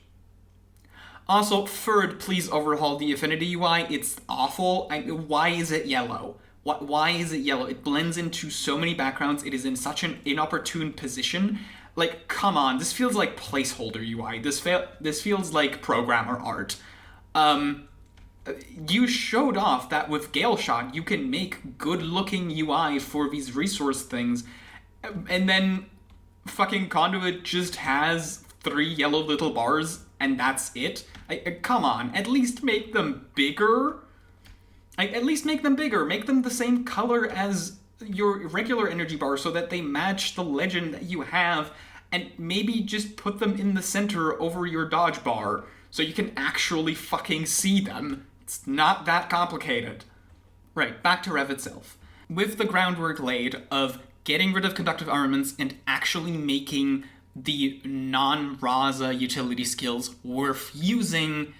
Also, third, please overhaul the affinity UI. It's awful. Why is it yellow? Why is it yellow? It blends into so many backgrounds. It is in such an inopportune position. Like, come on, this feels like placeholder UI. This feels like programmer art. You showed off that with Galeshot, you can make good-looking UI for these resource things, and then fucking Conduit just has 3 yellow little bars, and that's it? Come on, at least make them bigger? At least make them bigger. Make them the same color as your regular energy bar so that they match the legend that you have, and maybe just put them in the center over your dodge bar so you can actually fucking see them. It's not that complicated. Right, back to Rev itself. with the groundwork laid of getting rid of conductive armaments and actually making the non-Raza utility skills worth using,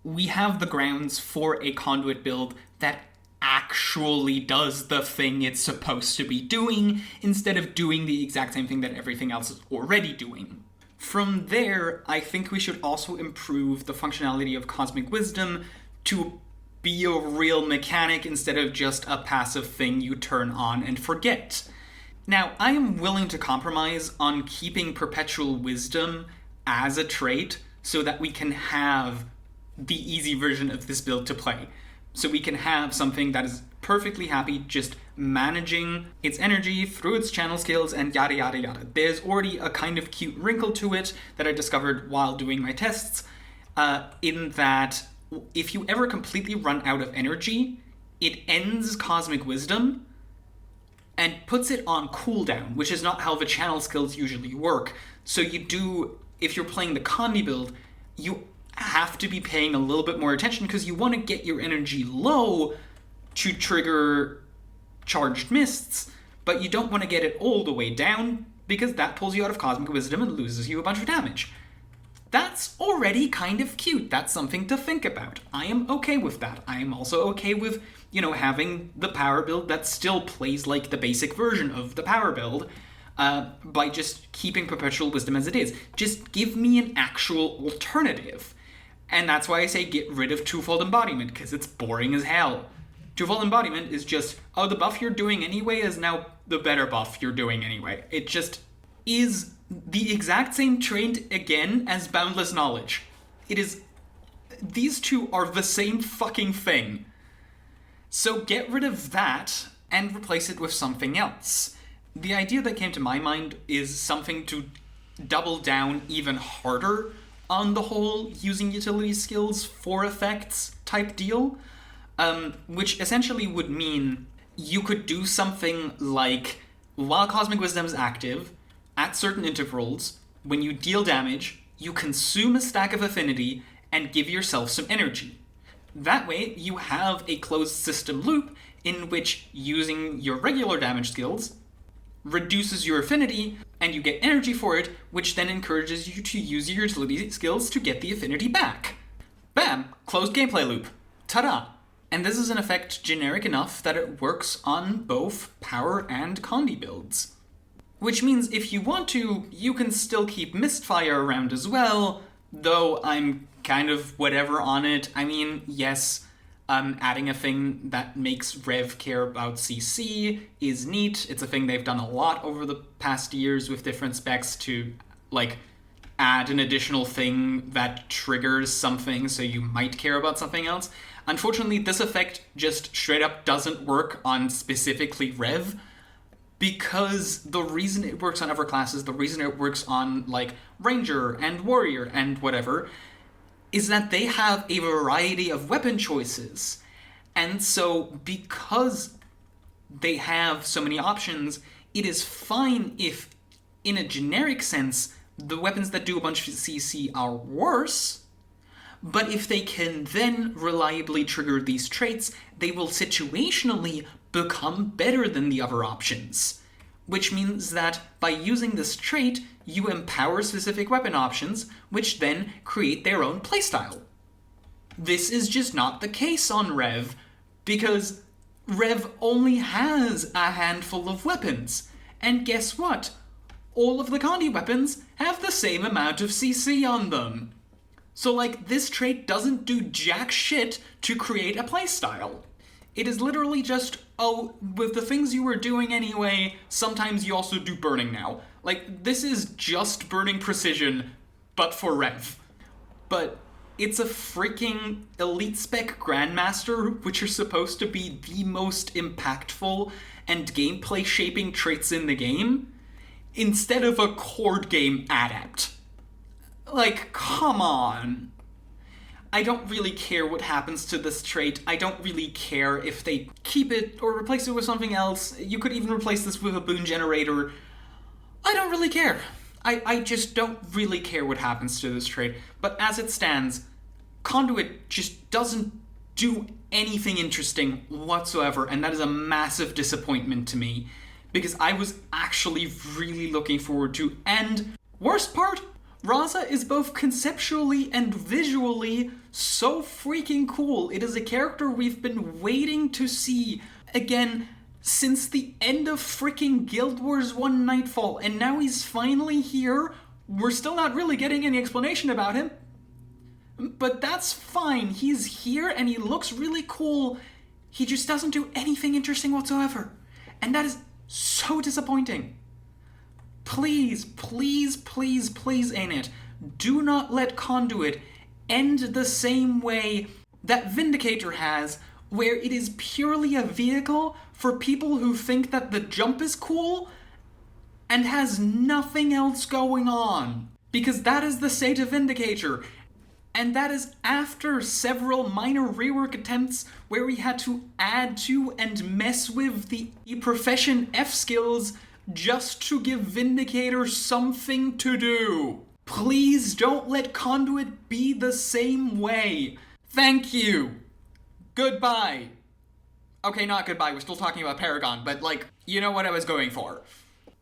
we have the grounds for a Conduit build that actually does the thing it's supposed to be doing, instead of doing the exact same thing that everything else is already doing. From there, I think we should also improve the functionality of Cosmic Wisdom to be a real mechanic instead of just a passive thing you turn on and forget. Now, I am willing to compromise on keeping Perpetual Wisdom as a trait so that we can have the easy version of this build to play. So we can have something that is perfectly happy just managing its energy through its channel skills and yada yada yada. There's already a kind of cute wrinkle to it that I discovered while doing my tests, in that if you ever completely run out of energy, it ends Cosmic Wisdom and puts it on cooldown, which is not how the channel skills usually work. So if you're playing the Condi build, you have to be paying a little bit more attention because you want to get your energy low to trigger charged mists, but you don't want to get it all the way down because that pulls you out of Cosmic Wisdom and loses you a bunch of damage. That's already kind of cute. That's something to think about. I am okay with that. I am also okay with, having the power build that still plays like the basic version of the power build, by just keeping Perpetual Wisdom as it is. Just give me an actual alternative. And that's why I say get rid of Twofold Embodiment, because it's boring as hell. Twofold Embodiment is just, the buff you're doing anyway is now the better buff you're doing anyway. It just is the exact same trait again as Boundless Knowledge. These two are the same fucking thing. So get rid of that and replace it with something else. The idea that came to my mind is something to double down even harder on the whole using utility skills for effects type deal, which essentially would mean you could do something like, while Cosmic Wisdom is active, at certain intervals, when you deal damage, you consume a stack of affinity and give yourself some energy. That way, you have a closed system loop in which using your regular damage skills reduces your affinity, and you get energy for it, which then encourages you to use your utility skills to get the affinity back. Bam! Closed gameplay loop. Ta-da! And this is an effect generic enough that it works on both power and Condi builds. Which means if you want to, you can still keep Mistfire around as well, though I'm kind of whatever on it. I mean, yes, adding a thing that makes Rev care about CC is neat. It's a thing they've done a lot over the past years with different specs to, add an additional thing that triggers something so you might care about something else. Unfortunately, this effect just straight up doesn't work on specifically Rev, because the reason it works on other classes, the reason it works on, Ranger and Warrior and whatever, is that they have a variety of weapon choices. And so, because they have so many options, it is fine if, in a generic sense, the weapons that do a bunch of CC are worse, but if they can then reliably trigger these traits, they will situationally become better than the other options. Which means that by using this trait, you empower specific weapon options, which then create their own playstyle. This is just not the case on Rev, because Rev only has a handful of weapons. And guess what? All of the Condi weapons have the same amount of CC on them. So, this trait doesn't do jack shit to create a playstyle. It is literally just, with the things you were doing anyway, sometimes you also do burning now. This is just burning precision, but for Rev. But it's a freaking elite spec Grandmaster, which are supposed to be the most impactful and gameplay shaping traits in the game, instead of a Chord game adept. Come on. I don't really care what happens to this trait. I don't really care if they keep it or replace it with something else. You could even replace this with a boon generator. I don't really care. I just don't really care what happens to this trait. But as it stands, Conduit just doesn't do anything interesting whatsoever, and that is a massive disappointment to me, because I was actually really looking forward to, and worst part, Raza is both conceptually and visually so freaking cool. It is a character we've been waiting to see, again, since the end of freaking Guild Wars 1 Nightfall, and now he's finally here. We're still not really getting any explanation about him, but that's fine. He's here and he looks really cool. He just doesn't do anything interesting whatsoever, and that is so disappointing. Please, please, please, please, ain't it? Do not let Conduit end the same way that Vindicator has, where it is purely a vehicle for people who think that the jump is cool and has nothing else going on. Because that is the state of Vindicator. And that is after several minor rework attempts where we had to add to and mess with the profession F skills just to give Vindicator something to do. Please don't let Conduit be the same way. Thank you. Goodbye. Okay, not goodbye, we're still talking about Paragon, but you know what I was going for.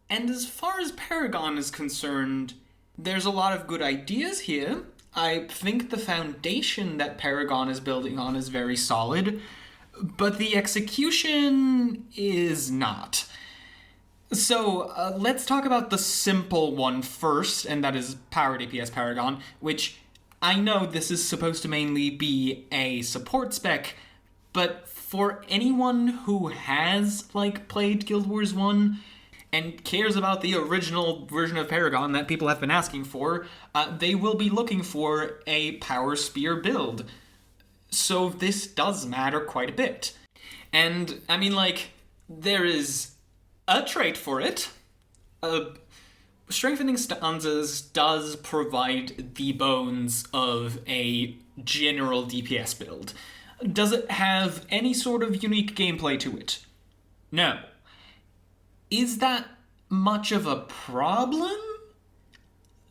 And as far as Paragon is concerned, there's a lot of good ideas here. I think the foundation that Paragon is building on is very solid, but the execution is not. So, let's talk about the simple one first, and that is Power DPS Paragon, which I know this is supposed to mainly be a support spec, but for anyone who has, played Guild Wars 1 and cares about the original version of Paragon that people have been asking for, they will be looking for a Power Spear build. So this does matter quite a bit. And, I mean, there is a trait for it. Strengthening stanzas does provide the bones of a general DPS build. Does it have any sort of unique gameplay to it? No. Is that much of a problem?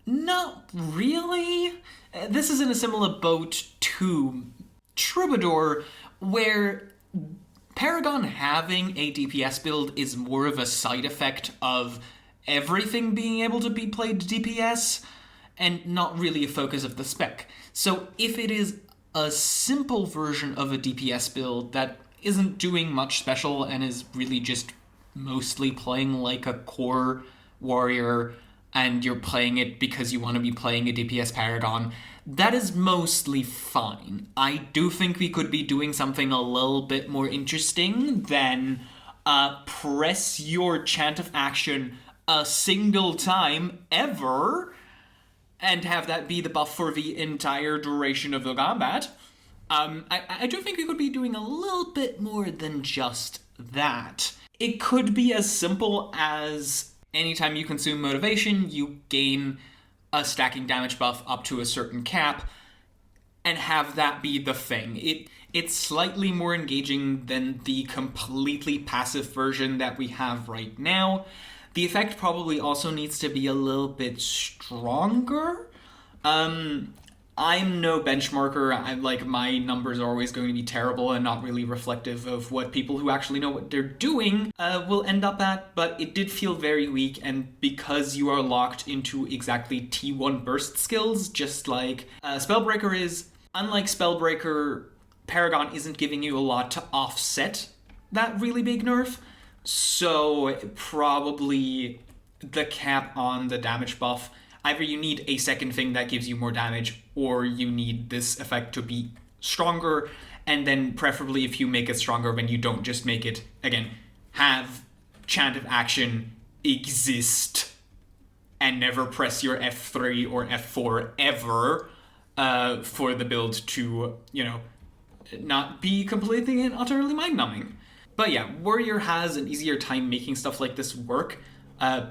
Not really. This is in a similar boat to Troubadour, where Paragon having a DPS build is more of a side effect of everything being able to be played DPS, and not really a focus of the spec. So if it is a simple version of a DPS build that isn't doing much special and is really just mostly playing like a core warrior, and you're playing it because you want to be playing a DPS Paragon, that is mostly fine. I do think we could be doing something a little bit more interesting than press your chant of action a single time ever and have that be the buff for the entire duration of the combat. I do think we could be doing a little bit more than just that. It could be as simple as anytime you consume motivation, you gain a stacking damage buff up to a certain cap, and have that be the thing. It's slightly more engaging than the completely passive version that we have right now. The effect probably also needs to be a little bit stronger. I'm no benchmarker. My numbers are always going to be terrible and not really reflective of what people who actually know what they're doing will end up at, but it did feel very weak, and because you are locked into exactly T1 burst skills, just like Spellbreaker is, unlike Spellbreaker, Paragon isn't giving you a lot to offset that really big nerf, so probably the cap on the damage buff. Either you need a second thing that gives you more damage, or you need this effect to be stronger, and then preferably if you make it stronger, then you don't just make it, again, have chant of action exist, and never press your F3 or F4 ever for the build to, not be completely and utterly mind-numbing. But yeah, Warrior has an easier time making stuff like this work,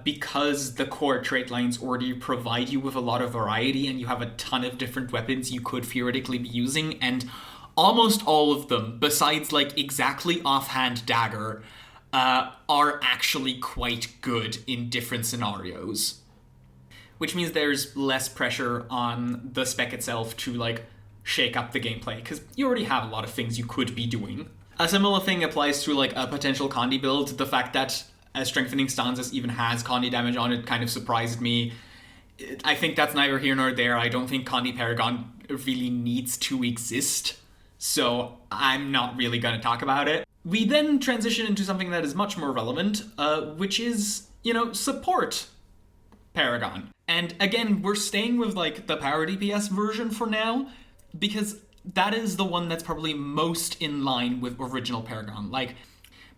because the core trait lines already provide you with a lot of variety, and you have a ton of different weapons you could theoretically be using, and almost all of them, besides exactly offhand Dagger, are actually quite good in different scenarios. Which means there's less pressure on the spec itself to shake up the gameplay, because you already have a lot of things you could be doing. A similar thing applies to like a potential Condi build. The fact that Strengthening Stanzas even has Condi damage on it kind of surprised me. I think that's neither here nor there. I don't think Condi Paragon really needs to exist, so I'm not really going to talk about it. We then transition into something that is much more relevant, which is, support Paragon. And again, we're staying with like the power DPS version for now, because that is the one that's probably most in line with original Paragon. Like,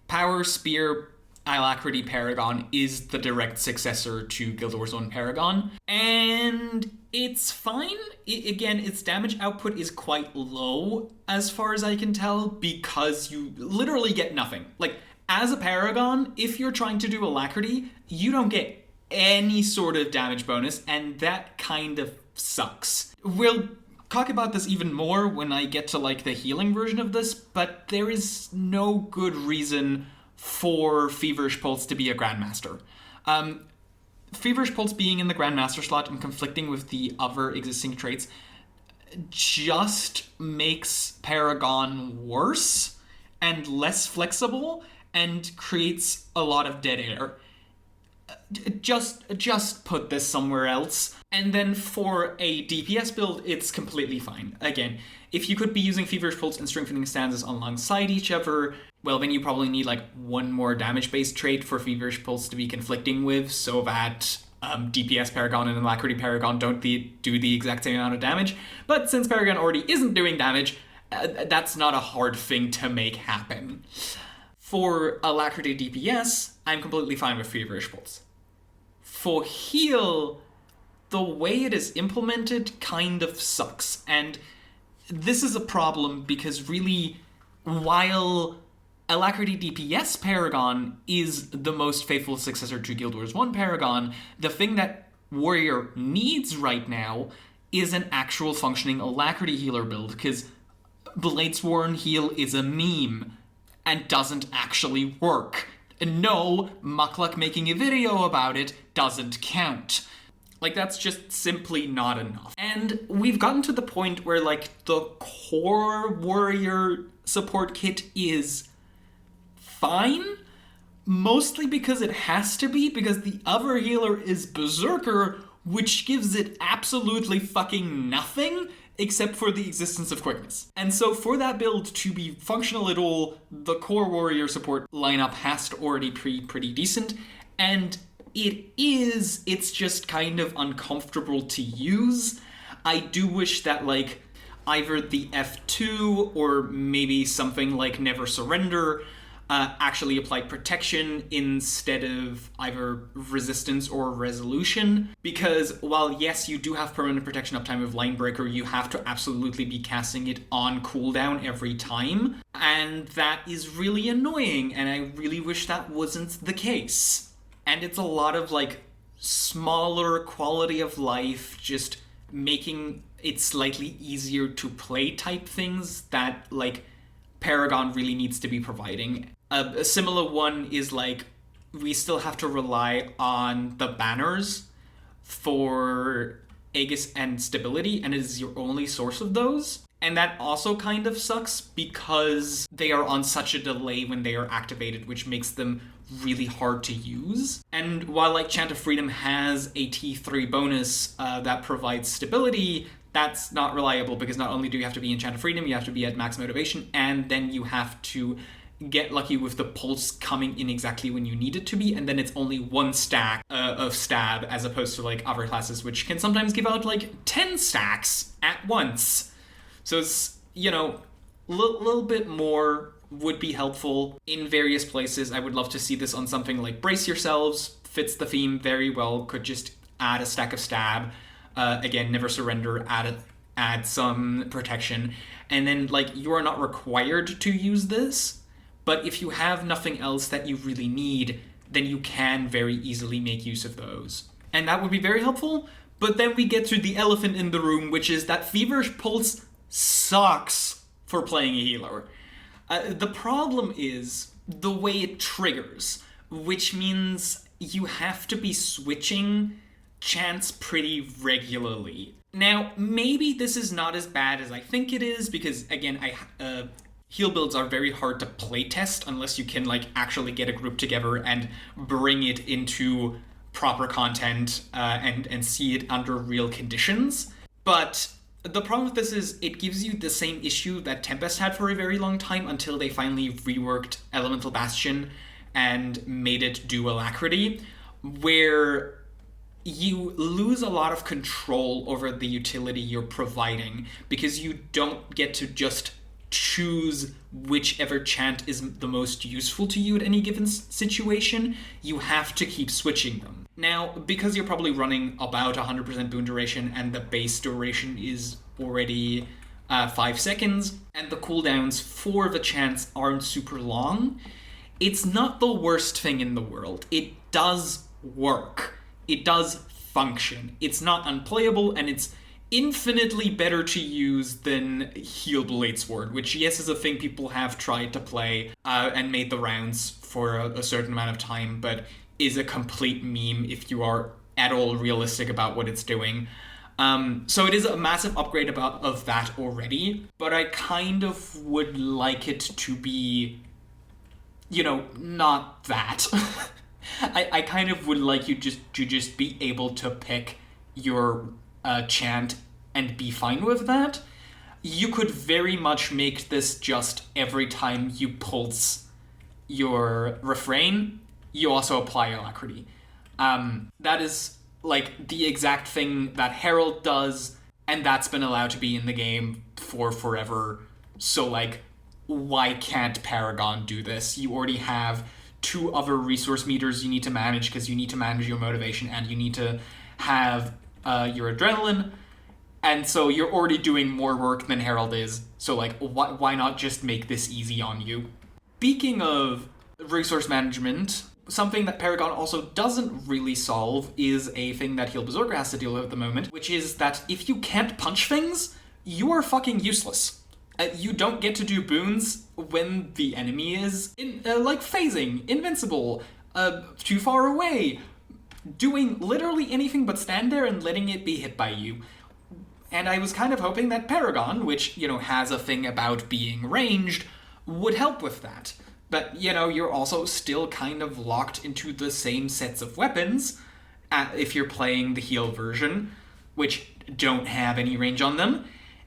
Power Spear Alacrity Paragon is the direct successor to Guild Wars 1 Paragon, and it's fine. Again, its damage output is quite low, as far as I can tell, because you literally get nothing. Like, as a Paragon, if you're trying to do Alacrity, you don't get any sort of damage bonus, and that kind of sucks. We'll talk about this even more when I get to like the healing version of this, but there is no good reason for Feverish Pulse to be a Grandmaster. Feverish Pulse being in the Grandmaster slot and conflicting with the other existing traits just makes Paragon worse and less flexible and creates a lot of dead air. Just put this somewhere else. And then for a DPS build, it's completely fine. Again, if you could be using Feverish Pulse and Strengthening Stanzas alongside each other, well, then you probably need like one more damage-based trait for Feverish Pulse to be conflicting with, so that DPS Paragon and Alacrity Paragon don't do the exact same amount of damage. But since Paragon already isn't doing damage, that's not a hard thing to make happen. For Alacrity DPS, I'm completely fine with Feverish Pulse. For heal, the way it is implemented kind of sucks. And this is a problem because really, while Alacrity DPS Paragon is the most faithful successor to Guild Wars 1 Paragon, the thing that Warrior needs right now is an actual functioning Alacrity healer build, because Bladesworn heal is a meme and doesn't actually work. No, Mukluk making a video about it doesn't count. Like, that's just simply not enough. And we've gotten to the point where, like, the core Warrior support kit is fine, mostly because it has to be, because the other healer is Berserker, which gives it absolutely fucking nothing except for the existence of quickness. And so for that build to be functional at all, the core Warrior support lineup has to already be pretty decent, and it's just kind of uncomfortable to use. I do wish that, like, either the F2 or maybe something like Never Surrender actually applied protection instead of either resistance or resolution, because while yes, you do have permanent protection uptime with Linebreaker, you have to absolutely be casting it on cooldown every time, and that is really annoying, and I really wish that wasn't the case. And it's a lot of, like, smaller quality of life, just making it slightly easier to play type things that, like, Paragon really needs to be providing. A similar one is, like, we still have to rely on the banners for Aegis and Stability, and it is your only source of those. And that also kind of sucks because they are on such a delay when they are activated, which makes them really hard to use. And while, like, Chant of Freedom has a T3 bonus that provides stability, that's not reliable, because not only do you have to be in Chant of Freedom, you have to be at max motivation, and then you have to get lucky with the pulse coming in exactly when you need it to be, and then it's only one stack of stab, as opposed to, like, other classes, which can sometimes give out, like, 10 stacks at once. So it's, you know, little bit more would be helpful in various places. I would love to see this on something like Brace Yourselves, fits the theme very well, could just add a stack of stab. Again, Never Surrender, add some protection. And then, like, you are not required to use this, but if you have nothing else that you really need, then you can very easily make use of those. And that would be very helpful, but then we get to the elephant in the room, which is that Feverish Pulse sucks for playing a healer. The problem is the way it triggers, which means you have to be switching chants pretty regularly. Now, maybe this is not as bad as I think it is, because, again, heal builds are very hard to playtest unless you can, like, actually get a group together and bring it into proper content and see it under real conditions. But the problem with this is it gives you the same issue that Tempest had for a very long time until they finally reworked Elemental Bastion and made it do Alacrity, where you lose a lot of control over the utility you're providing because you don't get to just choose whichever chant is the most useful to you at any given situation. You have to keep switching them. Now, because you're probably running about 100% boon duration and the base duration is already 5 seconds, and the cooldowns for the chants aren't super long, it's not the worst thing in the world. It does work. It does function. It's not unplayable, and it's infinitely better to use than Heal Blade Sword, which, yes, is a thing people have tried to play and made the rounds for a certain amount of time, but is a complete meme if you are at all realistic about what it's doing. So it is a massive upgrade of that already, but I kind of would like it to be, not that. I kind of would like you to just be able to pick your chant and be fine with that. You could very much make this just every time you pulse your refrain, you also apply Alacrity. That is like the exact thing that Herald does, and that's been allowed to be in the game for forever. So like, why can't Paragon do this? You already have 2 other resource meters you need to manage because you need to manage your motivation and you need to have your adrenaline. And so you're already doing more work than Herald is. So like, why not just make this easy on you? Speaking of resource management, something that Paragon also doesn't really solve is a thing that Heal Berserker has to deal with at the moment, which is that if you can't punch things, you are fucking useless. You don't get to do boons when the enemy is like phasing, invincible, too far away, doing literally anything but stand there and letting it be hit by you. And I was kind of hoping that Paragon, which, has a thing about being ranged, would help with that. But, you're also still kind of locked into the same sets of weapons if you're playing the heal version, which don't have any range on them.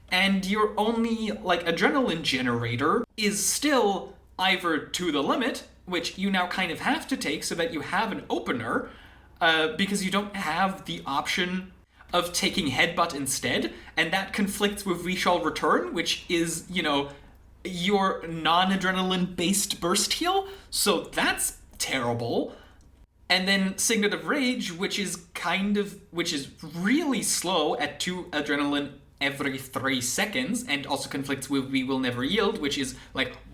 And your only, adrenaline generator is still either to the limit, which you now kind of have to take so that you have an opener, because you don't have the option of taking Headbutt instead, and that conflicts with We Shall Return, which is, your non-adrenaline-based burst heal, so that's terrible. And then Signet of Rage, which is really slow at 2 adrenaline every 3 seconds, and also conflicts with We Will Never Yield, which is,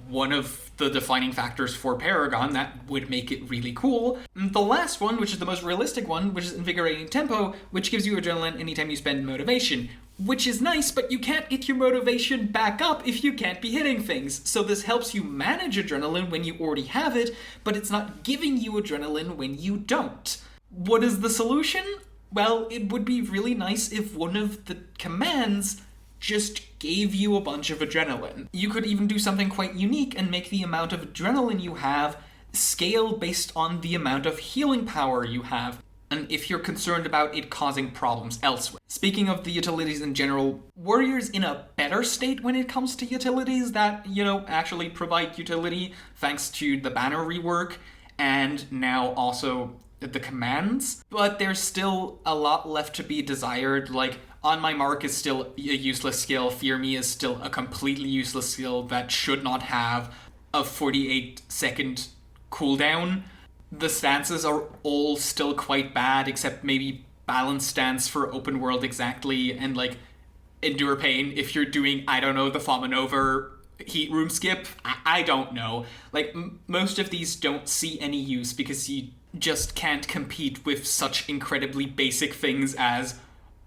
one of the defining factors for Paragon that would make it really cool. And the last one, which is the most realistic one, which is Invigorating Tempo, which gives you adrenaline anytime you spend motivation, which is nice, but you can't get your motivation back up if you can't be hitting things. So this helps you manage adrenaline when you already have it, but it's not giving you adrenaline when you don't. What is the solution? Well, it would be really nice if one of the commands just gave you a bunch of adrenaline. You could even do something quite unique and make the amount of adrenaline you have scale based on the amount of healing power you have, and if you're concerned about it causing problems elsewhere. Speaking of the utilities in general, Warrior's in a better state when it comes to utilities that, actually provide utility, thanks to the banner rework, and now also the commands, but there's still a lot left to be desired. On My Mark is still a useless skill, Fear Me is still a completely useless skill that should not have a 48-second cooldown. The stances are all still quite bad, except maybe Balance Stance for Open World exactly, and Endure Pain if you're doing, the Fomanova Heat Room skip. I don't know. Most of these don't see any use because you just can't compete with such incredibly basic things as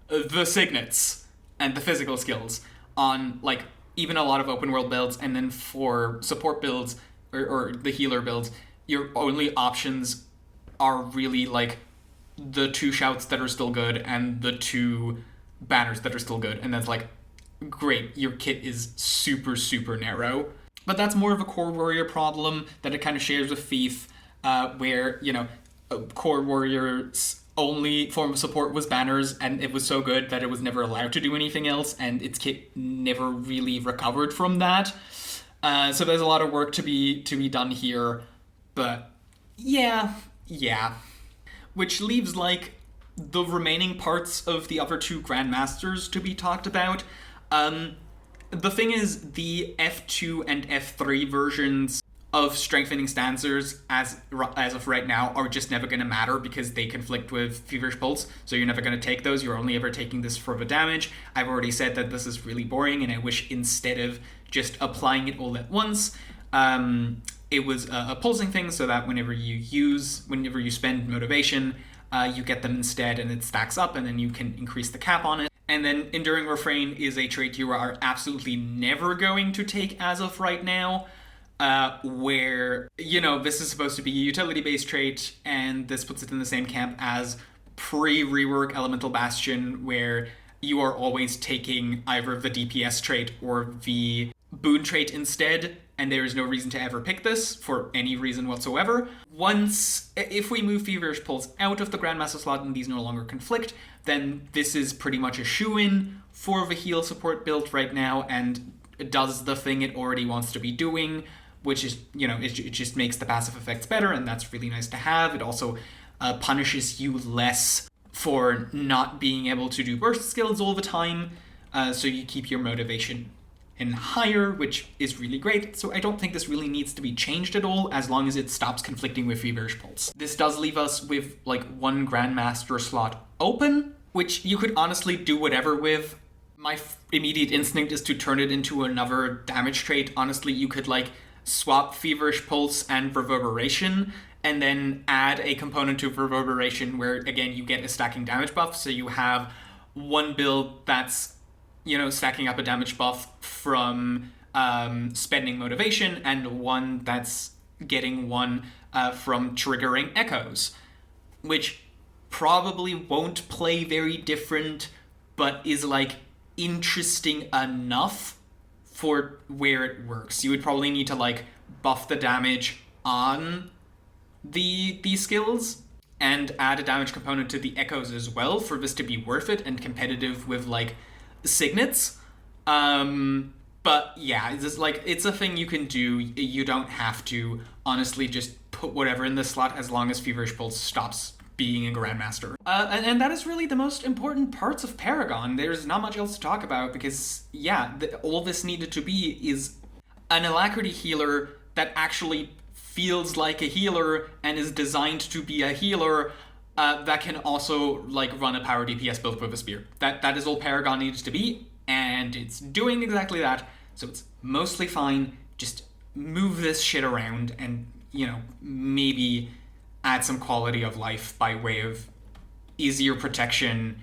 the signets and the physical skills on even a lot of open world builds. And then for support builds or the healer builds, your only options are really the 2 shouts that are still good and the 2 banners that are still good, and that's like, great, your kit is super, super narrow. But that's more of a core warrior problem that it kind of shares with Thief, where, core warrior's only form of support was banners, and it was so good that it was never allowed to do anything else, and its kit never really recovered from that. So there's a lot of work to be done here, but yeah. Which leaves, like, the remaining parts of the other two Grandmasters to be talked about. The thing is, the F2 and F3 versions of Strengthening Stanzas, as of right now, are just never going to matter because they conflict with Feverish Pulse, so you're never going to take those. You're only ever taking this for the damage. I've already said that this is really boring, and I wish instead of just applying it all at once, it was a pulsing thing, so that whenever you spend motivation, you get them instead, and it stacks up, and then you can increase the cap on it. And then Enduring Refrain is a trait you are absolutely never going to take as of right now, where, this is supposed to be a utility-based trait, and this puts it in the same camp as pre-rework Elemental Bastion, where you are always taking either the DPS trait or the boon trait instead, and there is no reason to ever pick this for any reason whatsoever. If we move Feverish Pulse out of the Grandmaster slot and these no longer conflict, then this is pretty much a shoo-in for the heal support build right now, and it does the thing it already wants to be doing, which is, it just makes the passive effects better, and that's really nice to have. It also punishes you less for not being able to do burst skills all the time, so you keep your motivation in higher, which is really great. So I don't think this really needs to be changed at all, as long as it stops conflicting with Feverish Pulse. This does leave us with, like, one Grandmaster slot open, which you could honestly do whatever with. My immediate instinct is to turn it into another damage trait. Honestly, you could, like, swap Feverish Pulse and Reverberation, and then add a component to Reverberation where, again, you get a stacking damage buff, so you have one build that's, stacking up a damage buff from spending motivation, and one that's getting one from triggering echoes, which probably won't play very different, but is, like, interesting enough for where it works. You would probably need to, like, buff the damage on these skills and add a damage component to the echoes as well for this to be worth it and competitive with, like, signets. But yeah, it's a thing you can do. You don't have to honestly just put whatever in this slot as long as Feverish Pulse stops being a Grandmaster. And that is really the most important parts of Paragon. There's not much else to talk about because, all this needed to be is an Alacrity healer that actually feels like a healer and is designed to be a healer, that can also, like, run a power DPS build with a spear. That is all Paragon needs to be, and it's doing exactly that, so it's mostly fine. Just move this shit around and, maybe add some quality of life by way of easier protection,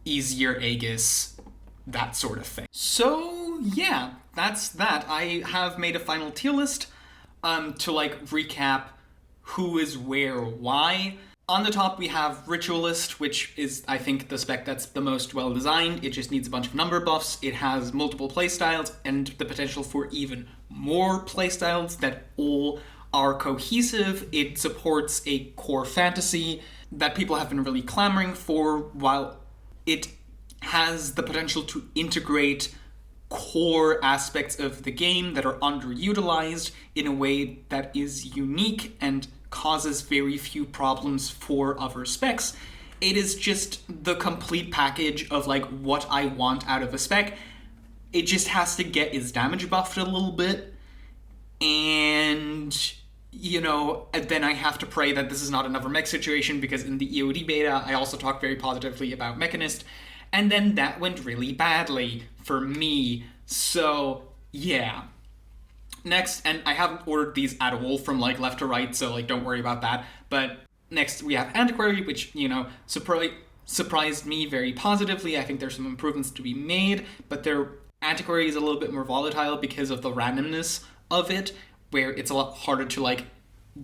easier Aegis, that sort of thing. So, yeah, that's that. I have made a final tier list to, like, recap who is where, why. On the top, we have Ritualist, which is, I think, the spec that's the most well-designed. It just needs a bunch of number buffs. It has multiple playstyles and the potential for even more playstyles that all are cohesive. It supports a core fantasy that people have been really clamoring for, while it has the potential to integrate core aspects of the game that are underutilized in a way that is unique and causes very few problems for other specs. It is just the complete package of, like, what I want out of a spec. It just has to get its damage buffed a little bit, and, then I have to pray that this is not another mech situation, because in the EOD beta, I also talked very positively about Mechanist, and then that went really badly for me, so, yeah. Next, and I haven't ordered these at all from, like, left to right, so, like, don't worry about that. But next we have Antiquary, which, surprised me very positively. I think there's some improvements to be made, but Antiquary is a little bit more volatile because of the randomness of it, where it's a lot harder to, like,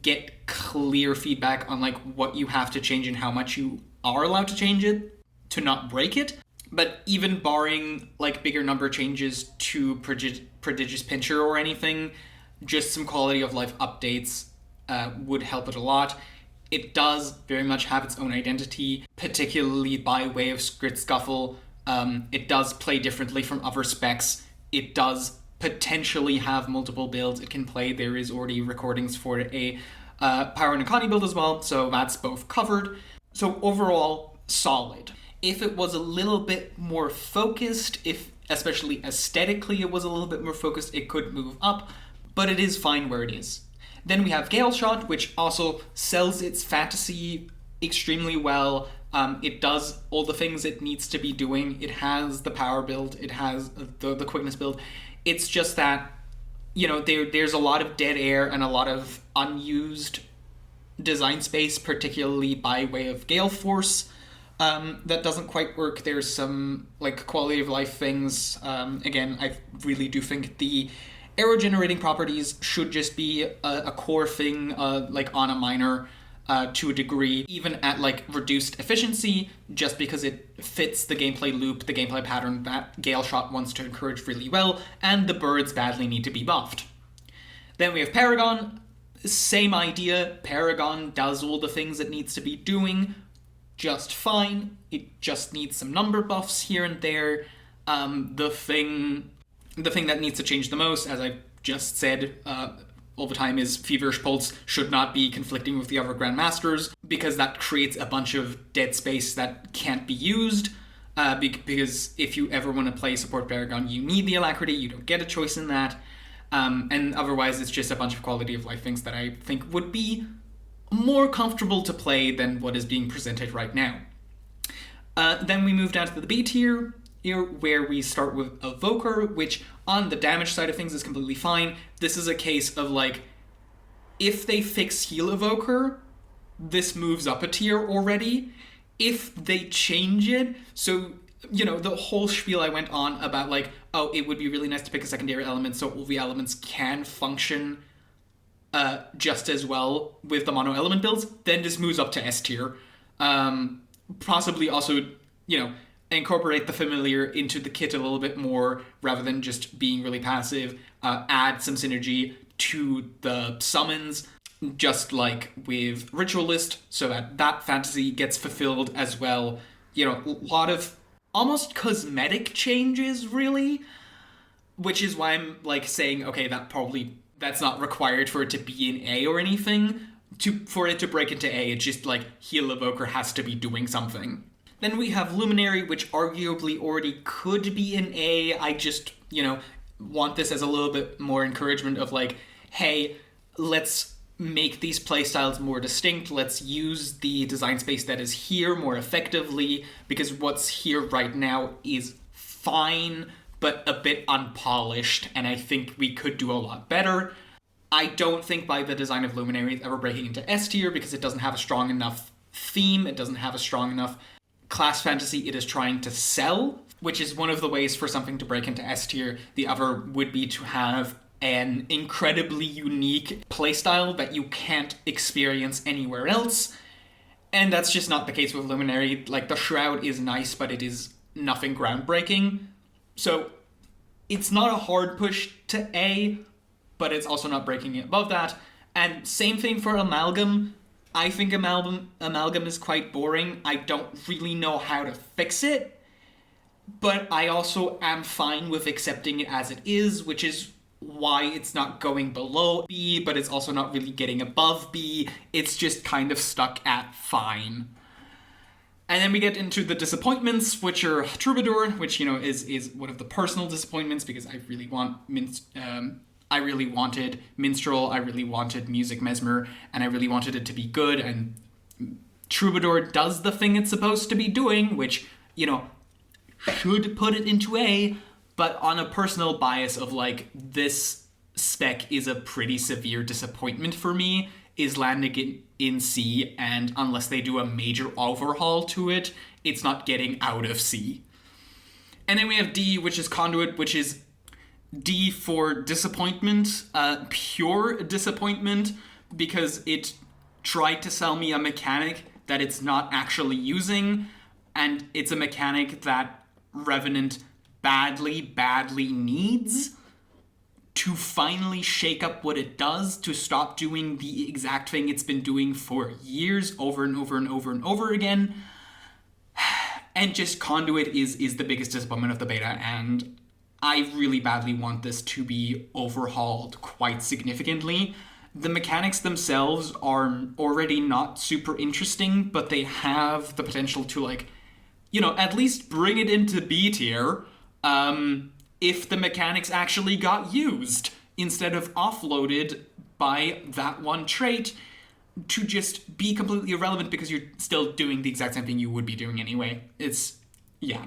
get clear feedback on, like, what you have to change and how much you are allowed to change it to not break it. But even barring like bigger number changes to Prodigious Pincher or anything, just some quality of life updates would help it a lot. It does very much have its own identity, particularly by way of Grit Scuffle. It does play differently from other specs. It does potentially have multiple builds it can play. There is already recordings for a Power and Akani build as well, so that's both covered. So overall, solid. If it was a little bit more focused, if especially aesthetically it was a little bit more focused, it could move up, but it is fine where it is. Then we have Galeshot, which also sells its fantasy extremely well. It does all the things it needs to be doing. It has the power build. It has the quickness build. It's just that, you know, there's a lot of dead air and a lot of unused design space, particularly by way of Gale Force, that doesn't quite work. There's some, like, quality of life things. Again, I really do think the arrow generating properties should just be a core thing, like on a minor to a degree, even at like reduced efficiency, just because it fits the gameplay loop, the gameplay pattern that Galeshot wants to encourage really well, and the birds badly need to be buffed. Then we have Paragon, same idea. Paragon does all the things it needs to be doing just fine. It just needs some number buffs here and there. The thing that needs to change the most, as I've just said all the time, is Feverish Pulse should not be conflicting with the other Grandmasters, because that creates a bunch of dead space that can't be used. Because if you ever want to play support Paragon, you need the Alacrity. You don't get a choice in that. And otherwise, it's just a bunch of quality of life things that I think would be more comfortable to play than what is being presented right now. Then we move down to the B tier, here, where we start with Evoker, which on the damage side of things is completely fine. This is a case of, like, if they fix Heal Evoker, this moves up a tier already. If they change it, so, you know, the whole spiel I went on about, like, oh, it would be really nice to pick a secondary element so all the elements can function just as well with the mono element builds, then this moves up to S tier. Possibly also, you know, incorporate the familiar into the kit a little bit more rather than just being really passive. Add some synergy to the summons, just like with Ritualist, so that fantasy gets fulfilled as well. You know, a lot of almost cosmetic changes, really, which is why I'm, like, saying, okay, that's not required for it to be in A or anything. For it to break into A, it's just, like, Heal Evoker has to be doing something. Then we have Luminary, which arguably already could be in A. I just, you know, want this as a little bit more encouragement of, like, hey, let's make these playstyles more distinct. Let's use the design space that is here more effectively, because what's here right now is fine, but a bit unpolished, and I think we could do a lot better. I don't think by the design of Luminary it's ever breaking into S tier, because it doesn't have a strong enough theme, it doesn't have a strong enough class fantasy it is trying to sell, which is one of the ways for something to break into S tier. The other would be to have an incredibly unique playstyle that you can't experience anywhere else, and that's just not the case with Luminary. Like, the Shroud is nice, but it is nothing groundbreaking. So it's not a hard push to A, but it's also not breaking it above that. And same thing for Amalgam. I think Amalgam is quite boring. I don't really know how to fix it, but I also am fine with accepting it as it is, which is why it's not going below B, but it's also not really getting above B. It's just kind of stuck at fine. And then we get into the disappointments, which are Troubadour, which, you know, is one of the personal disappointments, because I really wanted Minstrel, I really wanted Music Mesmer, and I really wanted it to be good, and Troubadour does the thing it's supposed to be doing, which, you know, should put it into A, but on a personal bias of, like, this spec is a pretty severe disappointment for me, is landing in C, and unless they do a major overhaul to it, it's not getting out of C. And then we have D, which is Conduit, which is D for disappointment, pure disappointment, because it tried to sell me a mechanic that it's not actually using, and it's a mechanic that Revenant badly needs to finally shake up what it does, to stop doing the exact thing it's been doing for years over and over again. And just Conduit is the biggest disappointment of the beta, and I really badly want this to be overhauled quite significantly. The mechanics themselves are already not super interesting, but they have the potential to, like, you know, at least bring it into B tier, if the mechanics actually got used, instead of offloaded by that one trait to just be completely irrelevant because you're still doing the exact same thing you would be doing anyway. Yeah.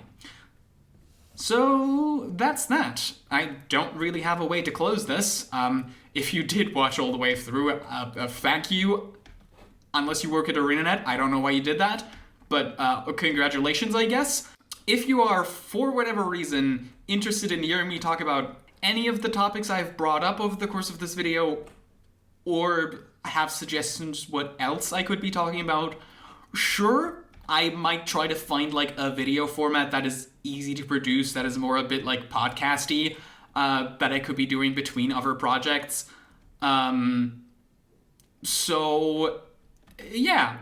So, that's that. I don't really have a way to close this. If you did watch all the way through, thank you. Unless you work at ArenaNet, I don't know why you did that, but congratulations, I guess. If you are, for whatever reason, interested in hearing me talk about any of the topics I've brought up over the course of this video, or have suggestions what else I could be talking about, sure, I might try to find like a video format that is easy to produce, that is more a bit like podcasty, that I could be doing between other projects. So, yeah,